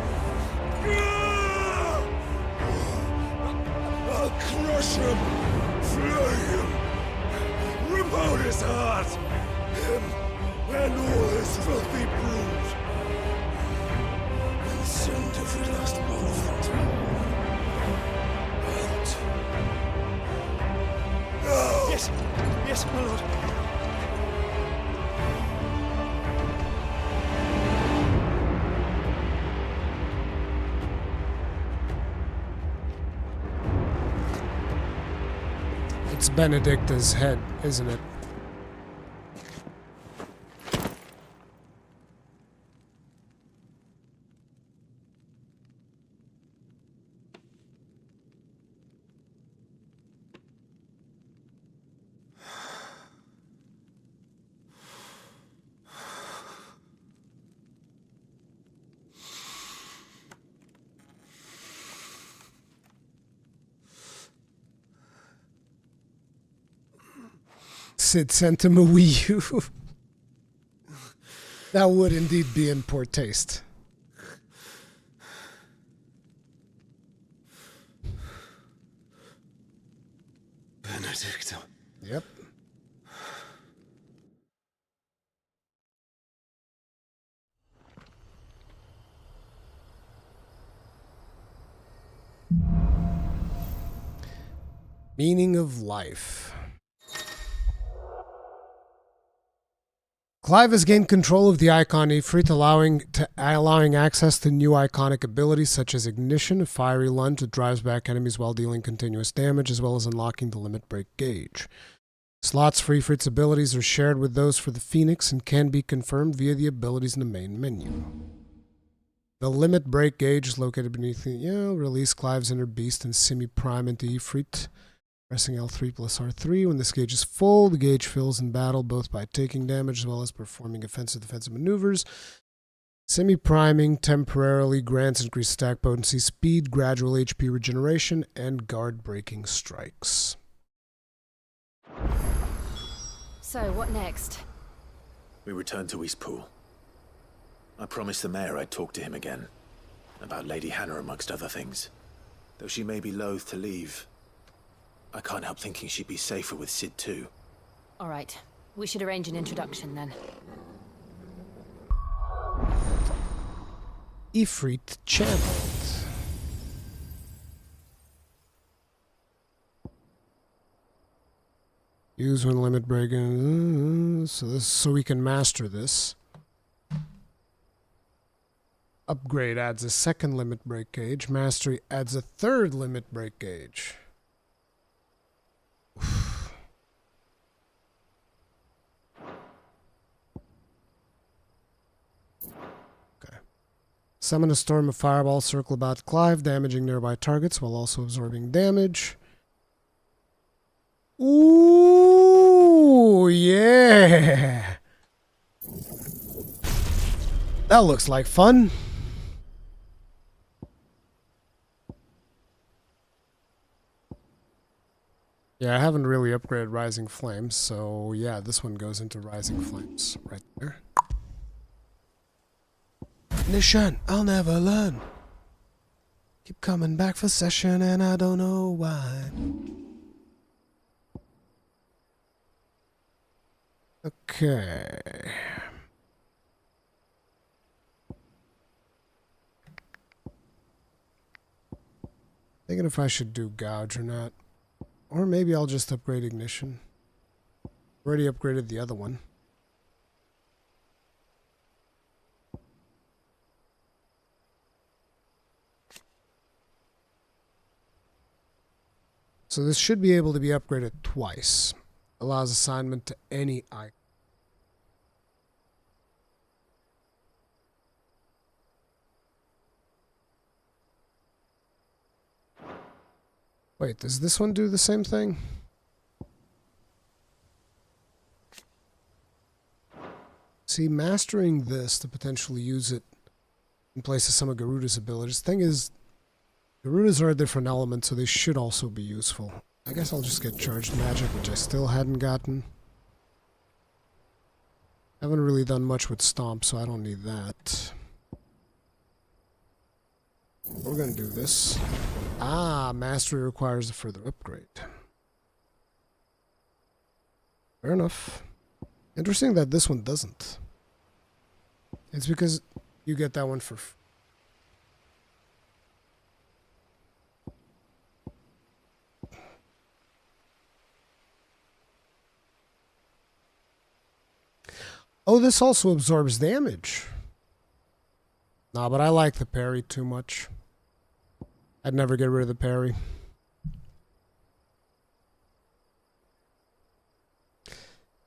I'll crush him, flay him, rip out his heart, him and all his filthy brood, and send every last one of them to out. Yes, yes, my lord. It's Benedikta's head, isn't it? Cid sent him a Wii U. That would indeed be in poor taste. Benedikta. Yep. Meaning of life. Clive has gained control of the Eikon Ifrit, allowing access to new iconic abilities such as Ignition, a fiery lunge that drives back enemies while dealing continuous damage, as well as unlocking the limit break gauge. Slots for Ifrit's abilities are shared with those for the Phoenix and can be confirmed via the abilities in the main menu. The limit break gauge is located beneath the release Clive's inner beast and semi-prime into Ifrit. Pressing L3 plus R3. When this gauge is full, the gauge fills in battle both by taking damage as well as performing offensive-defensive maneuvers. Semi-priming temporarily grants increased attack potency, speed, gradual HP regeneration, and guard-breaking strikes. So, what next? We return to Eastpool. I promised the mayor I'd talk to him again. About Lady Hannah, amongst other things. Though she may be loath to leave, I can't help thinking she'd be safer with Cid too. All right. We should arrange an introduction then. Ifrit channeled. Use when limit breaking. So we can master this. Upgrade adds a second limit break gauge. Mastery adds a third limit break gauge. Okay. Summon a storm of fireball, circle about Clive, damaging nearby targets while also absorbing damage. Ooh, yeah. That looks like fun. Yeah, I haven't really upgraded Rising Flames, so yeah, this one goes into Rising Flames right there. Nishan, I'll never learn. Keep coming back for session and I don't know why. Okay. Thinking if I should do Gouge or not. Or maybe I'll just upgrade Ignition. Already upgraded the other one. So this should be able to be upgraded twice. Allows assignment to any icon. Wait, does this one do the same thing? See, mastering this to potentially use it in place of some of Garuda's abilities. The thing is, Garuda's are a different element, so they should also be useful. I guess I'll just get Charged Magic, which I still hadn't gotten. Haven't really done much with Stomp, so I don't need that. We're gonna do this. Ah, Mastery requires a further upgrade. Fair enough. Interesting that this one doesn't. It's because you get that one for... Oh, this also absorbs damage. Nah, but I like the parry too much. I'd never get rid of the parry.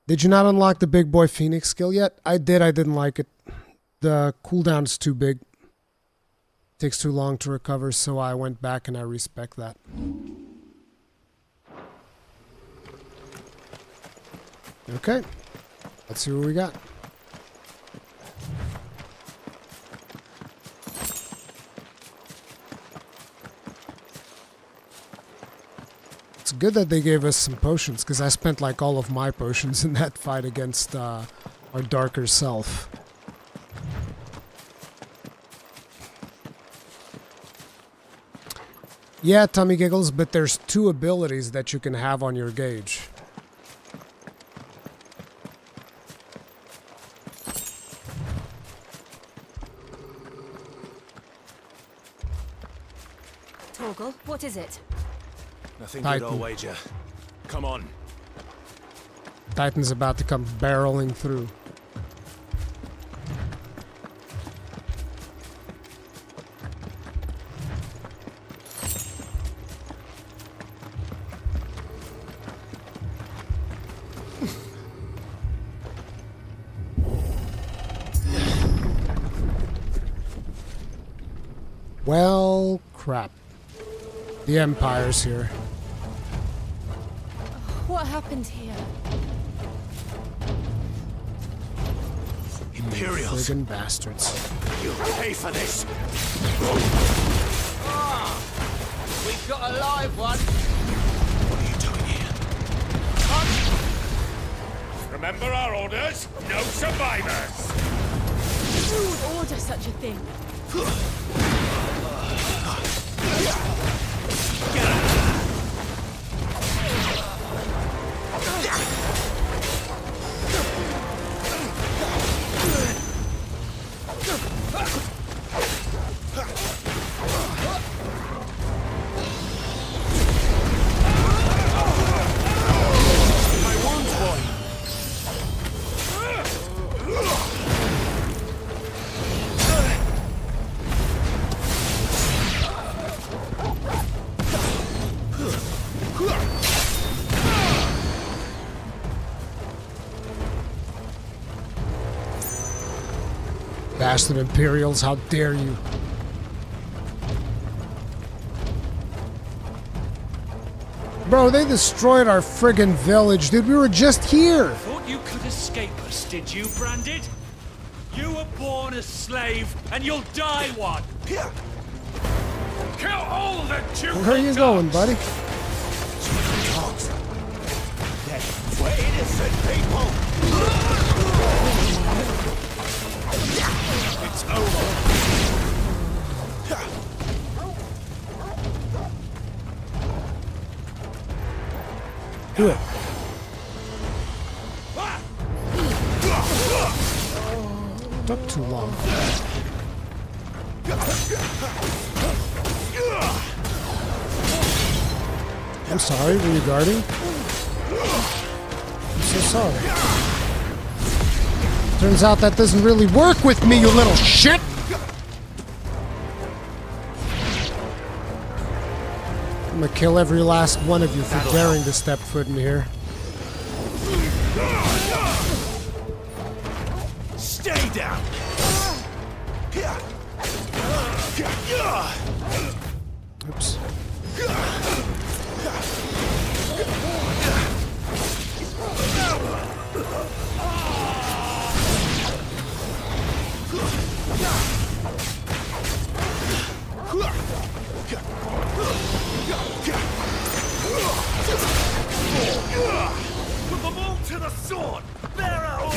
Did you not unlock the Big Boy Phoenix skill yet? I did, I didn't like it. The cooldown is too big. Takes too long to recover, so I went back and I respec that. Okay. Let's see what we got. It's good that they gave us some potions, because I spent like all of my potions in that fight against our darker self. Yeah, Tummy Giggles, but there's 2 abilities that you can have on your gauge. Torgal, what is it? Nothing Titan. good, I'll wager. Come on. Titan's about to come barreling through. Well, crap. The Empire's here. What happened here? Imperials. Friggin' bastards. You'll pay for this. We've got a live one. What are you doing here? Remember our orders? No survivors! Who would order such a thing? Bastard Imperials, how dare you? Bro, they destroyed our friggin' village, dude. We were just here. Thought you could escape us, did you, Branded? You were born a slave, and you'll die one. Kill all the Duke. Where are you going, buddy? For innocent people. It's over. Do it. Took too long. I'm sorry, were you guarding? I'm so sorry. Turns out that doesn't really work with me, you little shit! I'm gonna kill every last one of you for daring to step foot in here. Stay down. Oops. Put them all to the sword. Bearer or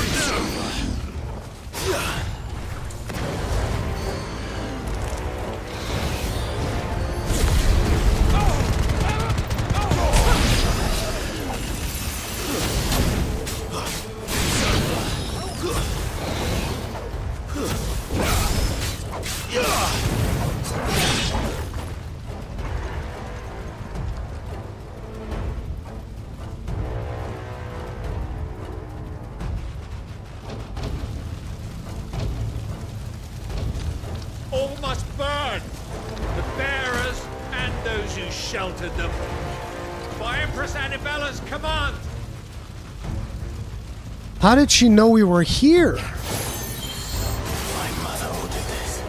All must burn. The bearers and those who sheltered them. By Empress Annabella's command. How did she know we were here? My mother ordered this.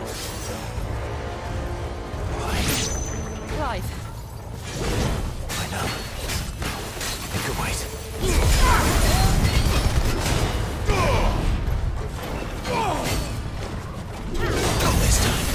Clive. I know. It could wait. Not this time.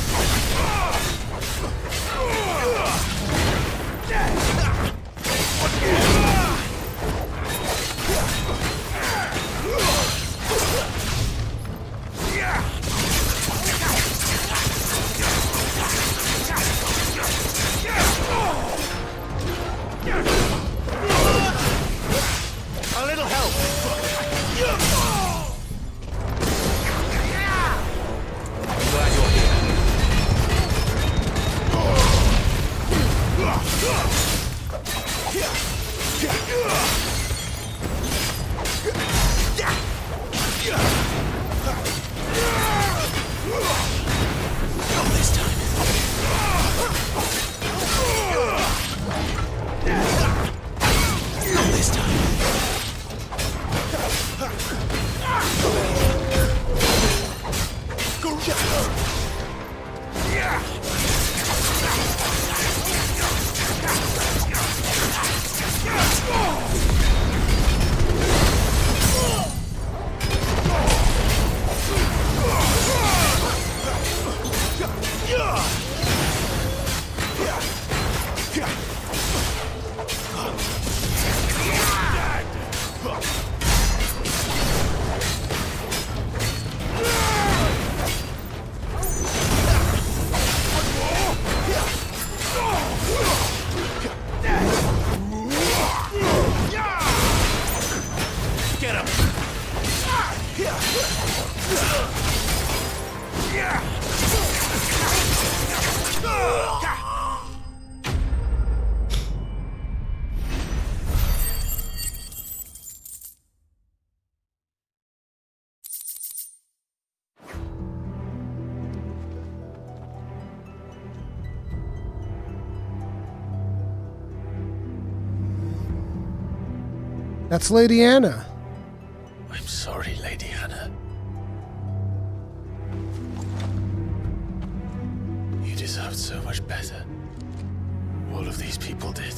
That's Lady Anna. I'm sorry, Lady Anna. You deserved so much better. All of these people did.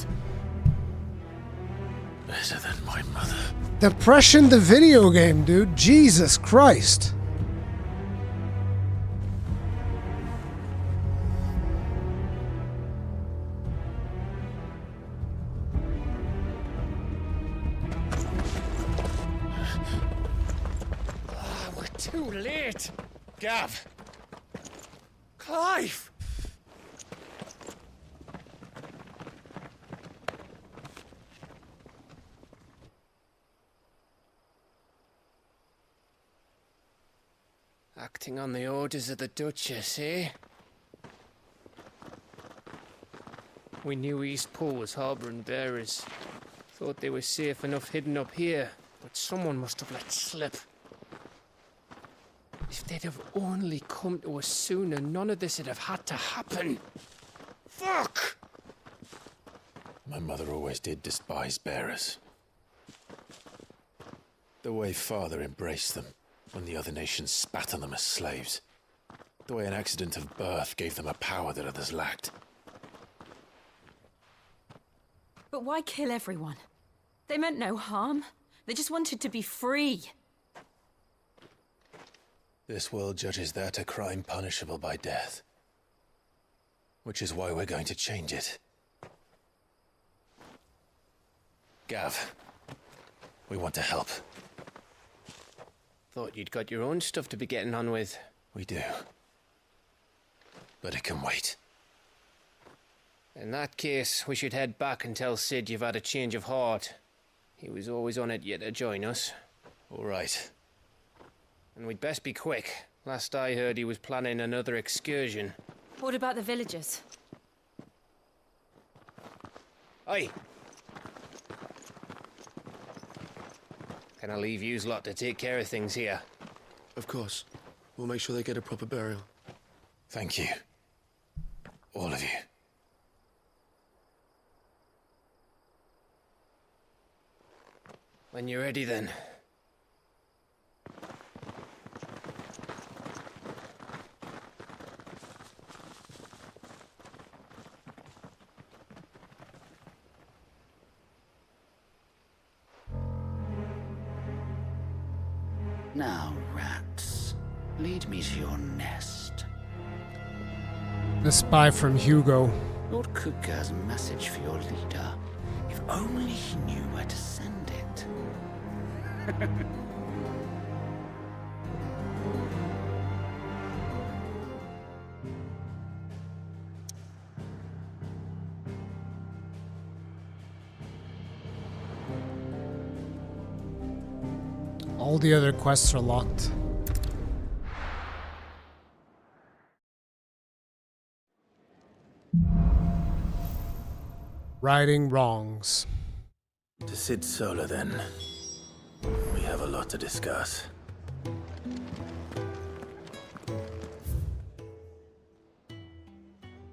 Better than my mother. Depression the video game, dude. Jesus Christ. We're too late. Gav. Clive. Acting on the orders of the Duchess, eh? We knew Eastpool was harbouring bearers. Thought they were safe enough hidden up here, but someone must have let slip. If they'd have only come to us sooner, none of this would have had to happen. Fuck! My mother always did despise bearers. The way Father embraced them when the other nations spat on them as slaves. The way an accident of birth gave them a power that others lacked. But why kill everyone? They meant no harm. They just wanted to be free. This world judges that a crime punishable by death. Which is why we're going to change it. Gav, we want to help. Thought you'd got your own stuff to be getting on with. We do. But it can wait. In that case, we should head back and tell Cid you've had a change of heart. He was always on it yet to join us. All right. And we'd best be quick. Last I heard, he was planning another excursion. What about the villagers? Aye. Can I leave yous lot to take care of things here? Of course. We'll make sure they get a proper burial. Thank you. All of you. When you're ready, then. Now, rats, lead me to your nest. The spy from Hugo. Lord Kuka has a message for your leader. If only he knew where to send it. All the other quests are locked. Righting wrongs. To Cid Solar, then. We have a lot to discuss.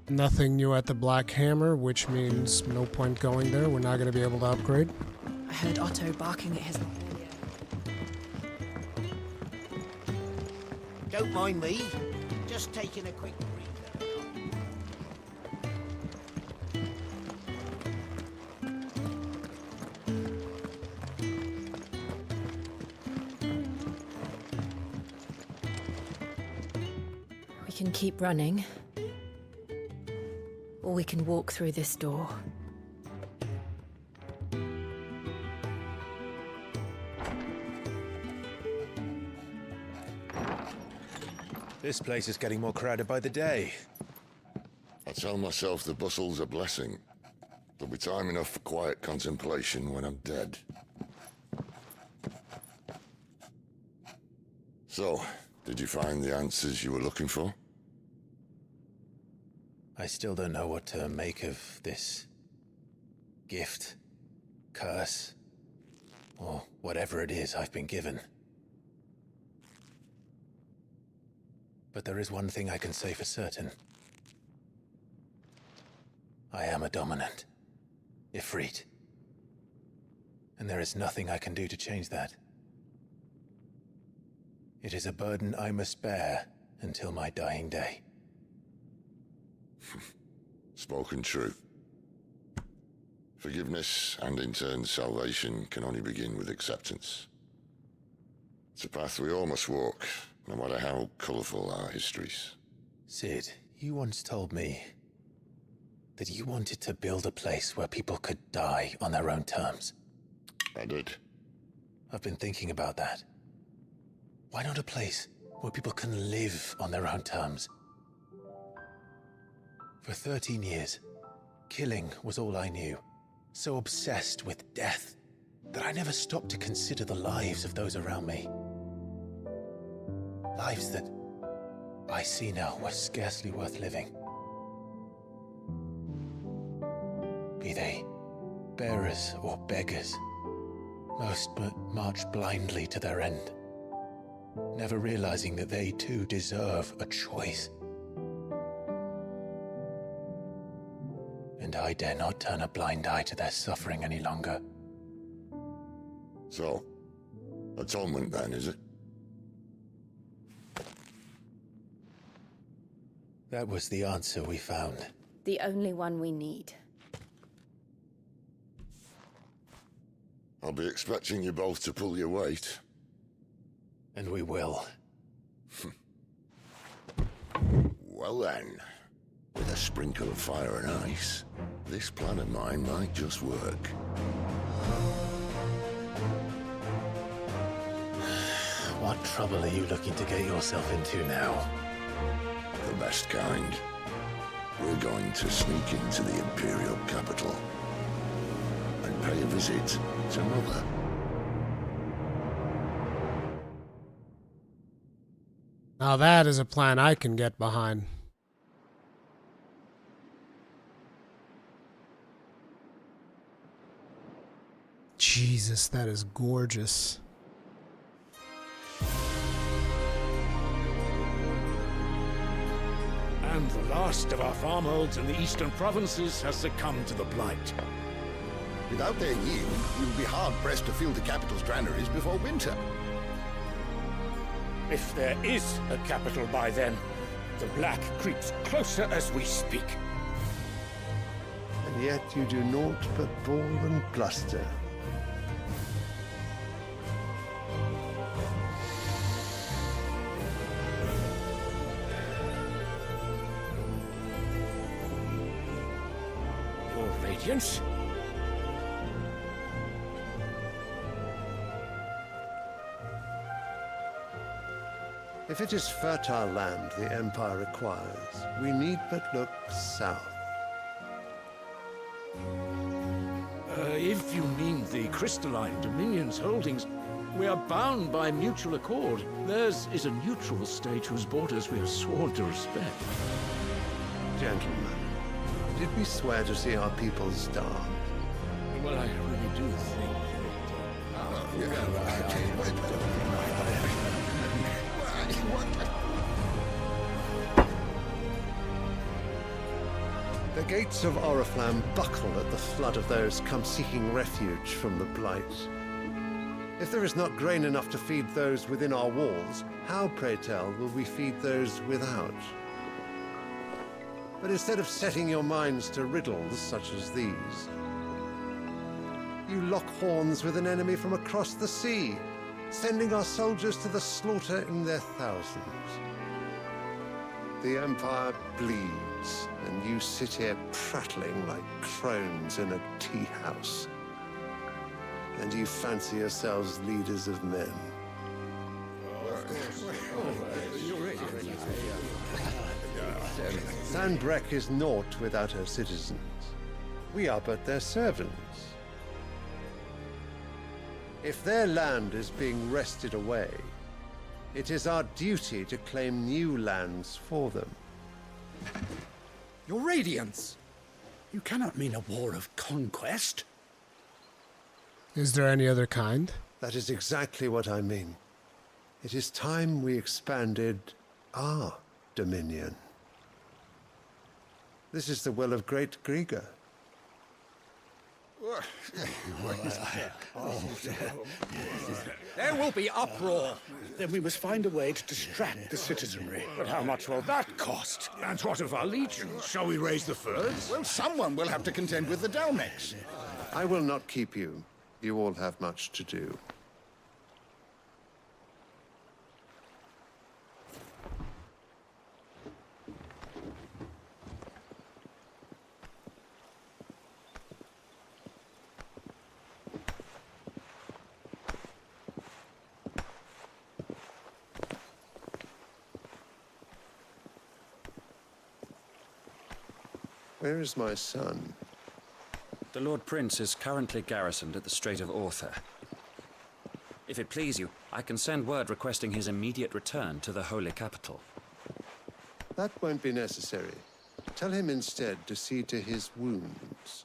Nothing new at the Black Hammer, which means no point going there. We're not going to be able to upgrade. I heard Otto barking at his... Don't mind me. Just taking a quick breather. We can keep running. Or we can walk through this door. This place is getting more crowded by the day. I tell myself the bustle's a blessing. There'll be time enough for quiet contemplation when I'm dead. So, did you find the answers you were looking for? I still don't know what to make of this gift, curse, or whatever it is I've been given. But there is one thing I can say for certain. I am a dominant. Ifrit. and there is nothing I can do to change that. It is a burden I must bear until my dying day. Spoken true. Forgiveness, and in turn salvation, can only begin with acceptance. It's a path we all must walk, no matter how colourful our histories. Cid, you once told me that you wanted to build a place where people could die on their own terms. I did. I've been thinking about that. Why not a place where people can live on their own terms? For 13 years, killing was all I knew. So obsessed with death that I never stopped to consider the lives of those around me. Lives that I see now were scarcely worth living. Be they bearers or beggars, most but march blindly to their end, never realizing that they too deserve a choice. And I dare not turn a blind eye to their suffering any longer. So, atonement then, is it? That was the answer we found. The only one we need. I'll be expecting you both to pull your weight. And we will. Well then, with a sprinkle of fire and ice, this plan of mine might just work. What trouble are you looking to get yourself into now? The best kind. We're going to sneak into the Imperial capital and pay a visit to Mother. Now that is a plan I can get behind. Jesus, that is gorgeous. And the last of our farmholds in the eastern provinces has succumbed to the blight. Without their yield, we will be hard-pressed to fill the capital's granaries before winter. If there is a capital by then, the black creeps closer as we speak. And yet you do naught but bawl and bluster. Your Radiance? If it is fertile land the Empire requires, we need but look south. If you mean the crystalline Dominion's holdings, we are bound by mutual accord. Theirs is a neutral state whose borders we have sworn to respect. Gentlemen, did we swear to see our people starve? Well, I really do think The gates of Oriflamme buckle at the flood of those come seeking refuge from the blight. If there is not grain enough to feed those within our walls, how, pray tell, will we feed those without? But instead of setting your minds to riddles such as these, you lock horns with an enemy from across the sea, sending our soldiers to the slaughter in their thousands. The Empire bleeds, and you sit here prattling like crones in a tea house. And you fancy yourselves leaders of men. Sanbreque is naught without her citizens. We are but their servants. If their land is being wrested away, it is our duty to claim new lands for them. Your Radiance! You cannot mean a war of conquest. Is there any other kind? That is exactly what I mean. It is time we expanded our dominion. This is the will of great Grieger. There will be uproar. Then we must find a way to distract the citizenry. But how much will that cost? And what of our legions? Shall we raise the furs? Well, someone will have to contend with the Dalmex. I will not keep you. You all have much to do. Where is my son? The Lord Prince is currently garrisoned at the Strait of Arthur. If it please you, I can send word requesting his immediate return to the Holy Capital. That won't be necessary. Tell him instead to see to his wounds.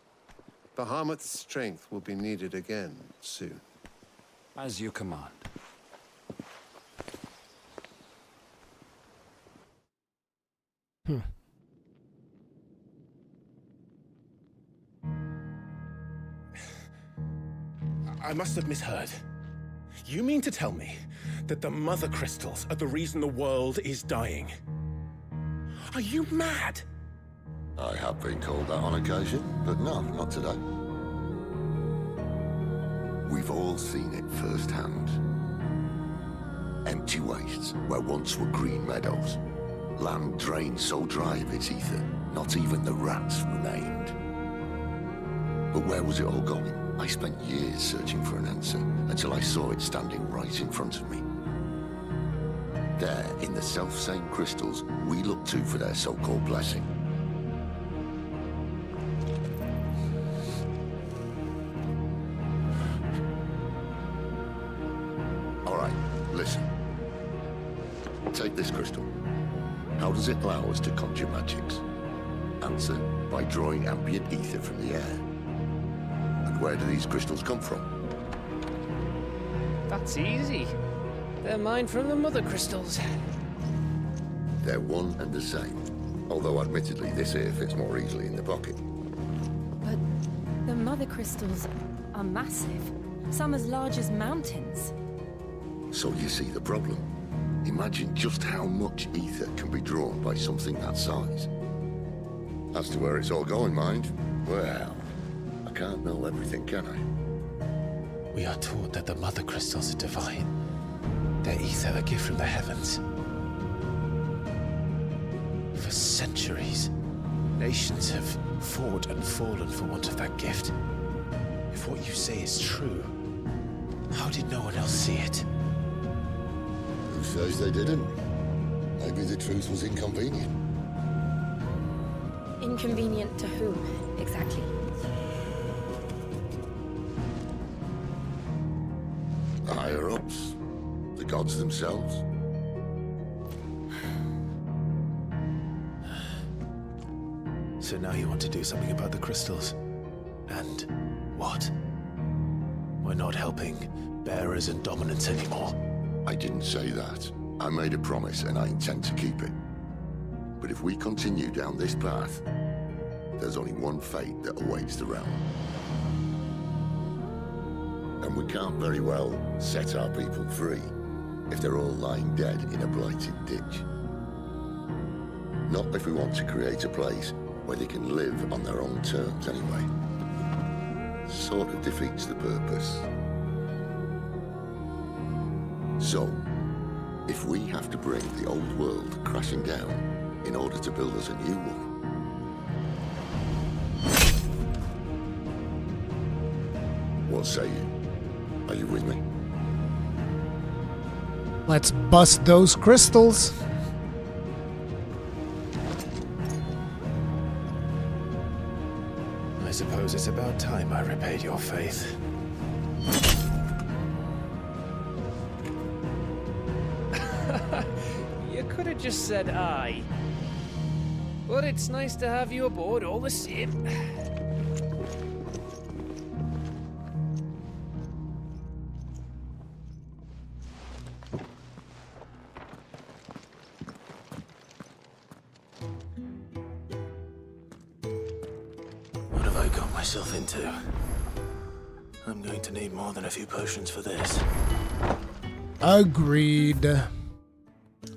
Bahamut's strength will be needed again soon. As you command. I must have misheard. You mean to tell me that the mother crystals are the reason the world is dying? Are you mad? I have been called that on occasion, but no, not today. We've all seen it firsthand. Empty wastes where once were green meadows. Land drained so dry of its ether, not even the rats remained. But where was it all going? I spent years searching for an answer, until I saw it standing right in front of me. There, in the self-same crystals we look to for their so-called blessing. All right, listen. Take this crystal. How does it allow us to conjure magics? Answer, by drawing ambient ether from the air. And where do these crystals come from? That's easy. They're mine from the mother crystals. They're one and the same. Although admittedly this here fits more easily in the pocket. But the mother crystals are massive. Some as large as mountains. So you see the problem. Imagine just how much ether can be drawn by something that size. As to where it's all going, mind, well, I can't know everything, can I? We are taught that the mother crystals are divine. Their ether a gift from the heavens. For centuries, nations have fought and fallen for want of that gift. If what you say is true, how did no one else see it? Who says they didn't? Maybe the truth was inconvenient. Inconvenient to whom, exactly? The higher-ups. The gods themselves. So now you want to do something about the crystals? And what? We're not helping bearers and dominants anymore. I didn't say that. I made a promise and I intend to keep it. But if we continue down this path, there's only one fate that awaits the realm. And we can't very well set our people free if they're all lying dead in a blighted ditch. Not if we want to create a place where they can live on their own terms anyway. Sort of defeats the purpose. So, if we have to bring the old world crashing down in order to build us a new one, what say you? Are you with me? Let's bust those crystals. I suppose it's about time I repaid your faith. You could have just said aye. But it's nice to have you aboard all the same. What have I got myself into? Going to need more than a few potions for this. Agreed.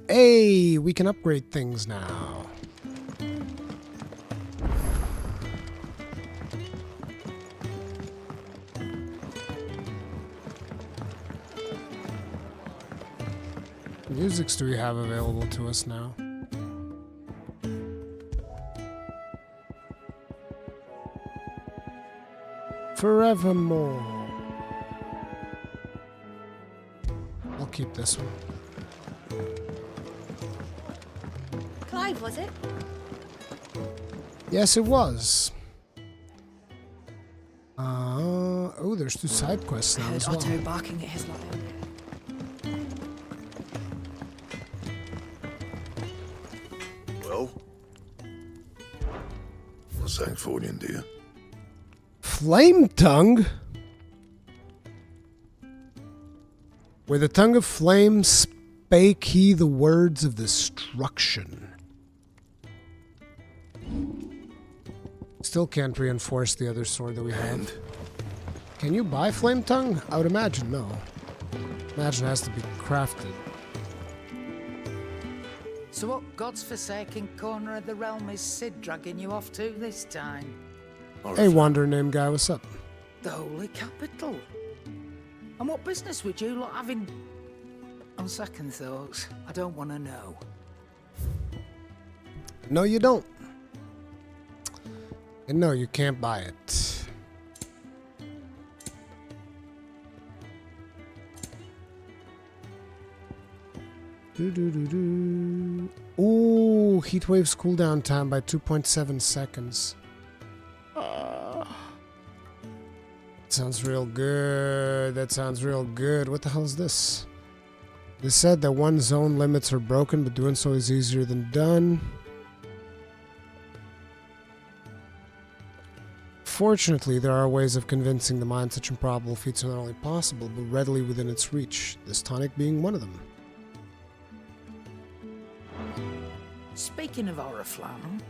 Hey, we can upgrade things now. What musics do we have available to us now? Forevermore. I'll keep this one. Clive, was it? Yes, it was. Oh, there's 2 side quests now as well. Otto barking at his lion. Well, what's that for you, dear? Flame tongue? With the tongue of flame spake he the words of destruction. Still can't reinforce the other sword that we have. Can you buy flame tongue? I would imagine no. Imagine it has to be crafted. So what God's forsaken corner of the realm is Cid dragging you off to this time? Hey, wander name guy, what's up? The Holy Capital. And what business would you lot having? On second thoughts, I don't want to know. No, you don't. And no, you can't buy it. Ooh, heat waves cooldown time by 2.7 seconds. Sounds real good. That sounds real good. What the hell is this? They said that one zone limits are broken, but doing so is easier than done. Fortunately, there are ways of convincing the mind such improbable feats are not only possible, but readily within its reach, this tonic being one of them. Speaking of Oriflamme,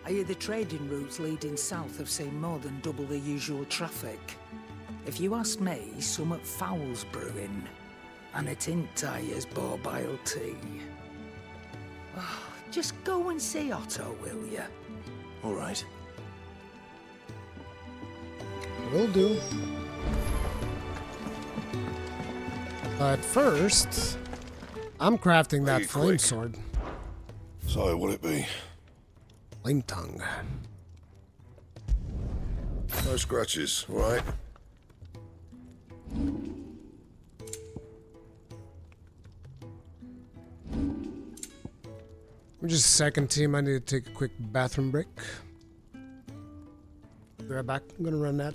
I hear the trading routes leading south have seen more than double the usual traffic. If you ask me, somewhat foul's brewing, and it ain't tires borbile tea. Oh, just go and see Otto, will ya? All right. Will do. But first, I'm crafting that flame sword. So, what'll it be? Flame tongue. No scratches, right? We're just second team. I need to take a quick bathroom break. Be right back. I'm gonna run that.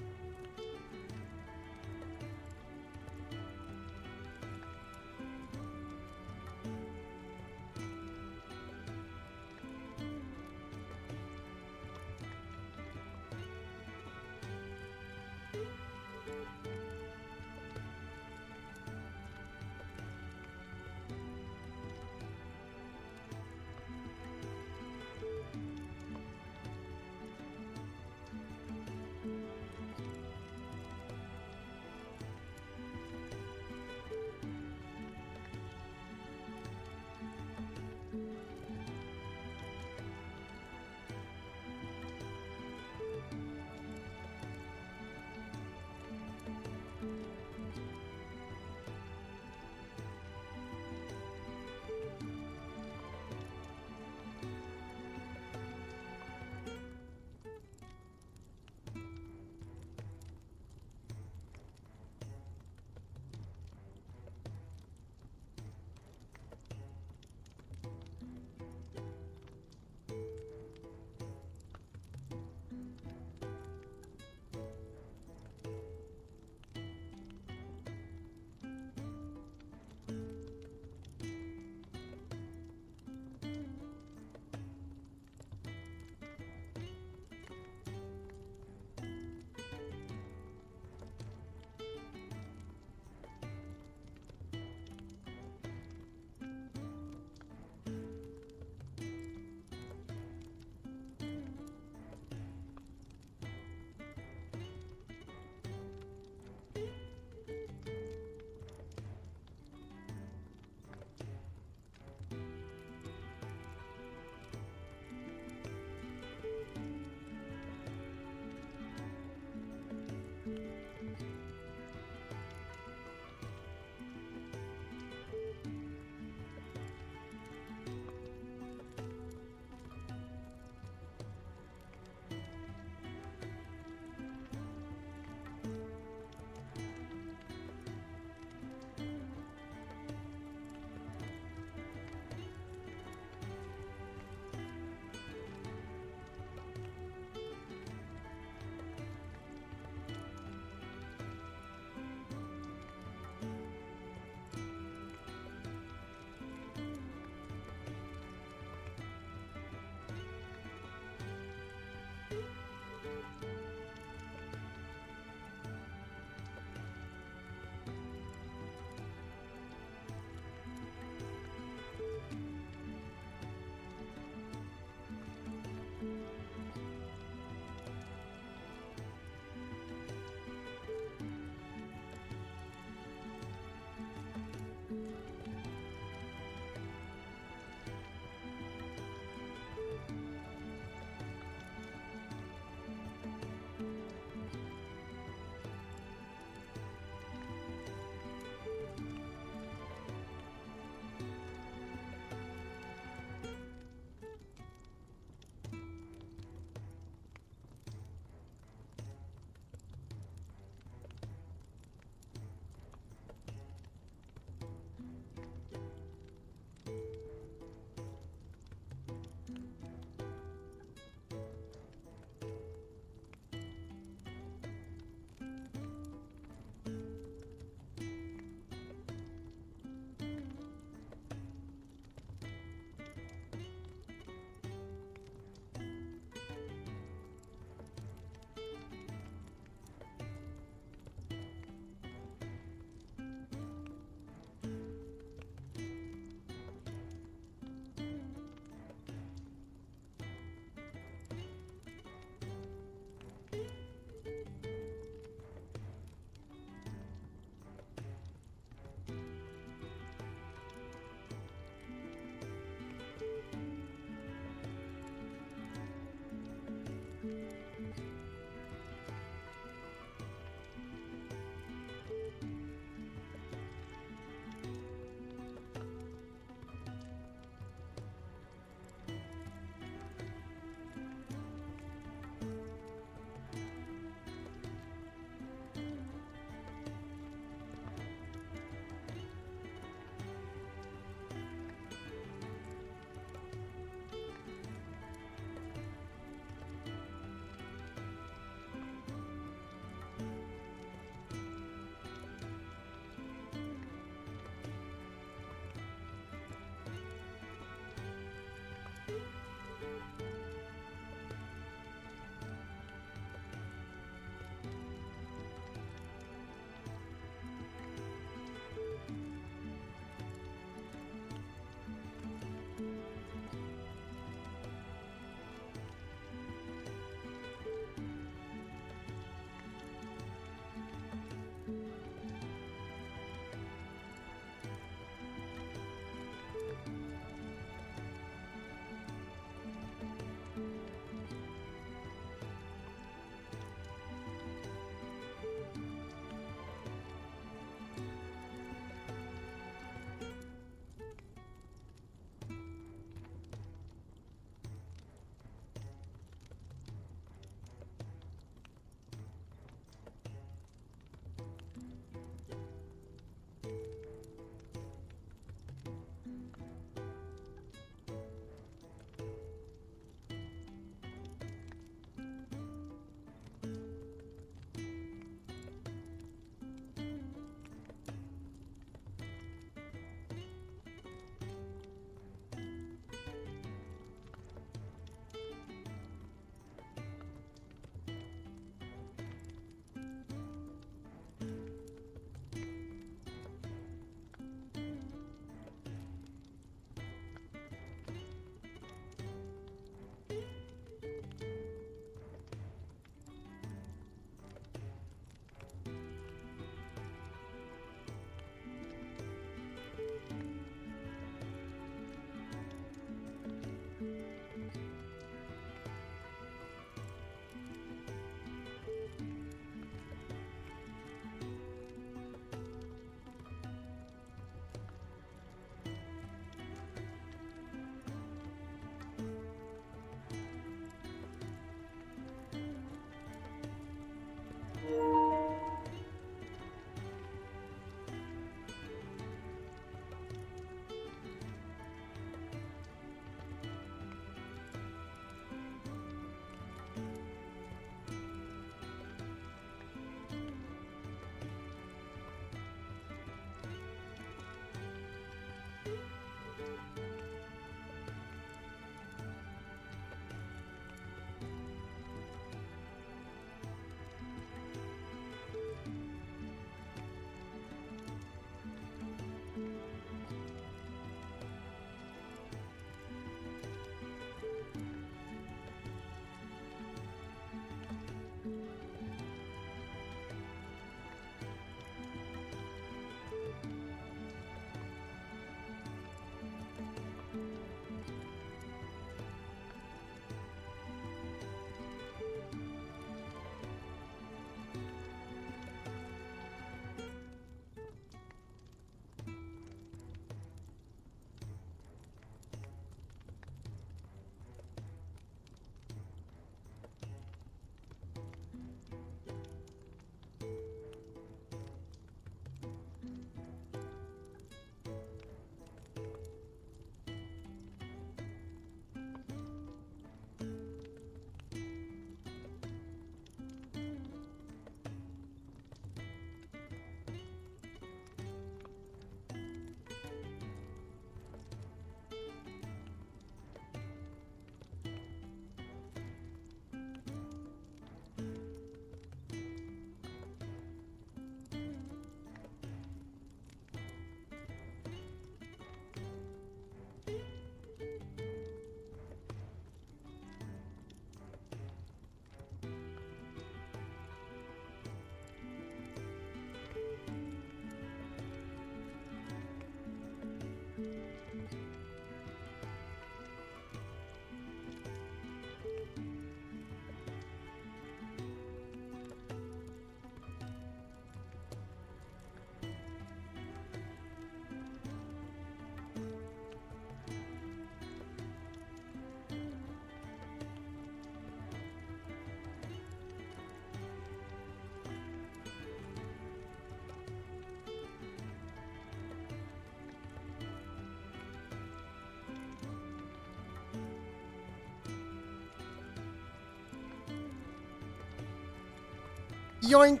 Yoink!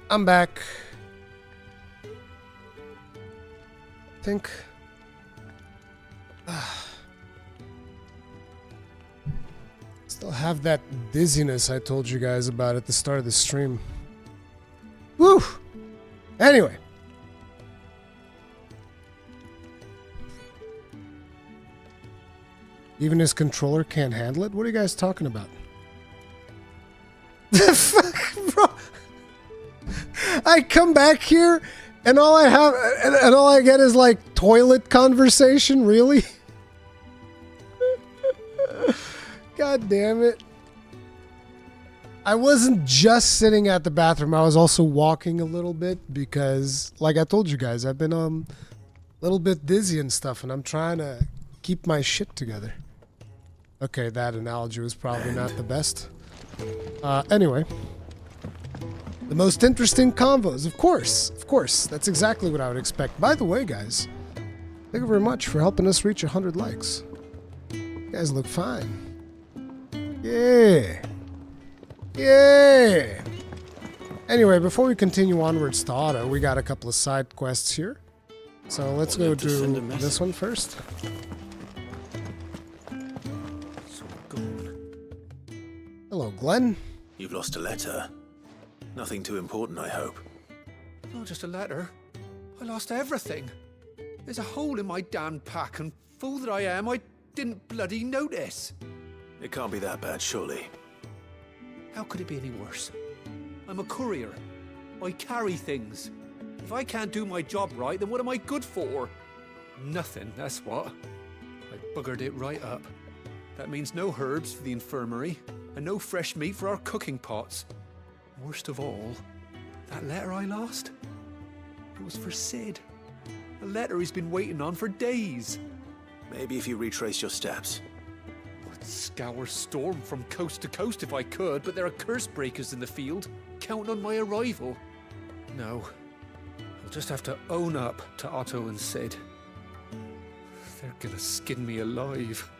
I'm back. Think. Still have that dizziness I told you guys about at the start of the stream. Woo! Anyway. Even his controller can't handle it? What are you guys talking about? The fuck, bro? I come back here and all I have and all I get is like toilet conversation, really? God damn it. I wasn't just sitting at the bathroom, I was also walking a little bit because, like I told you guys, I've been a little bit dizzy and stuff, and I'm trying to keep my shit together. Okay, that analogy was probably not the best. Anyway. The most interesting convos, of course. That's exactly what I would expect. By the way, guys, thank you very much for helping us reach 100 likes. You guys look fine. Yeah. Yeah. Anyway, before we continue onwards to auto, we got a couple of side quests here. So let's go do this one first. Hello, Glenn. You've lost a letter. Nothing too important, I hope. Not just a letter. I lost everything. There's a hole in my damn pack, and fool that I am, I didn't bloody notice. It can't be that bad, surely. How could it be any worse? I'm a courier. I carry things. If I can't do my job right, then what am I good for? Nothing, that's what. I buggered it right up. That means no herbs for the infirmary, and no fresh meat for our cooking pots. Worst of all, that letter I lost, it was for Cid. A letter he's been waiting on for days. Maybe if you retrace your steps. I'd scour Storm from coast to coast if I could, but there are curse breakers in the field, counting on my arrival. No, I'll just have to own up to Otto and Cid. They're gonna skin me alive.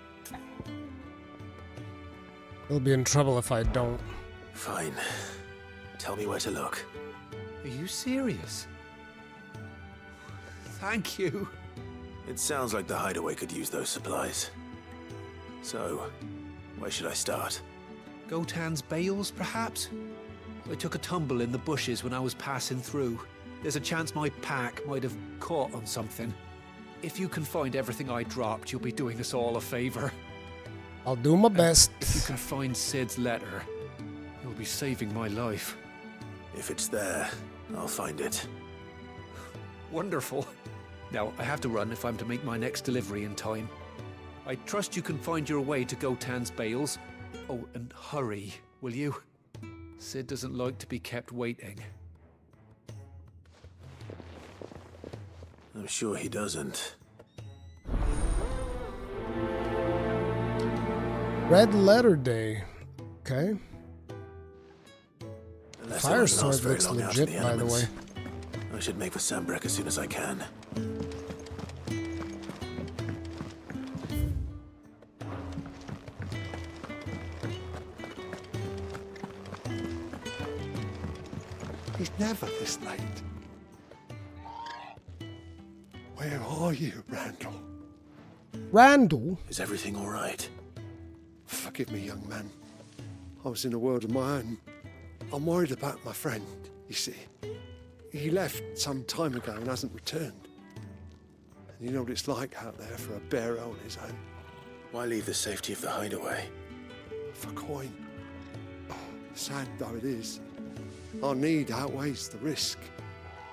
You'll be in trouble if I don't. Fine. Tell me where to look. Are you serious? Thank you. It sounds like the hideaway could use those supplies. So, where should I start? Gotan's bales, perhaps? I took a tumble in the bushes when I was passing through. There's a chance my pack might have caught on something. If you can find everything I dropped, you'll be doing us all a favor. I'll do my best. If you can find Cid's letter, you'll be saving my life. If it's there, I'll find it. Wonderful. Now, I have to run if I'm to make my next delivery in time. I trust you can find your way to Gotan's bales. Oh, and hurry, will you? Cid doesn't like to be kept waiting. I'm sure he doesn't. Red Letter Day. Okay. Unless Fire it sword lasts very looks long out legit, in the by the way. elements. I should make for Sambrek as soon as I can. He's never this late. Where are you, Randall? Randall? Is everything all right? Forgive me, young man. I was in a world of my own. I'm worried about my friend, you see. He left some time ago and hasn't returned. And you know what it's like out there for a bearer on his own. Why leave the safety of the hideaway? For coin. Sad though it is, our need outweighs the risk.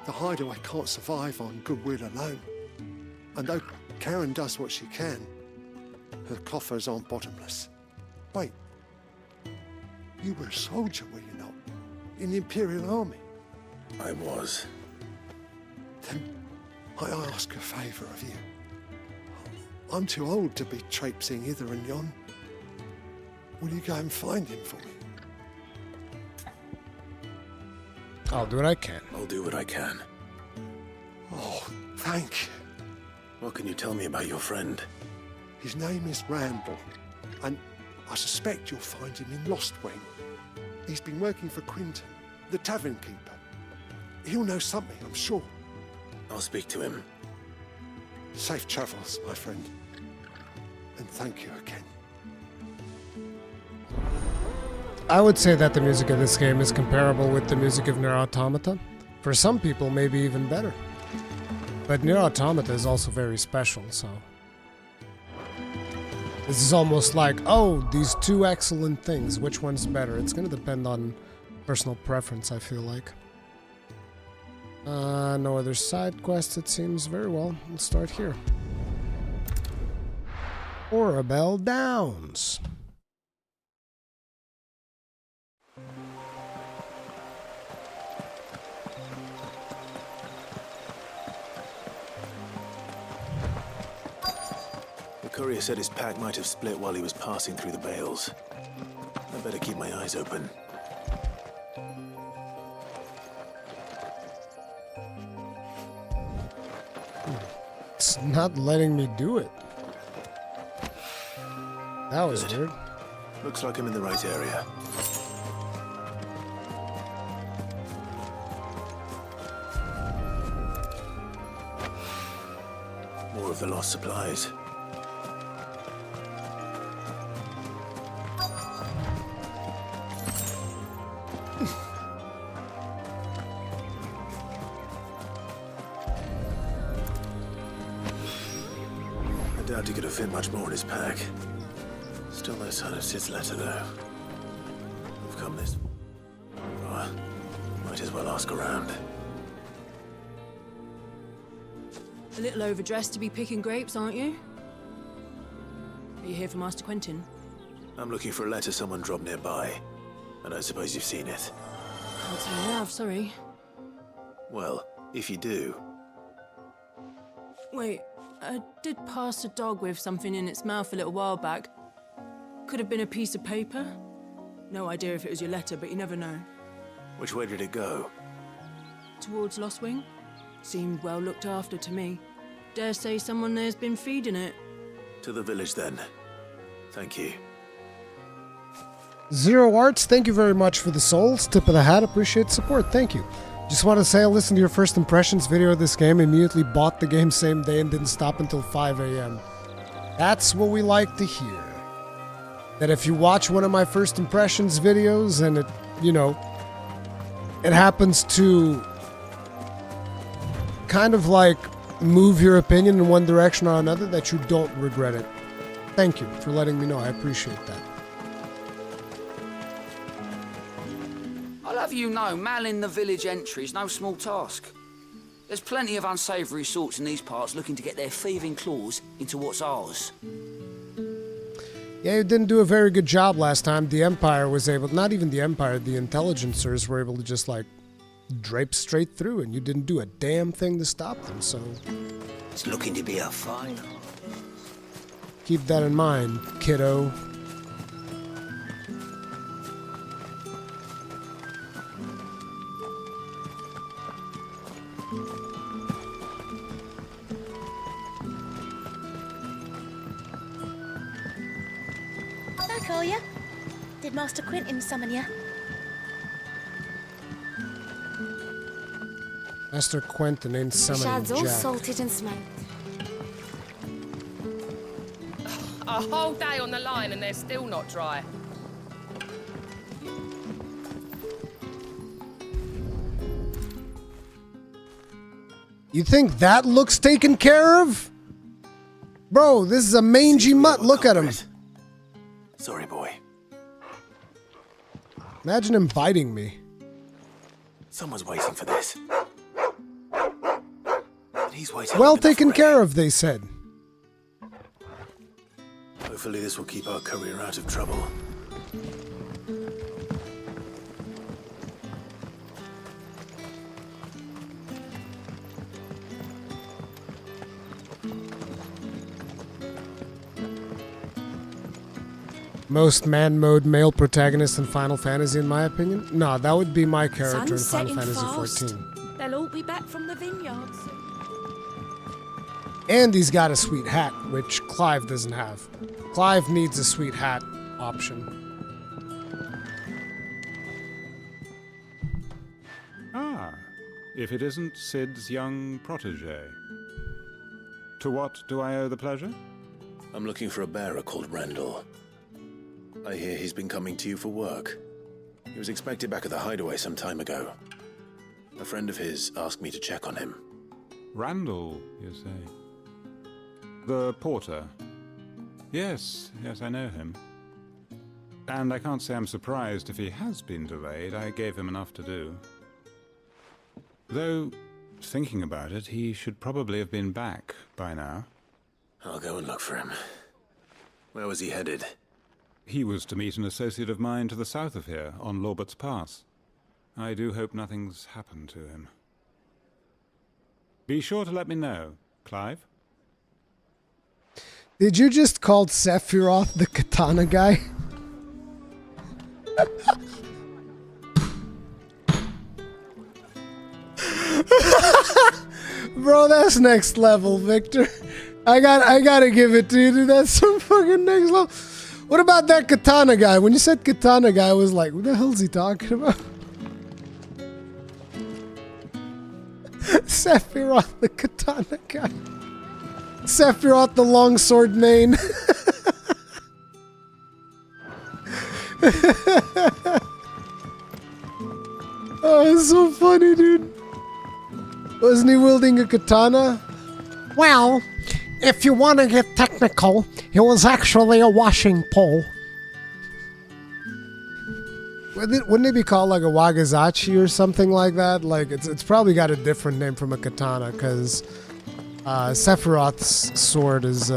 The hideaway can't survive on goodwill alone. And though Karen does what she can, her coffers aren't bottomless. Wait, you were a soldier, were you not? In the Imperial Army? I was. Then I ask a favour of you. I'm too old to be traipsing hither and yon. Will you go and find him for me? I'll do what I can. I'll do what I can. Oh, thank you. What can you tell me about your friend? His name is Randall, and I suspect you'll find him in Lost Wing. He's been working for Quinton, The tavern keeper. He'll know something, I'm sure. I'll speak to him. Safe travels, my friend. And thank you again. I would say that the music of this game is comparable with the music of Nier Automata. For some people, maybe even better. But Nier Automata is also very special, so... This is almost like, oh, these two excellent things, which one's better? It's gonna depend on personal preference, I feel like. No other side quests, it seems. Very well, let's start here. Orabelle Downs. The courier said his pack might have split while he was passing through the bales. I better keep my eyes open. It's not letting me do it. That was weird. Looks like I'm in the right area. More of the lost supplies. I doubt he could have fit much more in his pack. Still no sign of Cid's letter, though. We've come this far. Might as well ask around. A little overdressed to be picking grapes, aren't you? Are you here for Master Quentin? I'm looking for a letter someone dropped nearby. And I suppose you've seen it. Can't say I have, sorry. Well, if you do... Wait, I did pass a dog with something in its mouth a little while back. Could have been a piece of paper. No idea if it was your letter, but you never know. Which way did it go? Towards Lostwing? Seemed well looked after to me. Dare say someone there's been feeding it. To the village, then. Thank you. Zero Arts, thank you very much for the souls. Tip of the hat, appreciate the support, thank you. Just want to say I listened to your first impressions video of this game, immediately bought the game same day and didn't stop until 5 a.m. That's what we like to hear. That if you watch one of my first impressions videos and it, you know, it happens to kind of like move your opinion in one direction or another, that you don't regret it. Thank you for letting me know. I appreciate that. I'll have you know, manning the village entry is no small task. There's plenty of unsavoury sorts in these parts looking to get their thieving claws into what's ours. Yeah, you didn't do a very good job last time. The Empire was able, not even the Empire, the Intelligencers were able to just like drape straight through, and you didn't do a damn thing to stop them, so... It's looking to be a fine. Keep that in mind, kiddo. Back, are ya? Did Master Quentin summon ya? Master Quentin ain't The summoning shad's all Jack. salted and smoked. A whole day on the line and they're still not dry. You think that looks taken care of? Bro, this is a mangy mutt. Look at him. Sorry, boy. Imagine him biting me. Someone's waiting for this. And he's waiting. Well taken care of, they said. Hopefully this will keep our courier out of trouble. Most man-mode male protagonist in Final Fantasy, in my opinion? No, that would be my character in Final Fantasy XIV. They'll all be back from the vineyards. And he's got a sweet hat, which Clive doesn't have. Clive needs a sweet hat option. Ah, if it isn't Cid's young protege. To what do I owe the pleasure? I'm looking for a bearer called Randall. I hear he's been coming to you for work. He was expected back at the hideaway some time ago. A friend of his asked me to check on him. Randall, you say? The porter? Yes, I know him. And I can't say I'm surprised if he has been delayed. I gave him enough to do. Though, thinking about it, he should probably have been back by now. I'll go and look for him. Where was he headed? He was to meet an associate of mine to the south of here, on Lorbert's Pass. I do hope nothing's happened to him. Be sure to let me know, Clive. Did you just call Sephiroth the katana guy? Bro, that's next level, Victor. I gotta give it to you, dude. That's some fucking next level. What about that katana guy? When you said katana guy, I was like, what the hell's he talking about? Sephiroth the katana guy. Sephiroth the longsword main. Oh, it's so funny, dude. Wasn't he wielding a katana? Well, if you want to get technical, it was actually a washing pole. Wouldn't it be called like a wagazachi or something like that? Like it's probably got a different name from a katana, because Sephiroth's sword is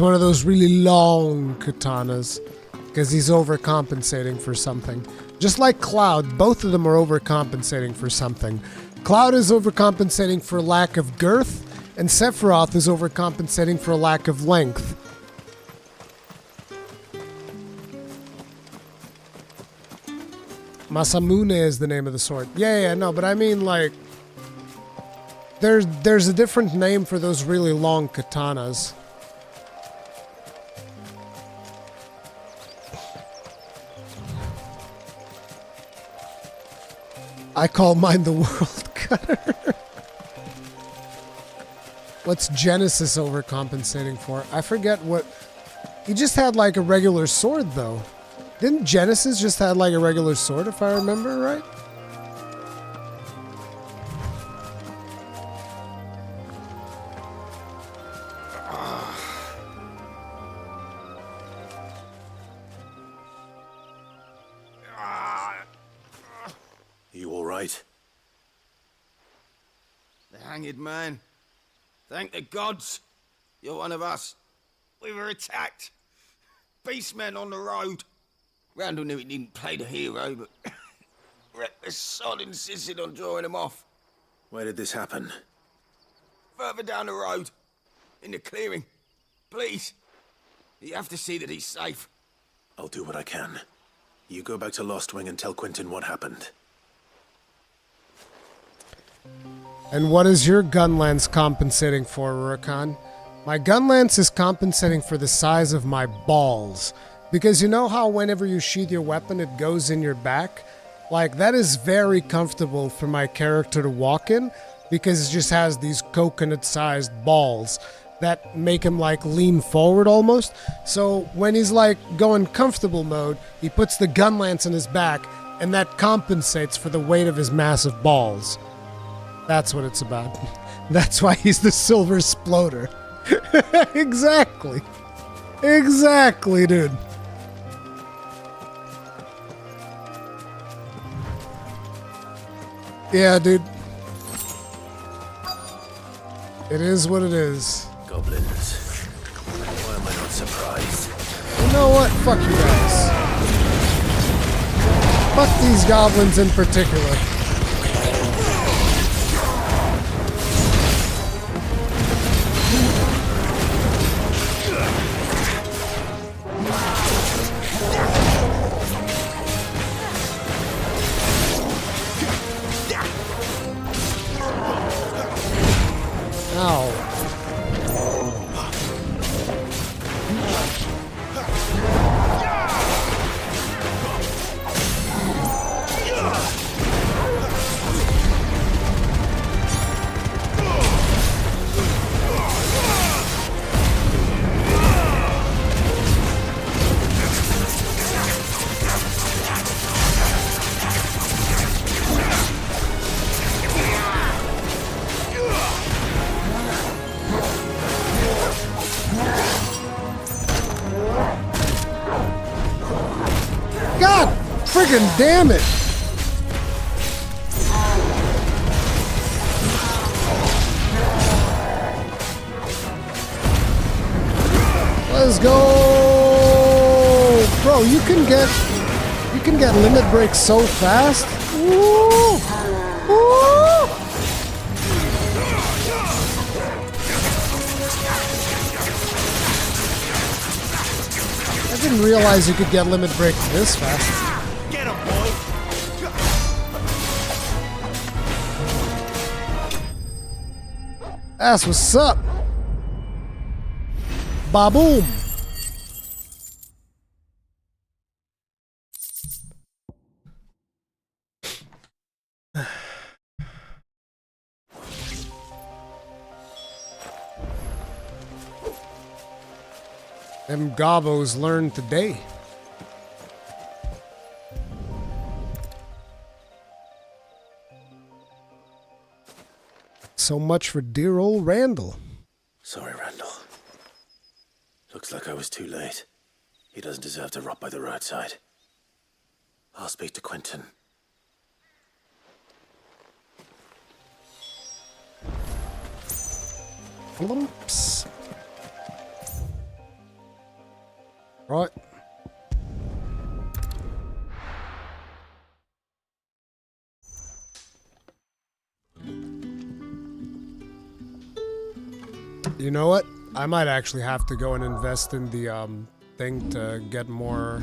one of those really long katanas, because he's overcompensating for something. Just like Cloud, both of them are overcompensating for something. Cloud is overcompensating for lack of girth, and Sephiroth is overcompensating for lack of length. Masamune is the name of the sword. Yeah, no, but I mean, like, there's a different name for those really long katanas. I call mine the World Cutter. What's Genesis overcompensating for? I forget what... He just had like a regular sword, though. Didn't Genesis just have like a regular sword, if I remember right? You all right? The hanged man. Thank the gods. You're one of us. We were attacked. Beastmen on the road. Randall knew he didn't play the hero, but the sod insisted on drawing him off. Where did this happen? Further down the road. In the clearing. Please. You have to see that he's safe. I'll do what I can. You go back to Lost Wing and tell Quentin what happened. And what is your gun lance compensating for, Rurikhan? My gun lance is compensating for the size of my balls. Because you know how whenever you sheath your weapon, it goes in your back? Like, that is very comfortable for my character to walk in, because it just has these coconut-sized balls that make him, like, lean forward almost. So when he's, like, going comfortable mode, he puts the gun lance in his back, and that compensates for the weight of his massive balls. That's what it's about. That's why he's the Silver Sploder. Exactly. Exactly, dude. Yeah, dude. It is what it is. Goblins. Why am I not surprised? You know what? Fuck you guys. Fuck these goblins in particular. Ow. Friggin' damn it! Let's go! Bro, you can get limit break so fast. Woo! Woo! I didn't realize you could get limit break this fast. Get him, boy! That's what's up. Ba-boom. Them gobos learned today. So much for dear old Randall. Sorry, Randall. Looks like I was too late. He doesn't deserve to rot by the roadside. I'll speak to Quentin. Flumps. Right. You know what? I might actually have to go and invest in the thing to get more.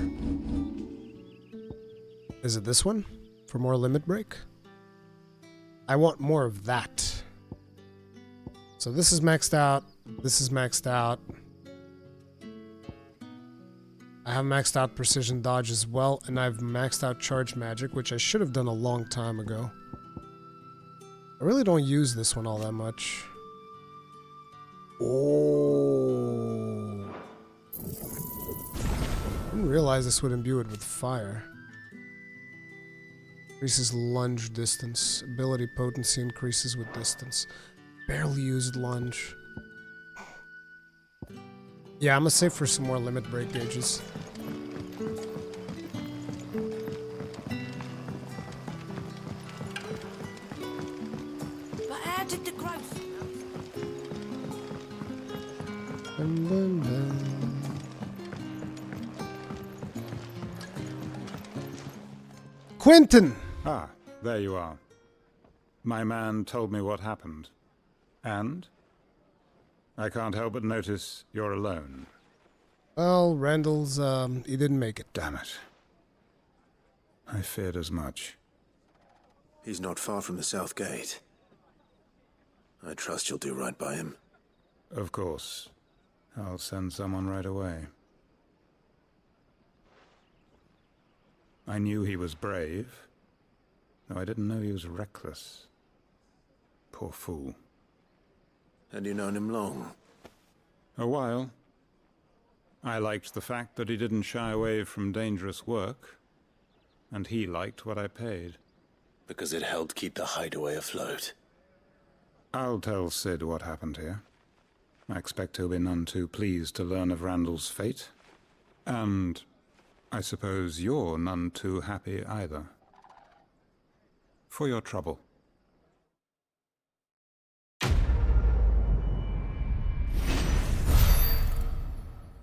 Is it this one? For more limit break? I want more of that. So this is maxed out. This is maxed out. I have maxed out precision dodge as well, and I've maxed out charge magic, which I should have done a long time ago. I really don't use this one all that much. Oh. Didn't realize this would imbue it with fire. Increases lunge distance. Ability potency increases with distance. Barely used lunge. Yeah, I'm gonna save for some more limit break gauges. But how did the growth? Quentin! Ah, there you are. My man told me what happened. And? I can't help but notice you're alone. Well, Randall's, he didn't make it. Damn it. I feared as much. He's not far from the South Gate. I trust you'll do right by him. Of course. I'll send someone right away. I knew he was brave, though I didn't know he was reckless. Poor fool. And you known him long? A while. I liked the fact that he didn't shy away from dangerous work, and he liked what I paid. Because it helped keep the hideaway afloat. I'll tell Cid what happened here. I expect he'll be none too pleased to learn of Randall's fate. And I suppose you're none too happy either. For your trouble.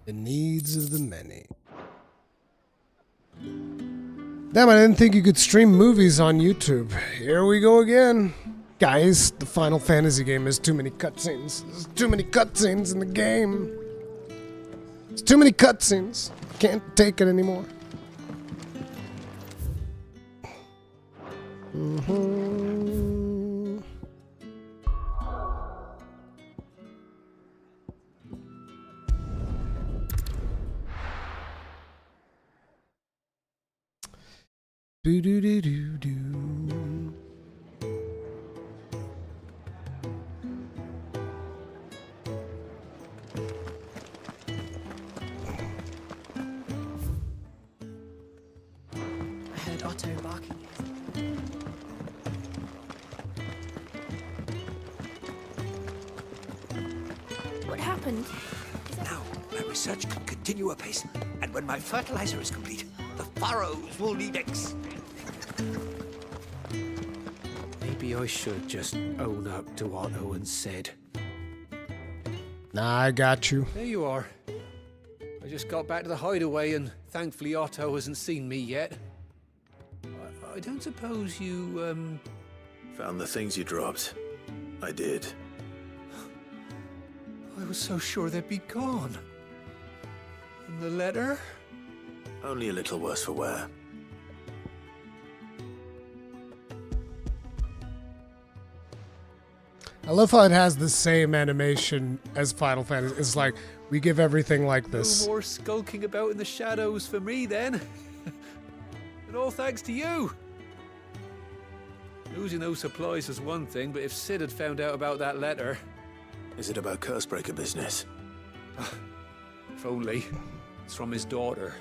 The needs of the many. Damn, I didn't think you could stream movies on YouTube. Here we go again. Guys, the Final Fantasy game has too many cutscenes. There's too many cutscenes in the game. There's too many cutscenes. Can't take it anymore. Do-do-do-do-do. I heard Otto barking. What happened? Now, my research can continue apace, and when my fertilizer is complete, the furrows will need Maybe I should just own up to Otto and Sid. Nah, I got you. There you are. I just got back to the hideaway and thankfully Otto hasn't seen me yet. I don't suppose you, Found the things you dropped. I did. I was so sure they'd be gone. And the letter? Only a little worse for wear. I love how it has the same animation as Final Fantasy. It's like, we give everything like this. No more skulking about in the shadows for me, then. And all thanks to you. Losing those supplies is one thing, but if Sid had found out about that letter... Is it about Cursebreaker business? If only. It's from his daughter.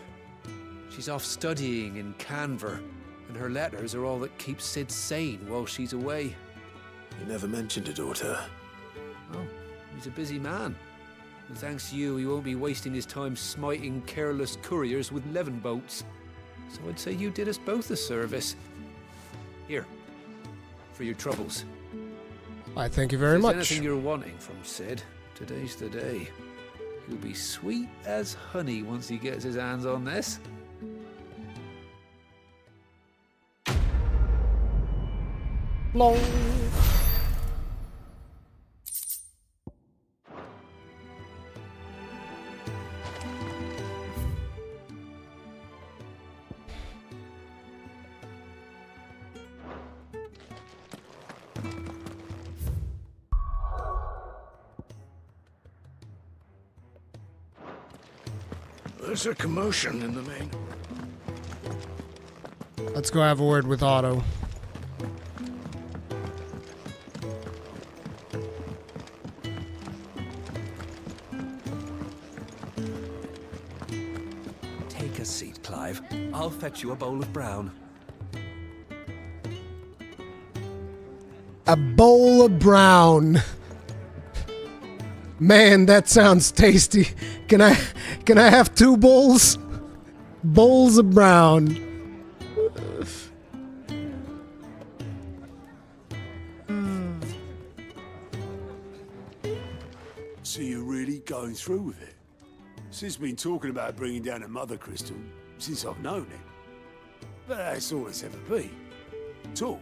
She's off studying in Canver, and her letters are all that keeps Sid sane while she's away. You never mentioned a daughter. Oh, he's a busy man. And thanks to you, he won't be wasting his time smiting careless couriers with levin boats. So I'd say you did us both a service. Here, for your troubles. I thank you very much. If there's anything you're wanting from Sid, today's the day. He'll be sweet as honey once he gets his hands on this. Long. There's a commotion in the main. Let's go have a word with Otto. Take a seat, Clive. I'll fetch you a bowl of brown. A bowl of brown. Man, that sounds tasty. Can I have 2 bowls? Bowls of brown. So you're really going through with it? Sid's been talking about bringing down a mother crystal since I've known him. But that's all it's ever been. Talk.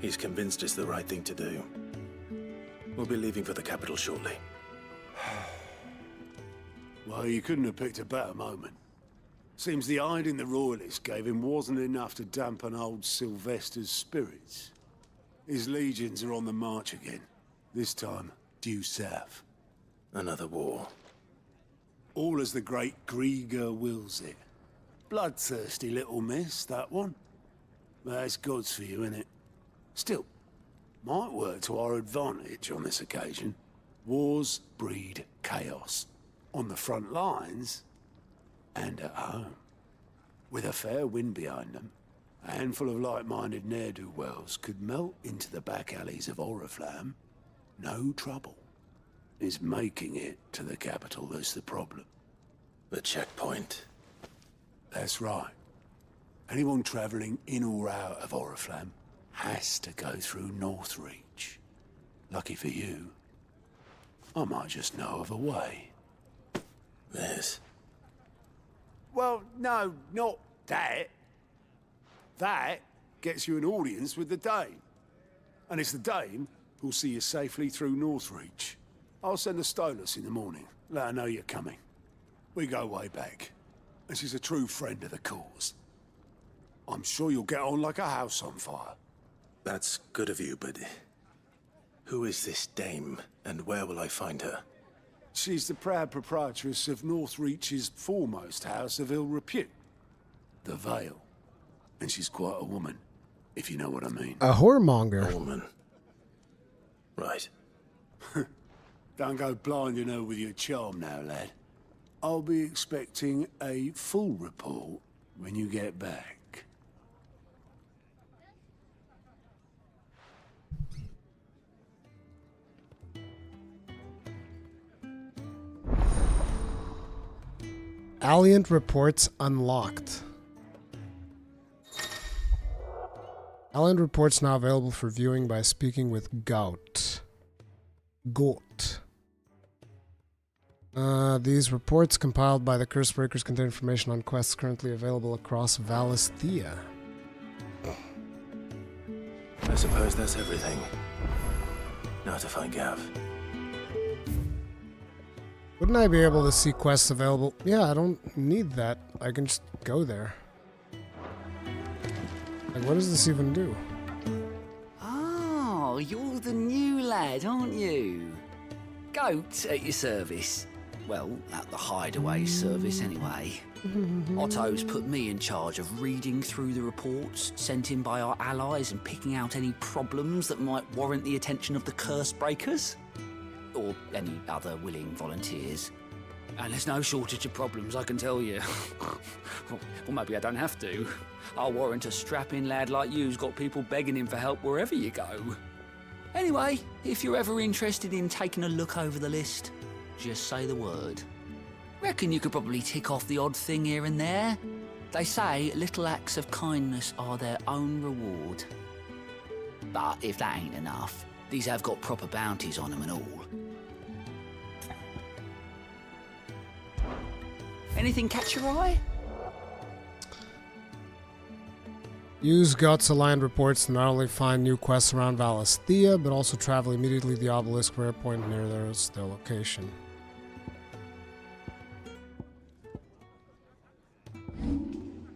He's convinced it's the right thing to do. We'll be leaving for the capital shortly. Well, you couldn't have picked a better moment. Seems the hiding the Royalists gave him wasn't enough to dampen old Sylvester's spirits. His legions are on the march again. This time, due south. Another war. All as the great Grieger wills it. Bloodthirsty little miss, that one. That's God's for you, innit? Still, might work to our advantage on this occasion. Wars breed chaos. On the front lines, and at home. With a fair wind behind them, a handful of like-minded ne'er-do-wells could melt into the back alleys of Oriflamme. No trouble. It's making it to the capital that's the problem. The checkpoint. That's right. Anyone travelling in or out of Oriflamme has to go through Northreach. Lucky for you, I might just know of a way. This? Well, no, not that. That gets you an audience with the Dame. And it's the Dame who'll see you safely through Northreach. I'll send a Stolas in the morning. Let her know you're coming. We go way back. And she's a true friend of the cause. I'm sure you'll get on like a house on fire. That's good of you, but... who is this Dame, and where will I find her? She's the proud proprietress of Northreach's foremost house of ill repute. The Vale. And she's quite a woman, if you know what I mean. A whoremonger. A woman. Right. Don't go blinding her with your charm now, lad. I'll be expecting a full report when you get back. Alliant reports unlocked. Island reports now available for viewing by speaking with Gout. These reports compiled by the Cursebreakers contain information on quests currently available across Valisthea. I suppose that's everything. Now to find Gav. Wouldn't I be able to see quests available? Yeah, I don't need that. I can just go there. Like, what does this even do? Oh, you're the new lad, aren't you? Goat at your service. Well, at the hideaway service, anyway. Otto's put me in charge of reading through the reports sent in by our allies and picking out any problems that might warrant the attention of the Cursebreakers. Or any other willing volunteers. And there's no shortage of problems, I can tell you. Well, maybe I don't have to. I'll warrant a strapping lad like you's got people begging him for help wherever you go. Anyway, if you're ever interested in taking a look over the list, just say the word. Reckon you could probably tick off the odd thing here and there. They say little acts of kindness are their own reward. But if that ain't enough, these have got proper bounties on them and all. Anything catch your eye? Use Guts Aligned reports to not only find new quests around Valisthea, but also travel immediately to the obelisk rare point near their location.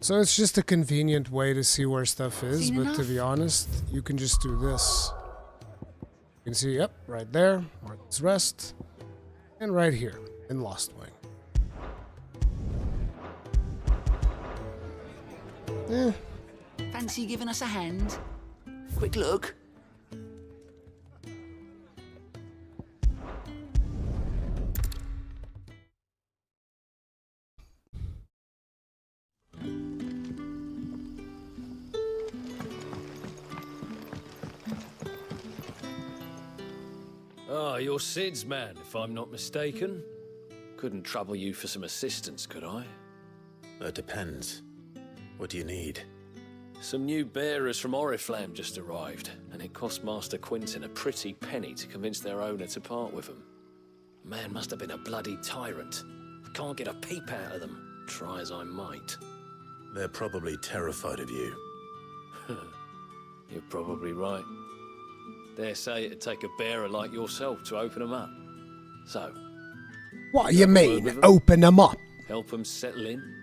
So it's just a convenient way to see where stuff is, but to be honest, you can just do this. You can see, yep, right there, where it's rest, and right here, in Lost Wing. Fancy giving us a hand? Quick look. Ah, you're Cid's man, if I'm not mistaken. Couldn't trouble you for some assistance, could I? That depends. What do you need? Some new bearers from Oriflamme just arrived, and it cost Master Quinton a pretty penny to convince their owner to part with them. Man must have been a bloody tyrant. Can't get a peep out of them, try as I might. They're probably terrified of you. You're probably right. Dare say it'd take a bearer like yourself to open them up. So... What you mean, open them up? Help them settle in?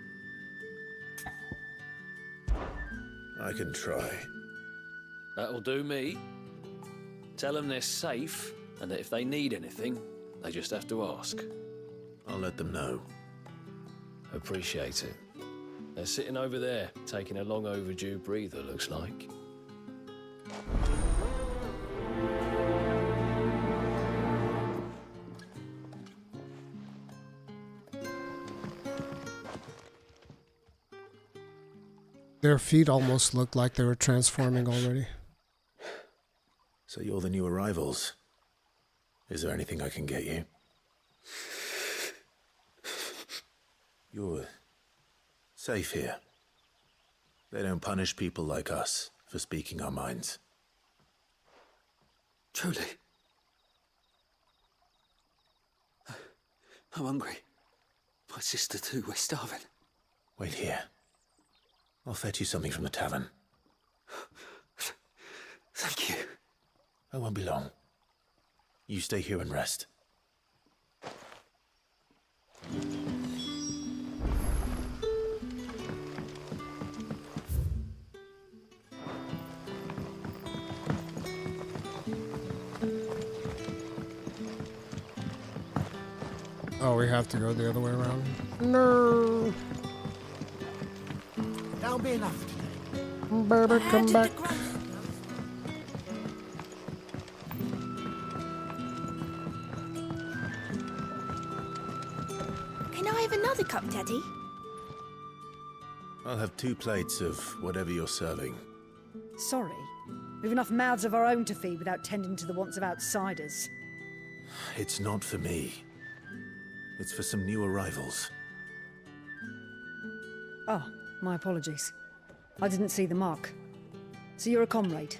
I can try. That'll do me. Tell them they're safe, and that if they need anything, they just have to ask. I'll let them know. Appreciate it. They're sitting over there, taking a long overdue breather, looks like. Their feet almost looked like they were transforming already. So you're the new arrivals. Is there anything I can get you? You're safe here. They don't punish people like us for speaking our minds. Truly. I'm hungry. My sister too, we're starving. Wait here. I'll fetch you something from the tavern. Thank you. I won't be long. You stay here and rest. Oh, we have to go the other way around? No. That'll be enough today. Baby, come back. Can I have another cup, Daddy? I'll have 2 plates of whatever you're serving. Sorry. We've enough mouths of our own to feed without tending to the wants of outsiders. It's not for me. It's for some new arrivals. Oh, my apologies. I didn't see the mark. So you're a comrade.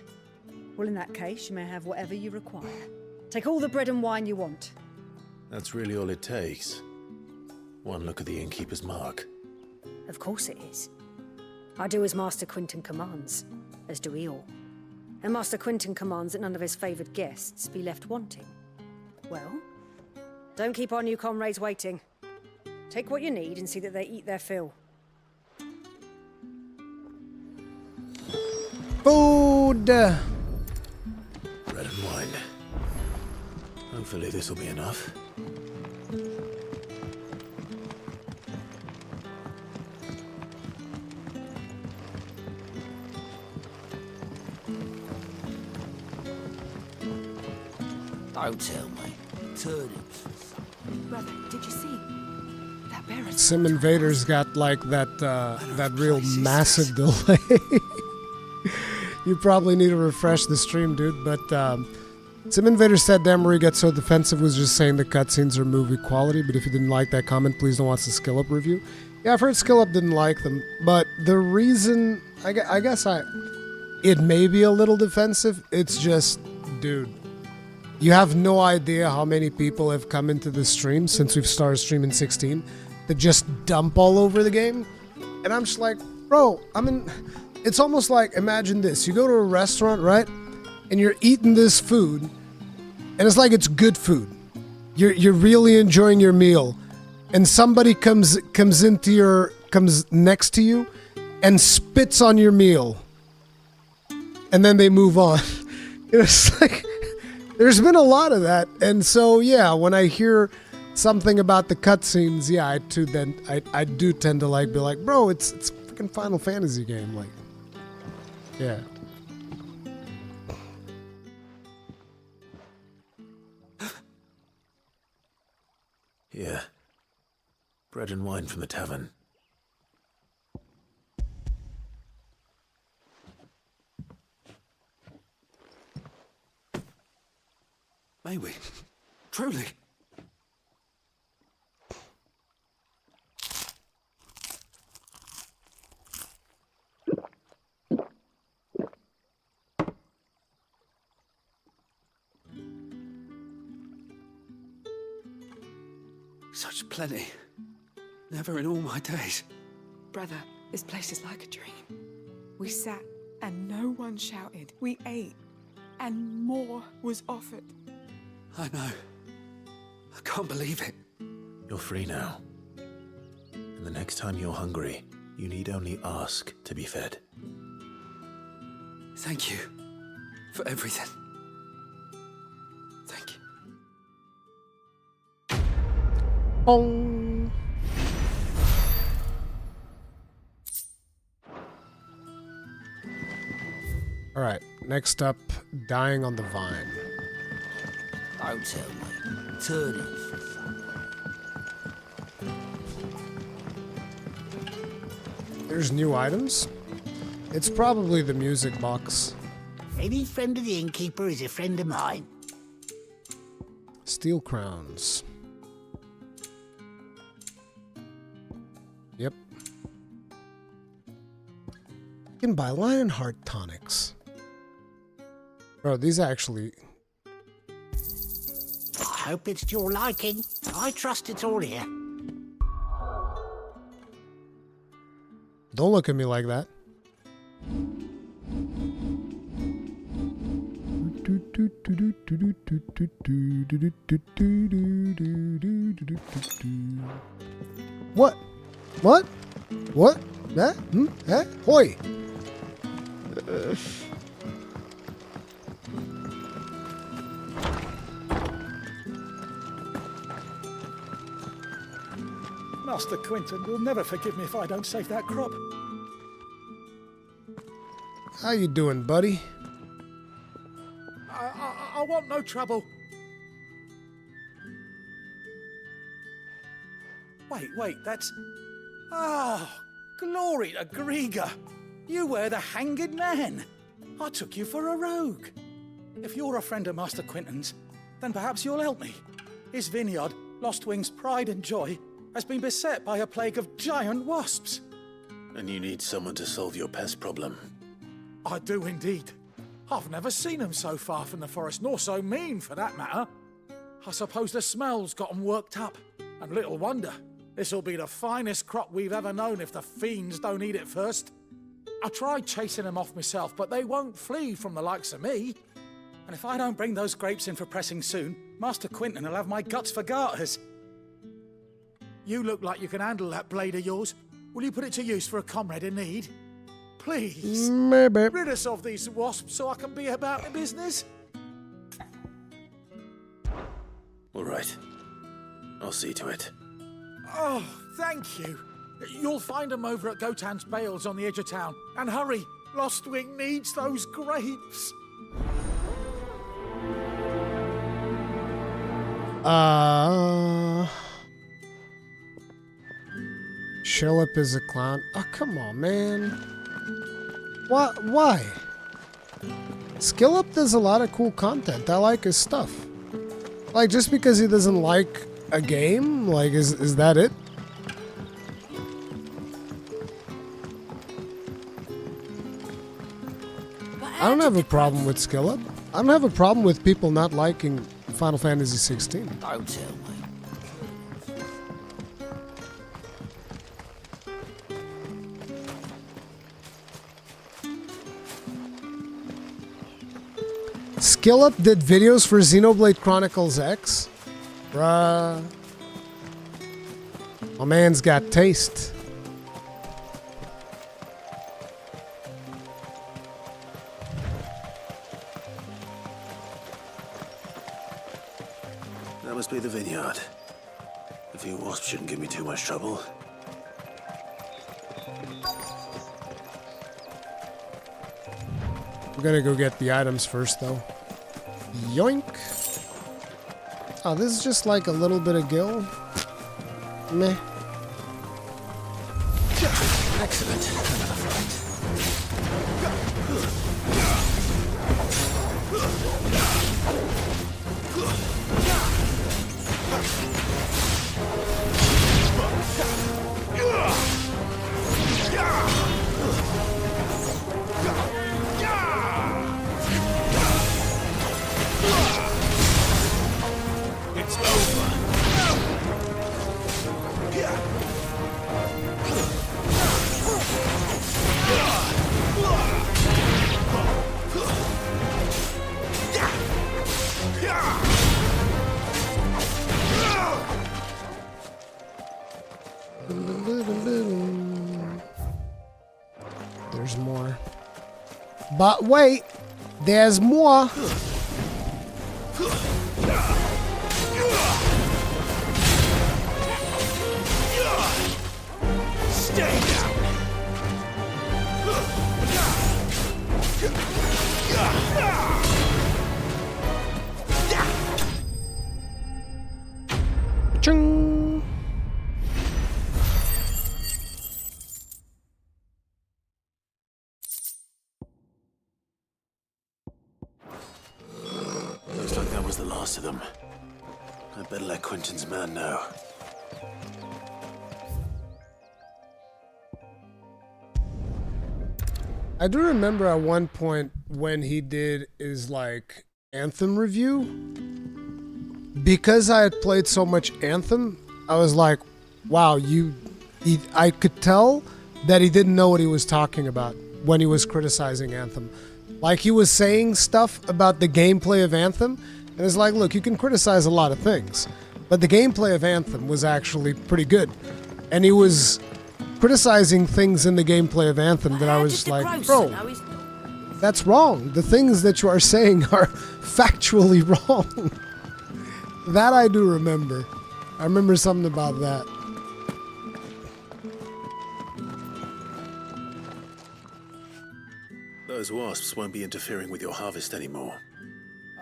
Well, in that case, you may have whatever you require. Take all the bread and wine you want. That's really all it takes. One look at the innkeeper's mark. Of course it is. I do as Master Quinton commands, as do we all. And Master Quinton commands that none of his favoured guests be left wanting. Well, don't keep our new comrades waiting. Take what you need and see that they eat their fill. Food! Bread and wine. Hopefully this will be enough. Don't tell me. Turnips. Brother, did you see? That bear is... Sim Invader's got like that real massive delay. You probably need to refresh the stream, dude, but Sim Invader said Damarie gets so defensive was just saying the cutscenes are movie quality, but if you didn't like that comment, please don't watch the Skill Up review. Yeah, I've heard Skill Up didn't like them, but the reason, I guess it may be a little defensive, it's just, dude, you have no idea how many people have come into the stream since we've started streaming 16 that just dump all over the game, and I'm just like, bro, it's almost like, imagine this, you go to a restaurant, right, and you're eating this food, and it's like it's good food. You're really enjoying your meal, and somebody comes next to you and spits on your meal, and then they move on. It's like, there's been a lot of that, and so yeah, when I hear something about the cutscenes, yeah, I do tend to like be like, bro, it's a freaking Final Fantasy game, like, yeah. Yeah. Bread and wine from the tavern. May we? Truly? Such plenty. Never in all my days. Brother, this place is like a dream. We sat and no one shouted. We ate and more was offered. I know. I can't believe it. You're free now. And the next time you're hungry, you need only ask to be fed. Thank you for everything. Thank you. Bong. All right, next up, Dying on the Vine. Don't tell me. Turnips. There's new items. It's probably the music box. Any friend of the innkeeper is a friend of mine. Steel crowns. Yep. You can buy Lionheart tonics. Bro, these actually... I hope it's to your liking. I trust it's all here. Don't look at me like that. What? What? What? That? Huh? Hoi! Master Quinton will never forgive me if I don't save that crop. How you doing, buddy? I want no trouble. Wait, that's... Oh, glory to Griga. You were the hanged man. I took you for a rogue. If you're a friend of Master Quinton's, then perhaps you'll help me. His vineyard, Lostwing's pride and joy, has been beset by a plague of giant wasps. And you need someone to solve your pest problem. I do indeed. I've never seen them so far from the forest, nor so mean, for that matter. I suppose the smell's got 'em worked up. And little wonder. This'll be the finest crop we've ever known if the fiends don't eat it first. I tried chasing them off myself, but they won't flee from the likes of me. And if I don't bring those grapes in for pressing soon, Master Quinton will have my guts for garters. You look like you can handle that blade of yours. Will you put it to use for a comrade in need? Please. Maybe. Rid us of these wasps so I can be about the business. All right. I'll see to it. Oh, thank you. You'll find them over at Gotan's Bales on the edge of town. And hurry, Lostwing needs those grapes. Shillip is a clown. Oh, come on, man. What? Why? Skillup does a lot of cool content. I like his stuff. Like, just because he doesn't like a game? Like, is that it? I don't have a problem with Skillup. I don't have a problem with people not liking Final Fantasy XVI. Don't tell me. Skillup did videos for Xenoblade Chronicles X? Bruh. My man's got taste. That must be the vineyard. A few wasps shouldn't give me too much trouble. We're gonna go get the items first, though. Yoink! Oh, this is just like a little bit of gill. Meh. Excellent. Another fight. It's over. There's more. But wait, there's more. Stay down. Chung. Looks like that was the last of them. I better let Quentin's man know. I do remember at one point when he did his like Anthem review. Because I had played so much Anthem, I was like, wow, I could tell that he didn't know what he was talking about when he was criticizing Anthem. Like, he was saying stuff about the gameplay of Anthem, and it's like, look, you can criticize a lot of things, but the gameplay of Anthem was actually pretty good. And he was criticizing things in the gameplay of Anthem that I was like, bro, that's wrong. The things that you are saying are factually wrong. That I do remember. I remember something about that. Those wasps won't be interfering with your harvest anymore.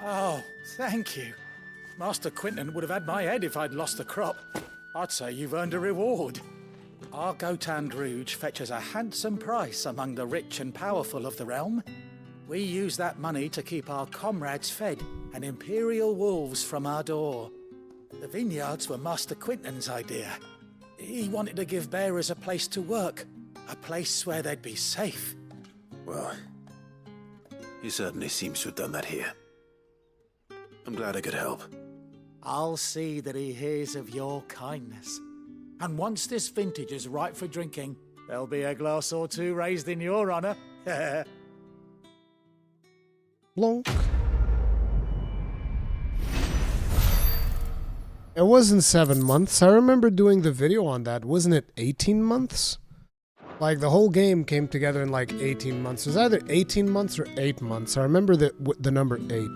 Oh, thank you. Master Quinton would have had my head if I'd lost the crop. I'd say you've earned a reward. Our Gotan Rouge fetches a handsome price among the rich and powerful of the realm. We use that money to keep our comrades fed and imperial wolves from our door. The vineyards were Master Quinton's idea. He wanted to give bearers a place to work, a place where they'd be safe. Well, He certainly seems to have done that here. I'm glad I could help. I'll see that he hears of your kindness. And once this vintage is ripe for drinking, there'll be a glass or two raised in your honor. Blonk. It wasn't 7 months. I remember doing the video on that. Wasn't it 18 months? Like, the whole game came together in like 18 months. It was either 18 months or 8 months. I remember the number 8.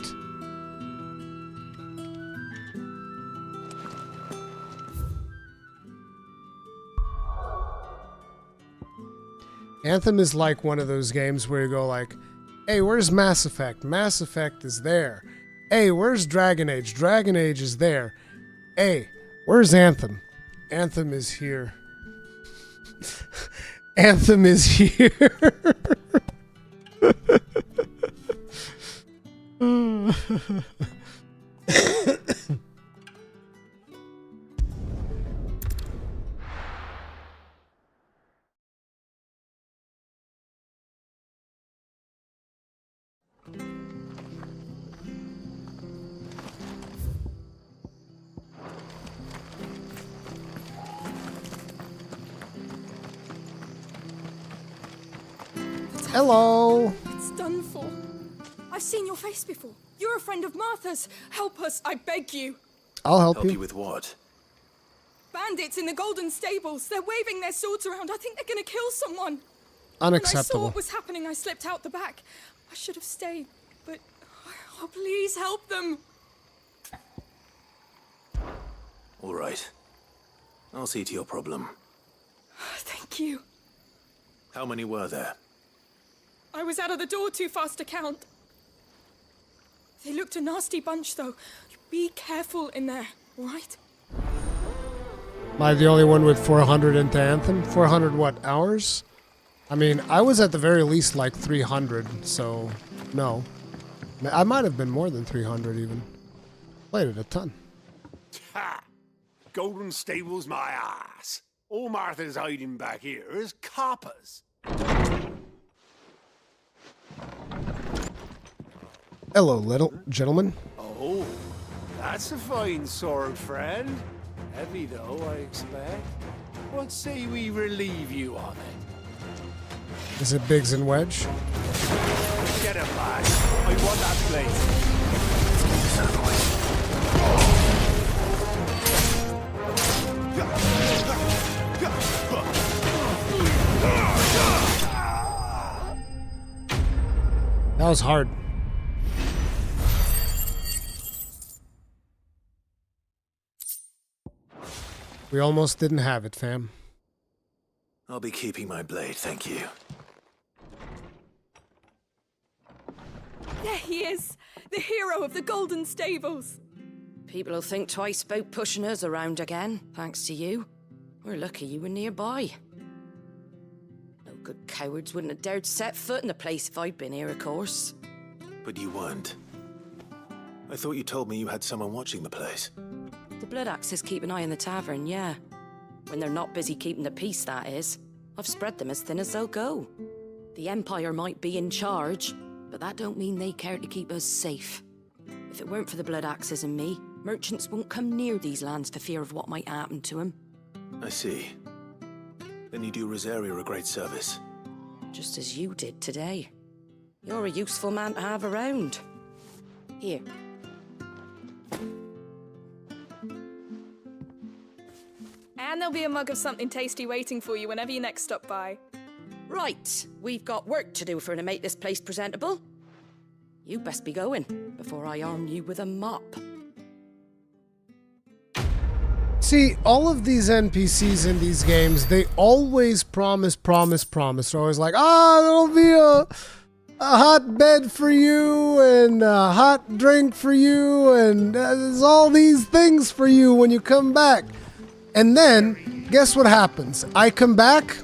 Anthem is like one of those games where you go like, hey, where's Mass Effect? Mass Effect is there. Hey, where's Dragon Age? Dragon Age is there. Hey, where's Anthem? Anthem is here. Anthem is here. Hello. It's done for. I've seen your face before. You're a friend of Martha's. Help us, I beg you. I'll help you. you With what? Bandits in the Golden Stables. They're waving their swords around. I think they're gonna kill someone. Unacceptable. When I saw what was happening, I slipped out the back. I should have stayed, but oh, please help them. All right. I'll see to your problem. Thank you. How many were there? I was out of the door too fast to count. They looked a nasty bunch, though. Be careful in there, all right? Am I the only one with 400 into Anthem? 400 what, hours? I mean, I was at the very least like 300, so no. I might have been more than 300 even. Played it a ton. Ha! Golden Stables my ass. All Martha's hiding back here is coppers. Hello, little gentleman. Oh, that's a fine sword, friend. Heavy though, I expect. What say we relieve you of it? Is it Biggs and Wedge? Get him, lad. I want that blade. That was hard. We almost didn't have it, fam. I'll be keeping my blade, thank you. There he is, the hero of the Golden Stables. People will think twice about pushing us around again, thanks to you. We're lucky you were nearby. No good cowards wouldn't have dared set foot in the place if I'd been here, of course. But you weren't. I thought you told me you had someone watching the place. The Blood Axes keep an eye on the tavern, yeah. When they're not busy keeping the peace, that is. I've spread them as thin as they'll go. The Empire might be in charge, but that don't mean they care to keep us safe. If it weren't for the Blood Axes and me, merchants won't come near these lands for fear of what might happen to them. I see. Then you do Rosaria a great service. Just as you did today. You're a useful man to have around. Here. And there'll be a mug of something tasty waiting for you whenever you next stop by. Right, we've got work to do if we're to make this place presentable. You best be going, before I arm you with a mop. See, all of these NPCs in these games, they always promise. They're always like, there'll be a hot bed for you, and a hot drink for you, and there's all these things for you when you come back. And then, guess what happens? I come back.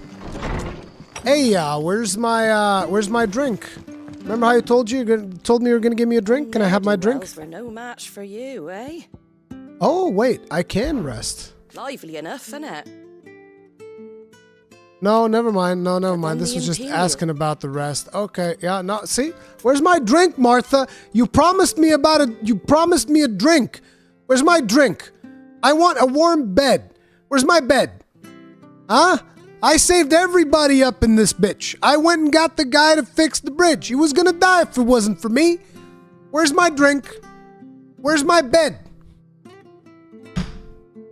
Hey, where's my drink? Remember how I told me you were gonna give me a drink? Can I have my drink? We're no match for you, eh? Oh wait, I can rest. Lively enough, innit? No, never mind. No, never But mind. then This the was just Imperial. asking about the rest. Okay, yeah, no, see? Where's my drink, Martha? You promised me a drink. Where's my drink? I want a warm bed. Where's my bed? Huh? I saved everybody up in this bitch. I went and got the guy to fix the bridge. He was gonna die if it wasn't for me. Where's my drink? Where's my bed?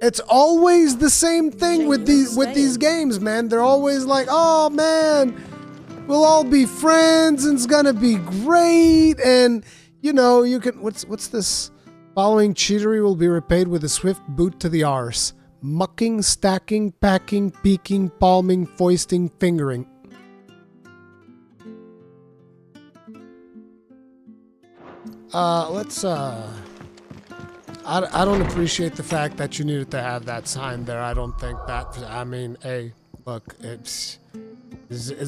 It's always the same thing with these games, man. They're always like, "Oh man, we'll all be friends and it's gonna be great." And you know, you can what's this? Following cheatery will be repaid with a swift boot to the arse. Mucking, stacking, packing, peeking, palming, foisting, fingering. I don't appreciate the fact that you needed to have that sign there. I don't think that. I mean, hey, look, it's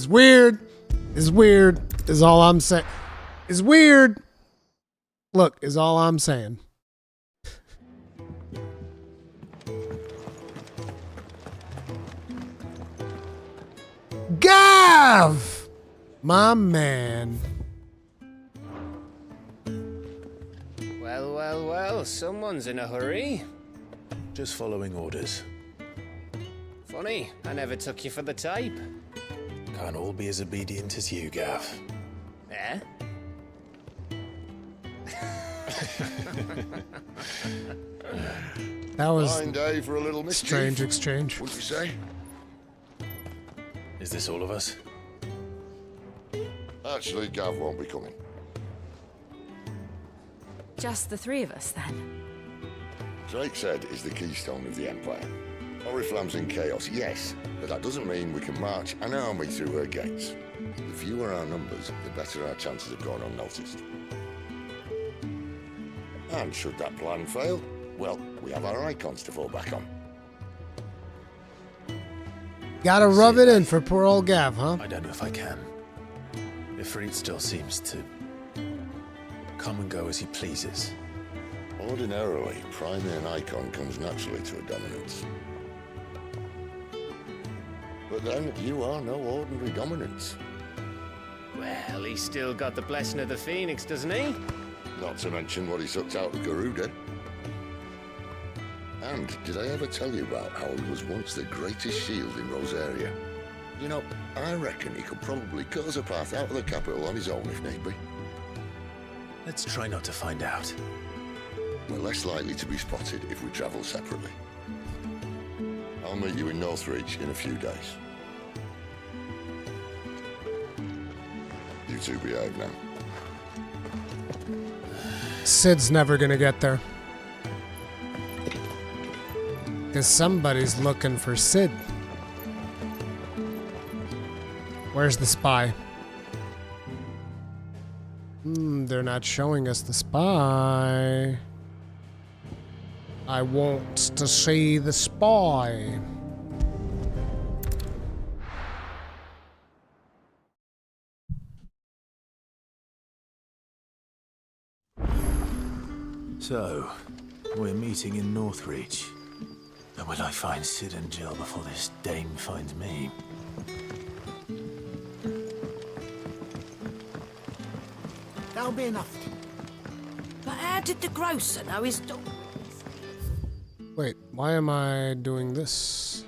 weird. It's weird. Is all I'm saying. It's weird. Look, is all I'm saying. Gav, my man. Well, someone's in a hurry. Just following orders. Funny, I never took you for the type. Can't all be as obedient as you, Gav. Eh? That was Fine day for a little mischief. strange exchange. What'd you say? Is this all of us? Actually, Gav won't be coming. Just the three of us, then. Drake said is the keystone of the Empire. Oriflamme's in chaos, yes, but that doesn't mean we can march an army through her gates. The fewer our numbers, the better our chances of going unnoticed. And should that plan fail, well, we have our Eikons to fall back on. Gotta rub it in for poor old Gav, huh? I don't know if I can. Ifrit still seems to come and go as he pleases. Ordinarily, priming an Eikon comes naturally to a dominance. But then, you are no ordinary dominance. Well, he's still got the blessing of the Phoenix, doesn't he? Not to mention what he sucked out of Garuda. And did I ever tell you about how he was once the greatest shield in Rosaria? You know, I reckon he could probably cut us a path out of the capital on his own if need be. Let's try not to find out. We're less likely to be spotted if we travel separately. I'll meet you in Northreach in a few days. You two behave now. Sid's never gonna get there. Because somebody's looking for Sid. Where's the spy? They're not showing us the spy. I want to see the spy. So, we're meeting in Northreach. And will I find Cid and Jill before this dame finds me? That'll be enough. But how did the grocer know his dog? Wait, why am I doing this?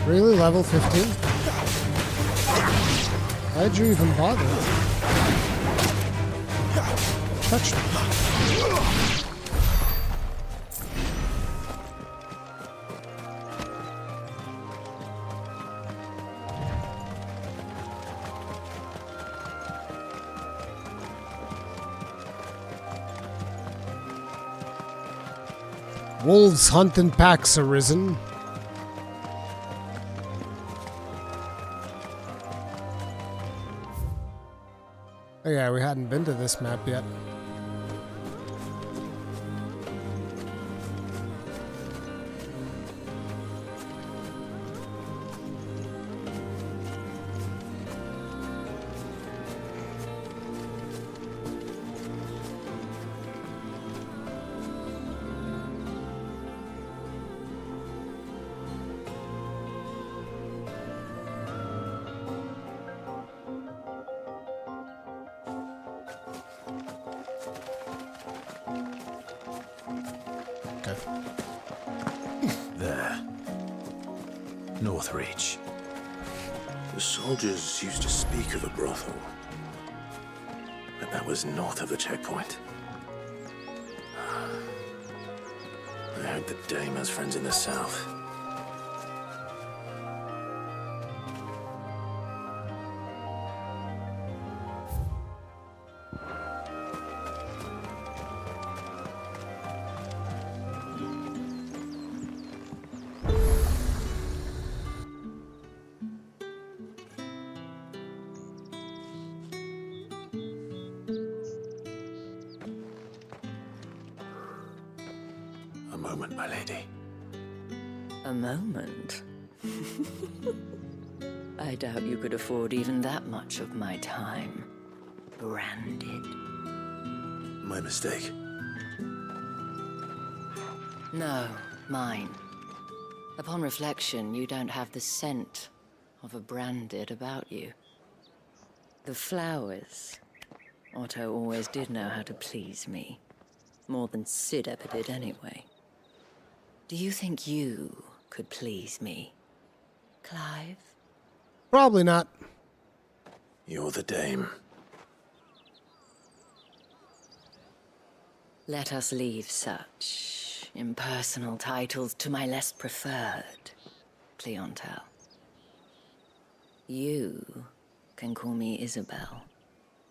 Really? Level 15? Why'd you even bother? Touch me. Wolves hunting packs arisen. Oh yeah, we hadn't been to this map yet. There. Northreach. The soldiers used to speak of a brothel. But that was north of the checkpoint. I heard the dame has friends in the south. A moment, my lady. A moment? I doubt you could afford even that much of my time. Branded. My mistake. No, mine. Upon reflection, you don't have the scent of a branded about you. The flowers. Otto always did know how to please me. More than Cid ever did anyway. Do you think you could please me, Clive? Probably not. You're the dame. Let us leave such impersonal titles to my less preferred clientele. You can call me Isabel.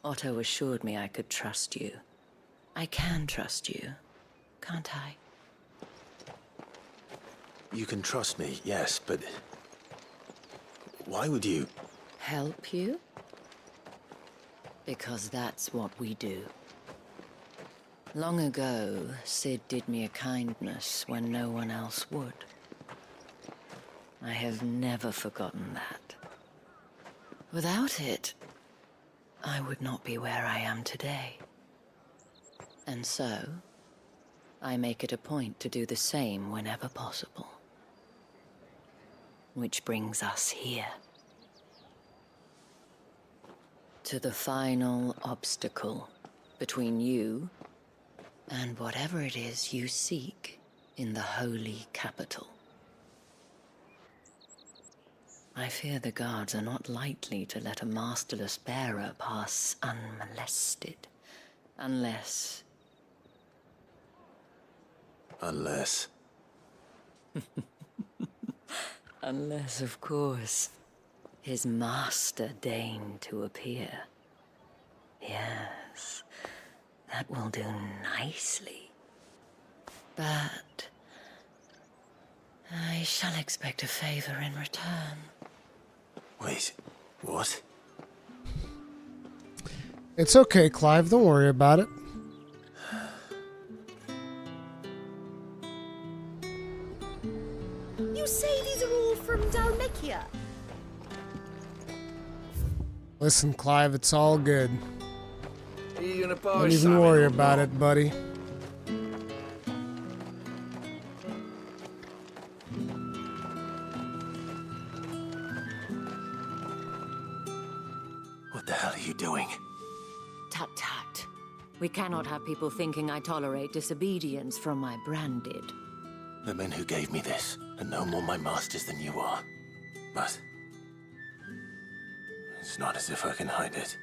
Otto assured me I could trust you. I can trust you, can't I? You can trust me, yes, but why would you? Help you? Because that's what we do. Long ago, Cid did me a kindness when no one else would. I have never forgotten that. Without it, I would not be where I am today. And so, I make it a point to do the same whenever possible. Which brings us here. To the final obstacle between you and whatever it is you seek in the holy capital. I fear the guards are not likely to let a masterless bearer pass unmolested, unless... Unless... Unless, of course, his master deigned to appear. Yes, that will do nicely. But I shall expect a favor in return. Wait, what? It's okay, Clive. Don't worry about it. You say these are all from Dalmatia? Listen, Clive, it's all good. Are you gonna buy Don't even something worry or about not? it, buddy. What the hell are you doing? Tut tut. We cannot have people thinking I tolerate disobedience from my branded. The men who gave me this are no more my masters than you are. But it's not as if I can hide it.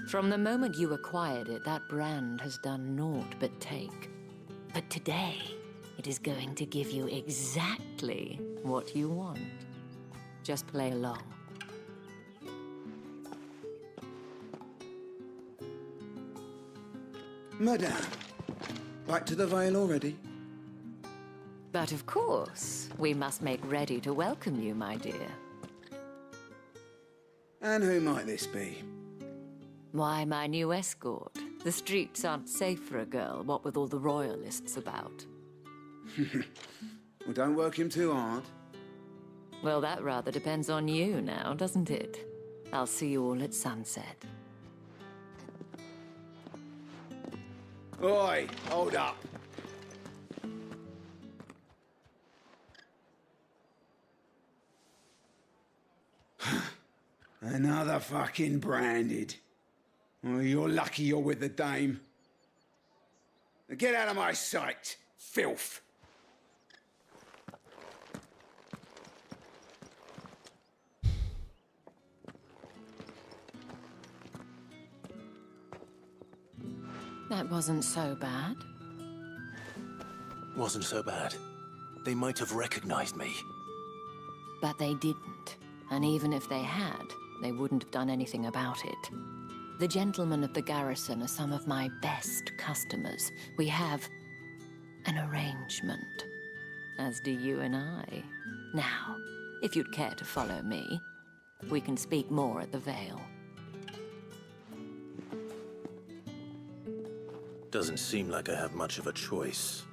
From the moment you acquired it, that brand has done naught but take. But today, it is going to give you exactly what you want. Just play along. Madame, back to the Vale already? But of course, we must make ready to welcome you, my dear. And who might this be? Why, my new escort. The streets aren't safe for a girl, what with all the royalists about. Well, don't work him too hard. Well, that rather depends on you now, doesn't it? I'll see you all at sunset. Oi, hold up. Another fucking branded. Well, you're lucky you're with the dame. Now get out of my sight, filth. That wasn't so bad. Wasn't so bad. They might have recognized me. But they didn't. And even if they had, they wouldn't have done anything about it. The gentlemen of the garrison are some of my best customers. We have an arrangement, as do you and I. Now, if you'd care to follow me, we can speak more at the Vale. Doesn't seem like I have much of a choice.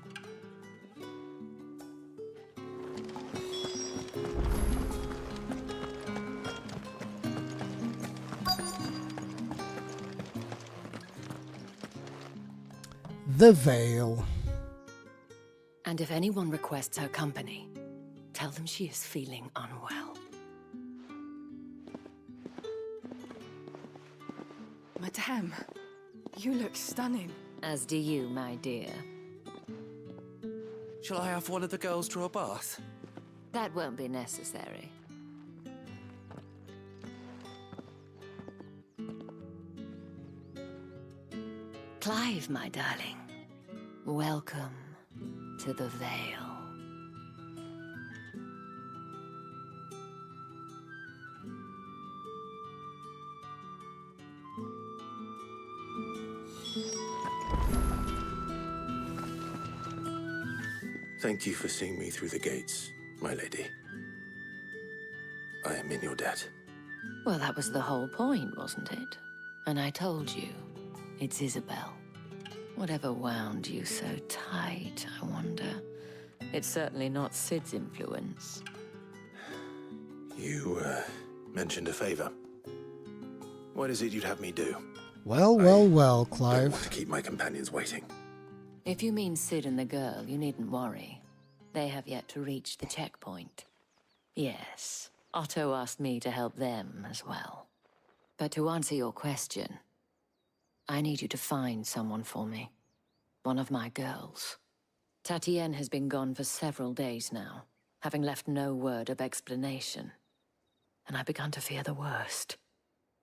The Vale. And if anyone requests her company, tell them she is feeling unwell. Madame, you look stunning. As do you, my dear. Shall I have one of the girls draw a bath? That won't be necessary. Clive, my darling. Welcome to the Vale. Thank you for seeing me through the gates, my lady. I am in your debt. Well, that was the whole point, wasn't it? And I told you, it's Isabel. Whatever wound you so tight, I wonder. It's certainly not Cid's influence. You, mentioned a favor. What is it you'd have me do? Well, well, well, I don't Clive. want to keep my companions waiting. If you mean Cid and the girl, you needn't worry. They have yet to reach the checkpoint. Yes, Otto asked me to help them as well. But to answer your question, I need you to find someone for me. One of my girls. Tatienne has been gone for several days now, having left no word of explanation. And I began to fear the worst.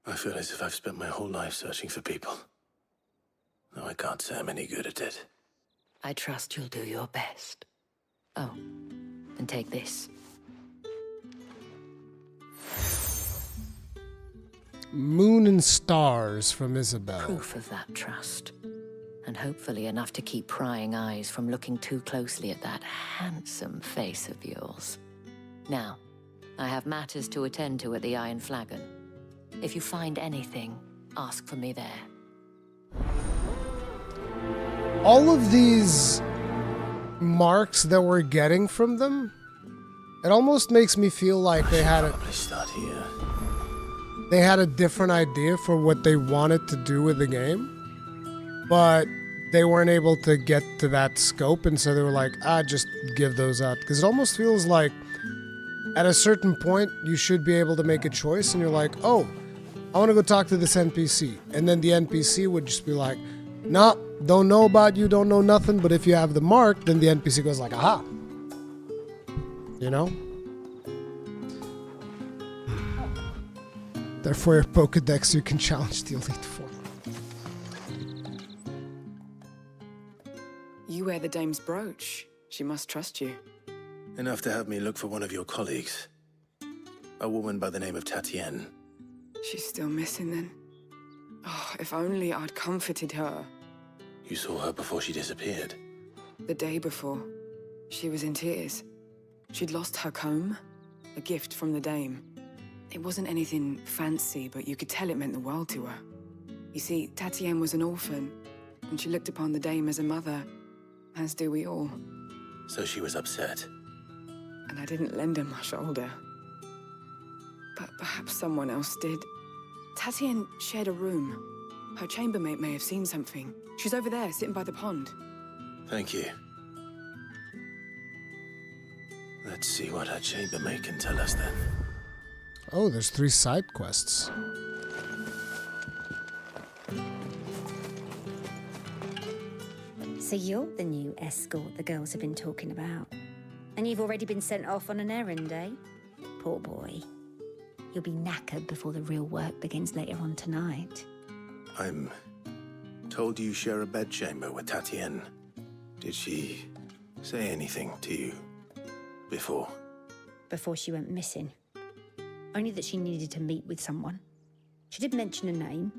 I feel as if I've spent my whole life searching for people. Though I can't say I'm any good at it. I trust you'll do your best. Oh, and take this. Moon and stars from Isabel. Proof of that trust. And hopefully enough to keep prying eyes from looking too closely at that handsome face of yours. Now, I have matters to attend to at the Iron Flagon. If you find anything, ask for me there. All of these marks that we're getting from them, it almost makes me feel like they had Start here. They had a different idea for what they wanted to do with the game, but they weren't able to get to that scope, and so they were like, just give those out. Because it almost feels like at a certain point, you should be able to make a choice, and you're like, oh, I want to go talk to this NPC. And then the NPC would just be like, nah, don't know about you, don't know nothing, but if you have the mark, then the NPC goes like, aha. You know? Therefore, your Pokedex, you can challenge the Elite Four. You wear the dame's brooch. She must trust you. Enough to have me look for one of your colleagues. A woman by the name of Tatienne. She's still missing then. Oh, if only I'd comforted her. You saw her before she disappeared. The day before. She was in tears. She'd lost her comb, a gift from the dame. It wasn't anything fancy, but you could tell it meant the world to her. You see, Tatienne was an orphan, and she looked upon the dame as a mother, as do we all. So she was upset. And I didn't lend her my shoulder. But perhaps someone else did. Tatienne shared a room. Her chambermaid may have seen something. She's over there, sitting by the pond. Thank you. Let's see what her chambermaid can tell us then. Oh, there's 3 side quests. So you're the new escort the girls have been talking about. And you've already been sent off on an errand, eh? Poor boy. You'll be knackered before the real work begins later on tonight. I'm told you share a bedchamber with Tatienne. Did she say anything to you before? Before she went missing. Only that she needed to meet with someone. She did mention a name,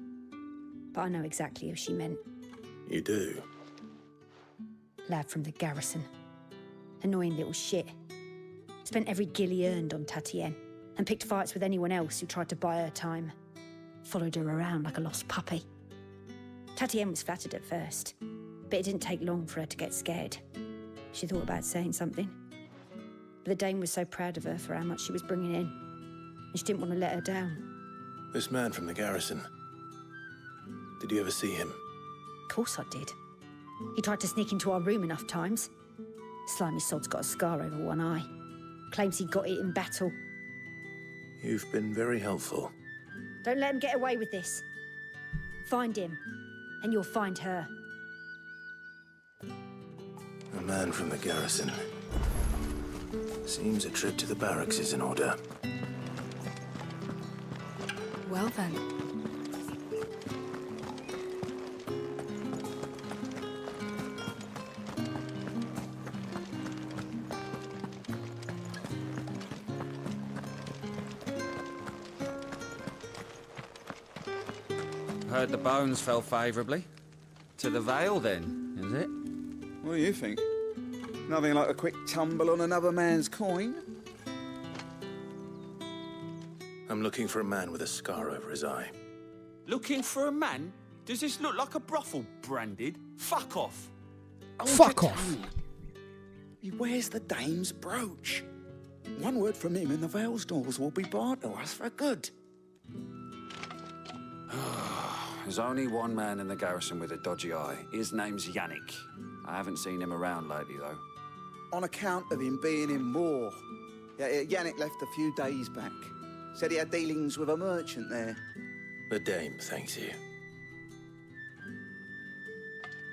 but I know exactly who she meant. You do? Lad from the garrison. Annoying little shit. Spent every guil he earned on Tatienne, and picked fights with anyone else who tried to buy her time. Followed her around like a lost puppy. Tatienne was flattered at first, but it didn't take long for her to get scared. She thought about saying something. But the dame was so proud of her for how much she was bringing in, and she didn't want to let her down. This man from the garrison. Did you ever see him? Of course I did. He tried to sneak into our room enough times. Slimy sod's got a scar over one eye. Claims he got it in battle. You've been very helpful. Don't let him get away with this. Find him, and you'll find her. A man from the garrison. Seems a trip to the barracks is in order. Well then. Heard the bones fell favourably. To the Vale, then, is it? What do you think? Nothing like a quick tumble on another man's coin? I'm looking for a man with a scar over his eye. Looking for a man? Does this look like a brothel, Branded? Fuck off! Fuck off! He wears the dame's brooch. One word from him and the Vale's doors will be barred to us for good. There's only one man in the garrison with a dodgy eye. His name's Yannick. I haven't seen him around lately, though. On account of him being in war. Yeah, Yannick left a few days back. Said he had dealings with a merchant there. The dame thanks you.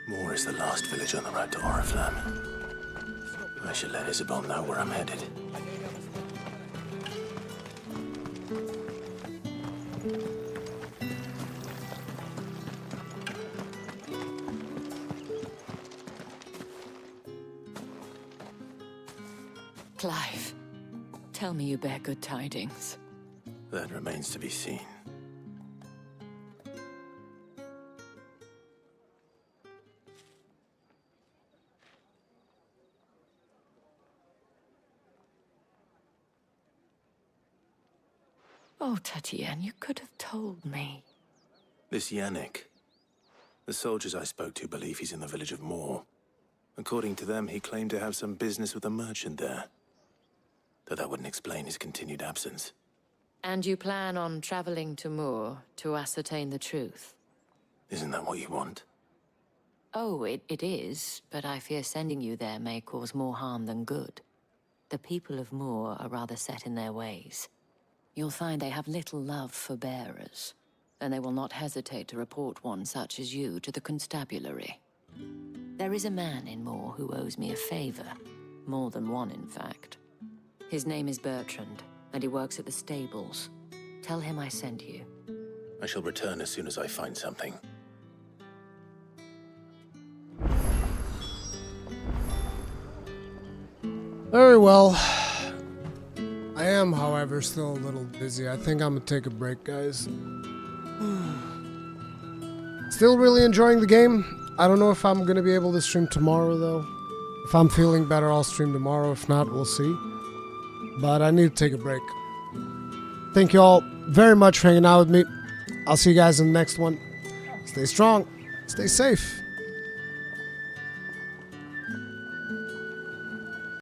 Moor is the last village on the road to Oriflamme. I should let Isabel know where I'm headed. Clive, tell me you bear good tidings. That remains to be seen. Oh, Tatienne, you could have told me. This Yannick. The soldiers I spoke to believe he's in the village of Moor. According to them, he claimed to have some business with a merchant there. Though that wouldn't explain his continued absence. And you plan on traveling to Moor to ascertain the truth? Isn't that what you want? Oh, it is, but I fear sending you there may cause more harm than good. The people of Moor are rather set in their ways. You'll find they have little love for bearers, and they will not hesitate to report one such as you to the constabulary. There is a man in Moor who owes me a favor. More than one, in fact. His name is Bertrand, and he works at the stables. Tell him I sent you. I shall return as soon as I find something. Very well. I am, however, still a little busy. I think I'm gonna take a break, guys. Still really enjoying the game. I don't know if I'm gonna be able to stream tomorrow, though. If I'm feeling better, I'll stream tomorrow. If not, we'll see. But I need to take a break. Thank you all very much for hanging out with me. I'll see you guys in the next one. Stay strong. Stay safe.